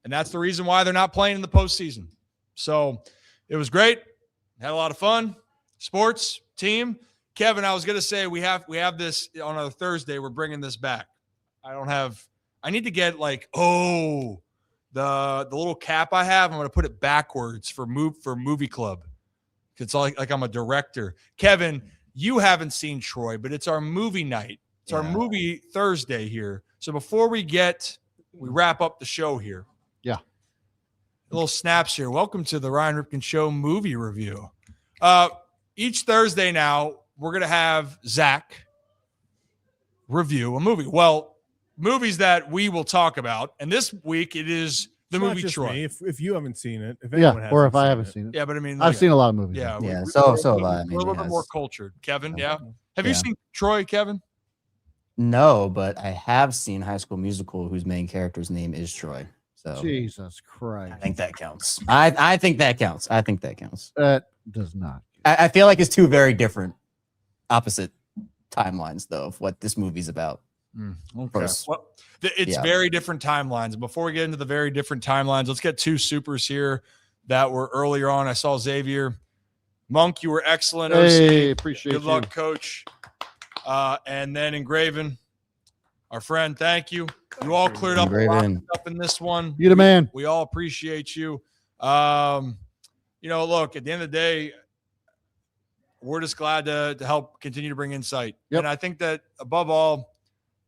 And that's the reason why they're not playing in the postseason. So it was great. Had a lot of fun. Sports, team. Kevin, I was going to say we have this on a Thursday. We're bringing this back. I need to get the little cap I have. I'm going to put it backwards for movie club. It's like I'm a director. Kevin, you haven't seen Troy, but it's our movie night. It's our movie Thursday here. So before we wrap up the show here. Yeah. A little snaps here. Welcome to the Ryan Ripken Show movie review. Each Thursday now, we're going to have Zach review a movie. Well, movies that we will talk about. And this week it is the It's not movie just Troy. me. If you haven't seen it, if Yeah, anyone or if I seen haven't it. seen it. Yeah, but I mean, I've seen a lot of movies. Yeah. Yeah, we're so a have little I. I mean, We're a little it bit more has- cultured. Kevin, yeah. Have Yeah. you seen Troy, Kevin? No, but I have seen High School Musical, whose main character's name is Troy. So Jesus I Christ. think that counts. I think that counts. I think that counts. That does not. I feel like it's two very different, opposite timelines, though, of what this movie's about. Okay. First. Well, it's Yeah. very different timelines. Before we get into the very different timelines, let's get two supers here that were earlier on. I saw Xavier. Monk, you were excellent. Hey, OC. appreciate Good you. luck, coach. And then Engraven, our friend, thank you. You all cleared up a lot of Engraven. stuff in this one. You the man. We all appreciate you. Look, at the end of the day, we're just glad to help continue to bring insight. Yep. And I think that above all,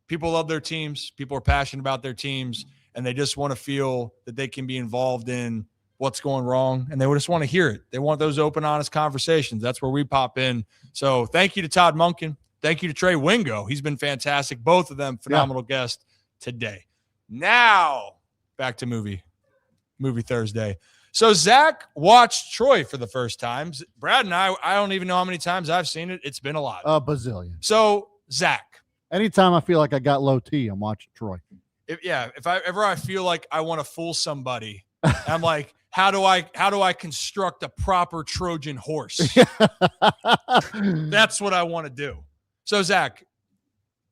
people love their teams. People are passionate about their teams, and they just want to feel that they can be involved in what's going wrong, and they just want to hear it. They want those open, honest conversations. That's where we pop in. So thank you to Todd Monken. Thank you to Trey Wingo. He's been fantastic. Both of them phenomenal guests today. Now back to movie Thursday. So Zach watched Troy for the first time. Brad and I don't even know how many times I've seen it. It's been a lot. A bazillion. So Zach, Anytime I feel like I got low T, I'm watching Troy. if I feel like I want to fool somebody, I'm like, how do I construct a proper Trojan horse? That's what I want to do. So Zach,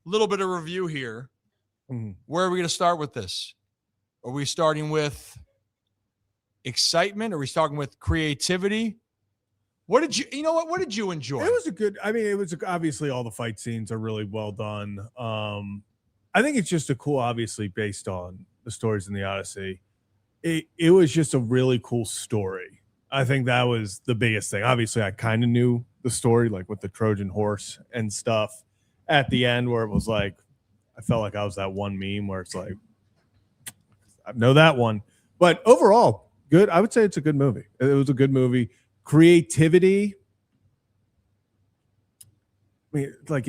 a little bit of review here. Mhm. Where are we going to start with this? Are we starting with excitement? Are we starting with creativity? What did you enjoy? It was a good. I mean, obviously all the fight scenes are really well done. I think it's just a cool, obviously based on the stories in the Odyssey. It was just a really cool story. I think that was the biggest thing. Obviously, I kind of knew the story, like with the Trojan horse and stuff at the end, where it was like, I felt like I was that one meme where it's like, I know that one. But overall, good. I would say it's a good movie. It was a good movie. Creativity. I mean, like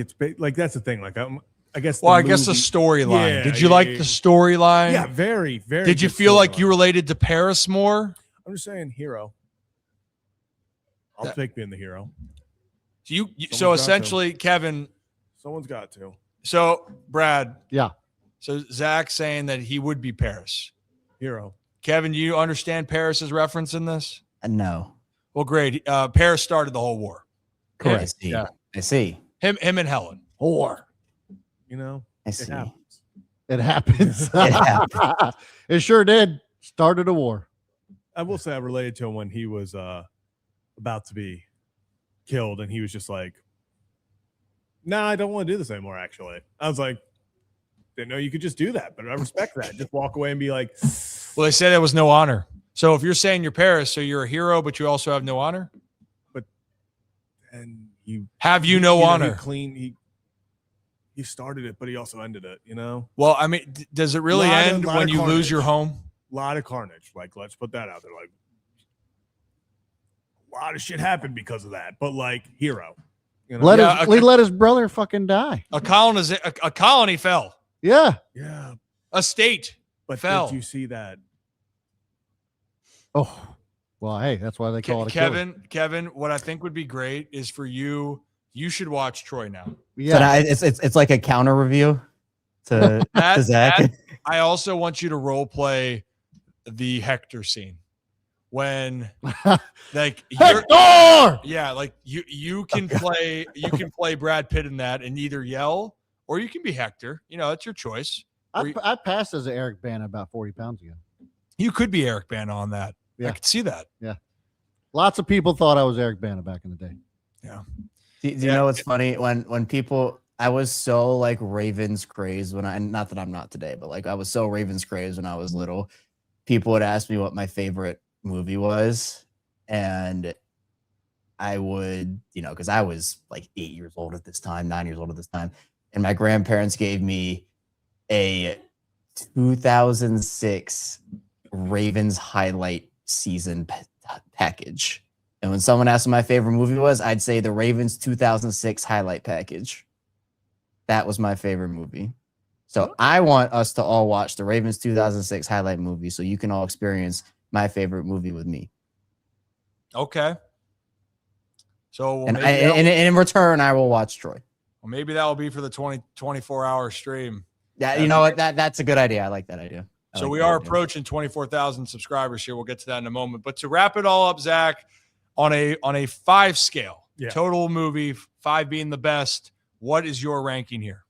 that's the thing. Like I guess. Well, I guess the storyline. Yeah, Did you like the storyline? Yeah, very, very. Did you good feel like you storyline. related to Paris more? I'm just saying, hero. I'll take being the hero. So Someone's so got essentially, Kevin. Someone's got to. So Brad. Yeah. So Zach saying that he would be Paris. Hero. Kevin, do you understand Paris's reference in this? No. Well, great. Paris started the whole war. I see. Yeah. I see. Him and Helen. Or You know, I it see. happens. it happens. It happens. It sure did. Started a war. I will say I related to him when he was about to be killed, and he was just like, "Nah, I don't want to do this anymore." Actually, I was like, "Didn't know you could just do that," but I respect that. Just walk away and be like, Well, they said there was no honor. So if you're saying you're Paris, so you're a hero, but you also have no honor? and you Have you no know, honor? He started it, but he also ended it. You know, Well, I mean, does it really Lot of- end lot when of you lose carnage. your home? a lot of carnage. Like, let's put that out there. Like, a lot of shit happened because of that. But like, hero. You know? He let his brother fucking die. A colony fell. Yeah. Yeah. A state But fell. did you see that? Oh, well, hey, that's why they call it a killer. Kevin, what I think would be great is for you should watch Troy now. Yeah. So it's like a counter review to Zach. I also want you to role play the Hector scene when like Hector! Yeah, like you can play Brad Pitt in that and either yell or you can be Hector. You know, it's your choice. I passed as an Eric Bana about 40 pounds ago. You could be Eric Bana on that. Yeah. I could see that. Yeah. Lots of people thought I was Eric Bana back in the day. Yeah. Do you know what's funny? When people, I was so like Ravens crazed when not that I'm not today, but like I was so Ravens crazed when I was little. People would ask me what my favorite movie was. And I would, because I was like 8 years old at this time, 9 years old at this time. And my grandparents gave me a 2006 Ravens highlight season package. And when someone asked what my favorite movie was, I'd say the Ravens 2006 highlight package. That was my favorite movie. So I want us to all watch the Ravens 2006 highlight movie so you can all experience my favorite movie with me. Okay. So And in return, I will watch Troy. Well, maybe that will be for the 24-hour stream. Yeah, you know what? That's a good idea. I like that idea. So we are approaching 24,000 subscribers here. We'll get to that in a moment. But to wrap it all up, Zach, on a 5 scale, total movie, 5 being the best, what is your ranking here?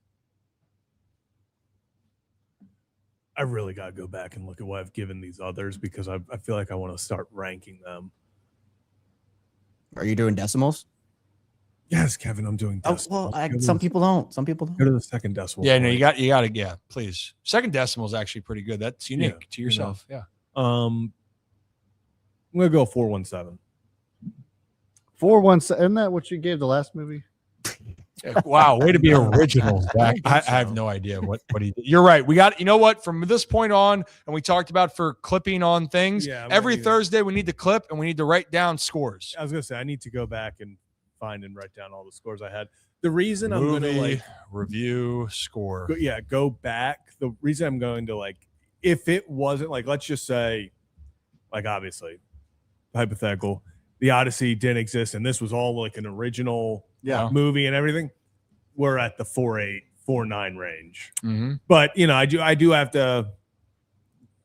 I really got to go back and look at what I've given these others because I feel like I want to start ranking them. Are you doing decimals? Yes, Kevin, I'm doing decimals. Some people don't. Some people don't. Go to the second decimal. Yeah, no, you got to, please. Second decimal is actually pretty good. That's unique to yourself. Yeah. I'm going to go 417. 417. Isn't that what you gave the last movie? Wow, way to be original, Zach. I have no idea what he did. You're right. We got, you know what, from this point on, and we talked about for clipping on things, every Thursday we need to clip and we need to write down scores. I was going to say, I need to go back and find and write down all the scores I had. The reason Movie, I'm going to review score. Go back. The reason I'm going to if it wasn't let's just say, obviously, hypothetical, the Odyssey didn't exist and this was all an original movie and everything, we're at the 4.8, 4.9 range. Mm-hmm. But I do have to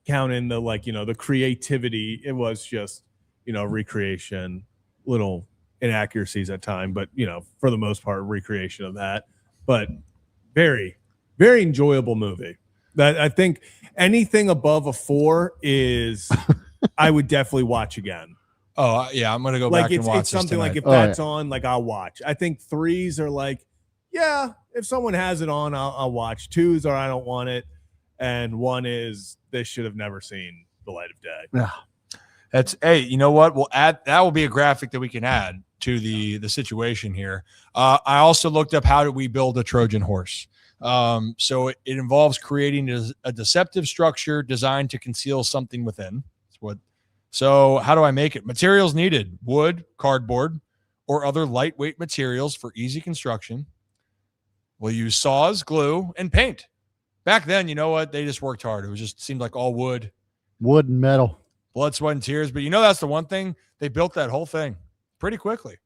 count in the the creativity. It was just recreation, little inaccuracies at time, but for the most part, recreation of that. But very, very enjoyable movie. That I think anything above a 4 is I would definitely watch again. Oh yeah, I'm gonna go back and watch. It's something tonight. if that's on, I'll watch. I think 3s are if someone has it on, I'll watch. 2s are I don't want it, and 1 is this should have never seen the light of day. Yeah, that's you know what? We'll add that will be a graphic that we can add to the situation here. I also looked up how do we build a Trojan horse. So it involves creating a deceptive structure designed to conceal something within. So how do I make it? Materials needed: wood, cardboard, or other lightweight materials for easy construction. We'll use saws, glue, and paint. Back then, you know what? They just worked hard. It seemed like all wood and metal, blood, sweat, and tears. But that's the one thing. They built that whole thing pretty quickly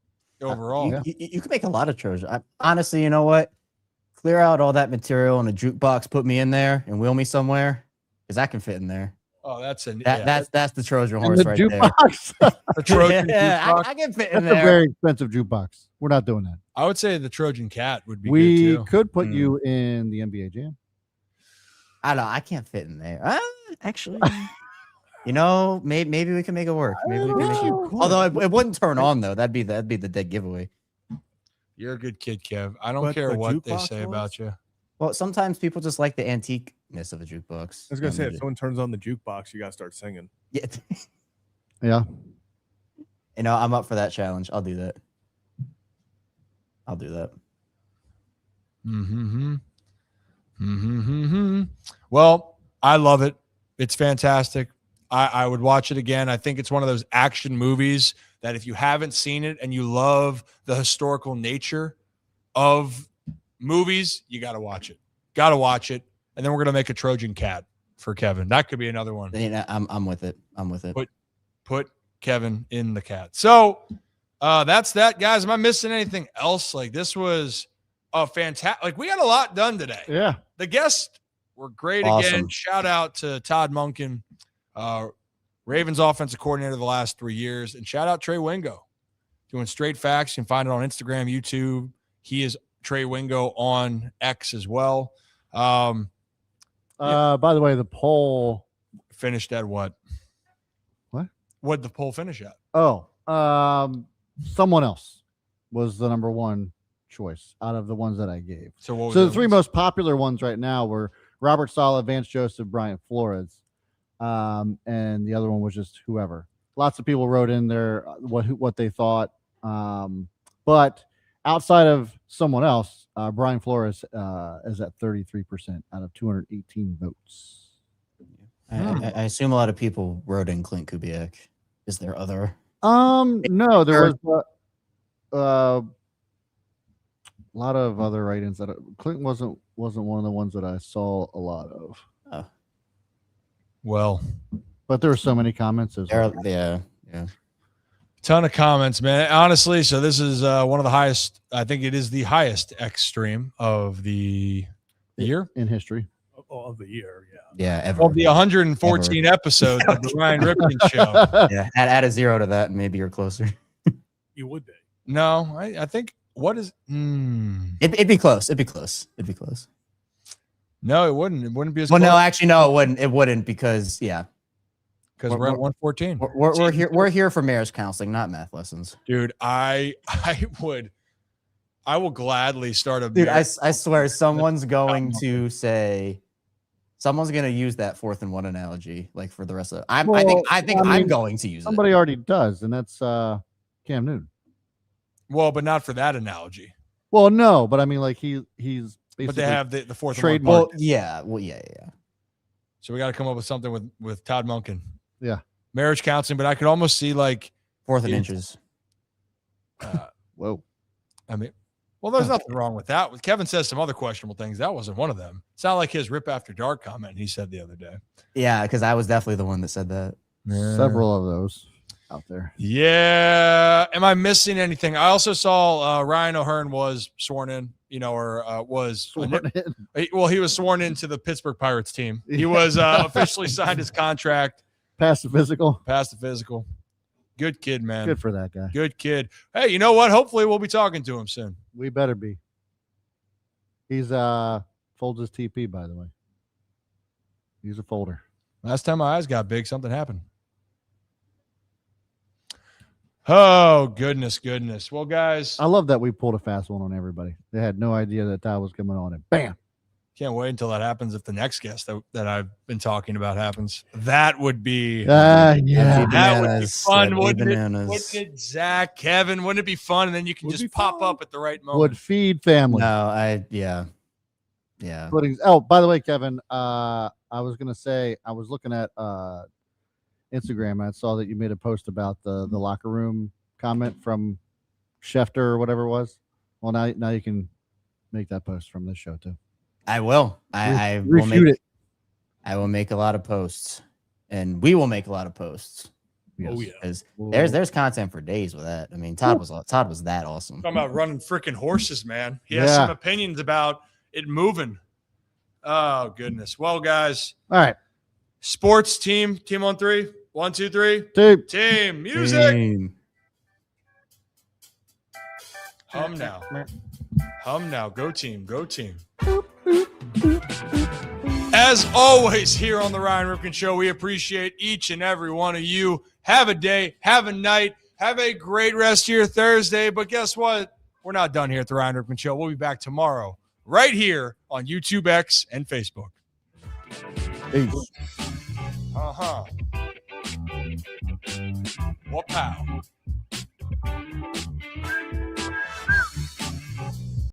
overall. You can make a lot of Trojan. Honestly, you know what? Clear out all that material in a jukebox, put me in there, and wheel me somewhere, because I can fit in there. Oh, that's the Trojan horse right jukebox. there. The Trojan jukebox. I can fit in there. That's a very expensive jukebox. We're not doing that. I would say the Trojan cat would be good We too. could put you in the NBA Jam. I don't know. I can't fit in there. Actually, maybe we can make it work. Maybe we can make it. Although it wouldn't turn on though. That'd be the dead giveaway. You're a good kid, Kev. I don't care what they say about you. Well, sometimes people just like the antiqueness of a jukebox. I was gonna say, if someone turns on the jukebox, you gotta start singing. Yeah. Yeah. I'm up for that challenge. I'll do that. Mm-hmm. Mm-hmm. Well, I love it. It's fantastic. I would watch it again. I think it's one of those action movies that if you haven't seen it and you love the historical nature of movies, you got to watch it. and then we're gonna make a Trojan cat for Kevin. That could be another one. I'm with it. I'm with it. Put Kevin in the cat. So that's that, guys. Am I missing anything else? Like, this was a fantastic. Like, we got a lot done today. Yeah. The guests were great Awesome. again. Shout out to Todd Monken, Ravens offensive coordinator the last 3 years, and shout out Trey Wingo, doing straight facts. You can find it on Instagram, YouTube. He is Trey Wingo on X as well. By the way, the poll finished at what? What? What'd the poll finish at? Oh, someone else was the number one choice out of the ones that I gave. So what was the three most popular ones right now were Robert Saleh, Vance Joseph, Brian Flores, and the other one was just whoever. Lots of people wrote in there what they thought, but outside of someone else, Brian Flores is at 33% out of 218 votes. I assume a lot of people wrote in Clint Kubiak. Is there other? No, there was a lot of other write-ins that Clinton wasn't one of the ones that I saw a lot of. Oh. Well, but there were so many comments as well. Yeah. Ton of comments, man. Honestly, so this is one of the highest. I think it is the highest X stream of the year in history. Of the year, yeah, ever. Of the 114 episodes of the Ryan Ripken show. Yeah, add a 0 to that, and maybe you're closer. You would be. No, I think what is? It'd be close. It'd be close. No, it wouldn't. It wouldn't be as. Well, close. no, actually, no, it wouldn't. It wouldn't because we're at 114. We're here. We're here for marriage counseling, not math lessons. Dude, I will gladly start a. Dude, I swear, someone's going to say. Someone's going to use that 4th and 1 analogy, like for the rest of. I think I'm going to use somebody it. already does, and that's Cam Newton. Well, but not for that analogy. Well, no, but I mean, like he's. But they have the 4th trademark. And 1. Yeah. So we got to come up with something with Todd Monken. Yeah, marriage counseling, but I could almost see like 4th and inches. Whoa. I mean, well, there's nothing wrong with that. Kevin says some other questionable things. That wasn't one of them. It's not like his rip after dark comment he said the other day. Yeah, because I was definitely the one that said that. Several of those out there. Yeah. Am I missing anything? I also saw Ryan O'Hearn was sworn in, was sworn in. Well, he was sworn into the Pittsburgh Pirates team. He was officially signed his contract. Passed the physical. Good kid, man. Good for that guy. Good kid. Hey, you know what? Hopefully we'll be talking to him soon. We better be. He's folds his TP, by the way. He's a folder. Last time my eyes got big, something happened. Oh, goodness. Well, guys. I love that we pulled a fast one on everybody. They had no idea that was coming on, and bam. Can't wait until that happens. If the next guest that I've been talking about happens, that would be yeah, that would be fun, wouldn't it? Zach, Kevin, wouldn't it be fun? And then you can just pop up at the right moment. Would feed family. No, yeah. Oh, by the way, Kevin, I was gonna say I was looking at Instagram and I saw that you made a post about the locker room comment from Schefter or whatever it was. Well, now you can make that post from this show too. I will. I will make it. I will make a lot of posts, and we will make a lot posts. Yes. Oh yeah. Because there's content for days with that. I mean, Todd was that awesome. Talking about running freaking horses, man. He has some opinions about it moving. Oh goodness. Well, guys. All right. Sports team on 3. 1, 2, 3. Team music. Hum now. Go team. As always, here on the Ryan Ripken Show, we appreciate each and every one of you. Have a day, have a night, have a great rest of your Thursday. But guess what? We're not done here at the Ryan Ripken Show. We'll be back tomorrow, right here on YouTube, X, and Facebook. Peace. What pow?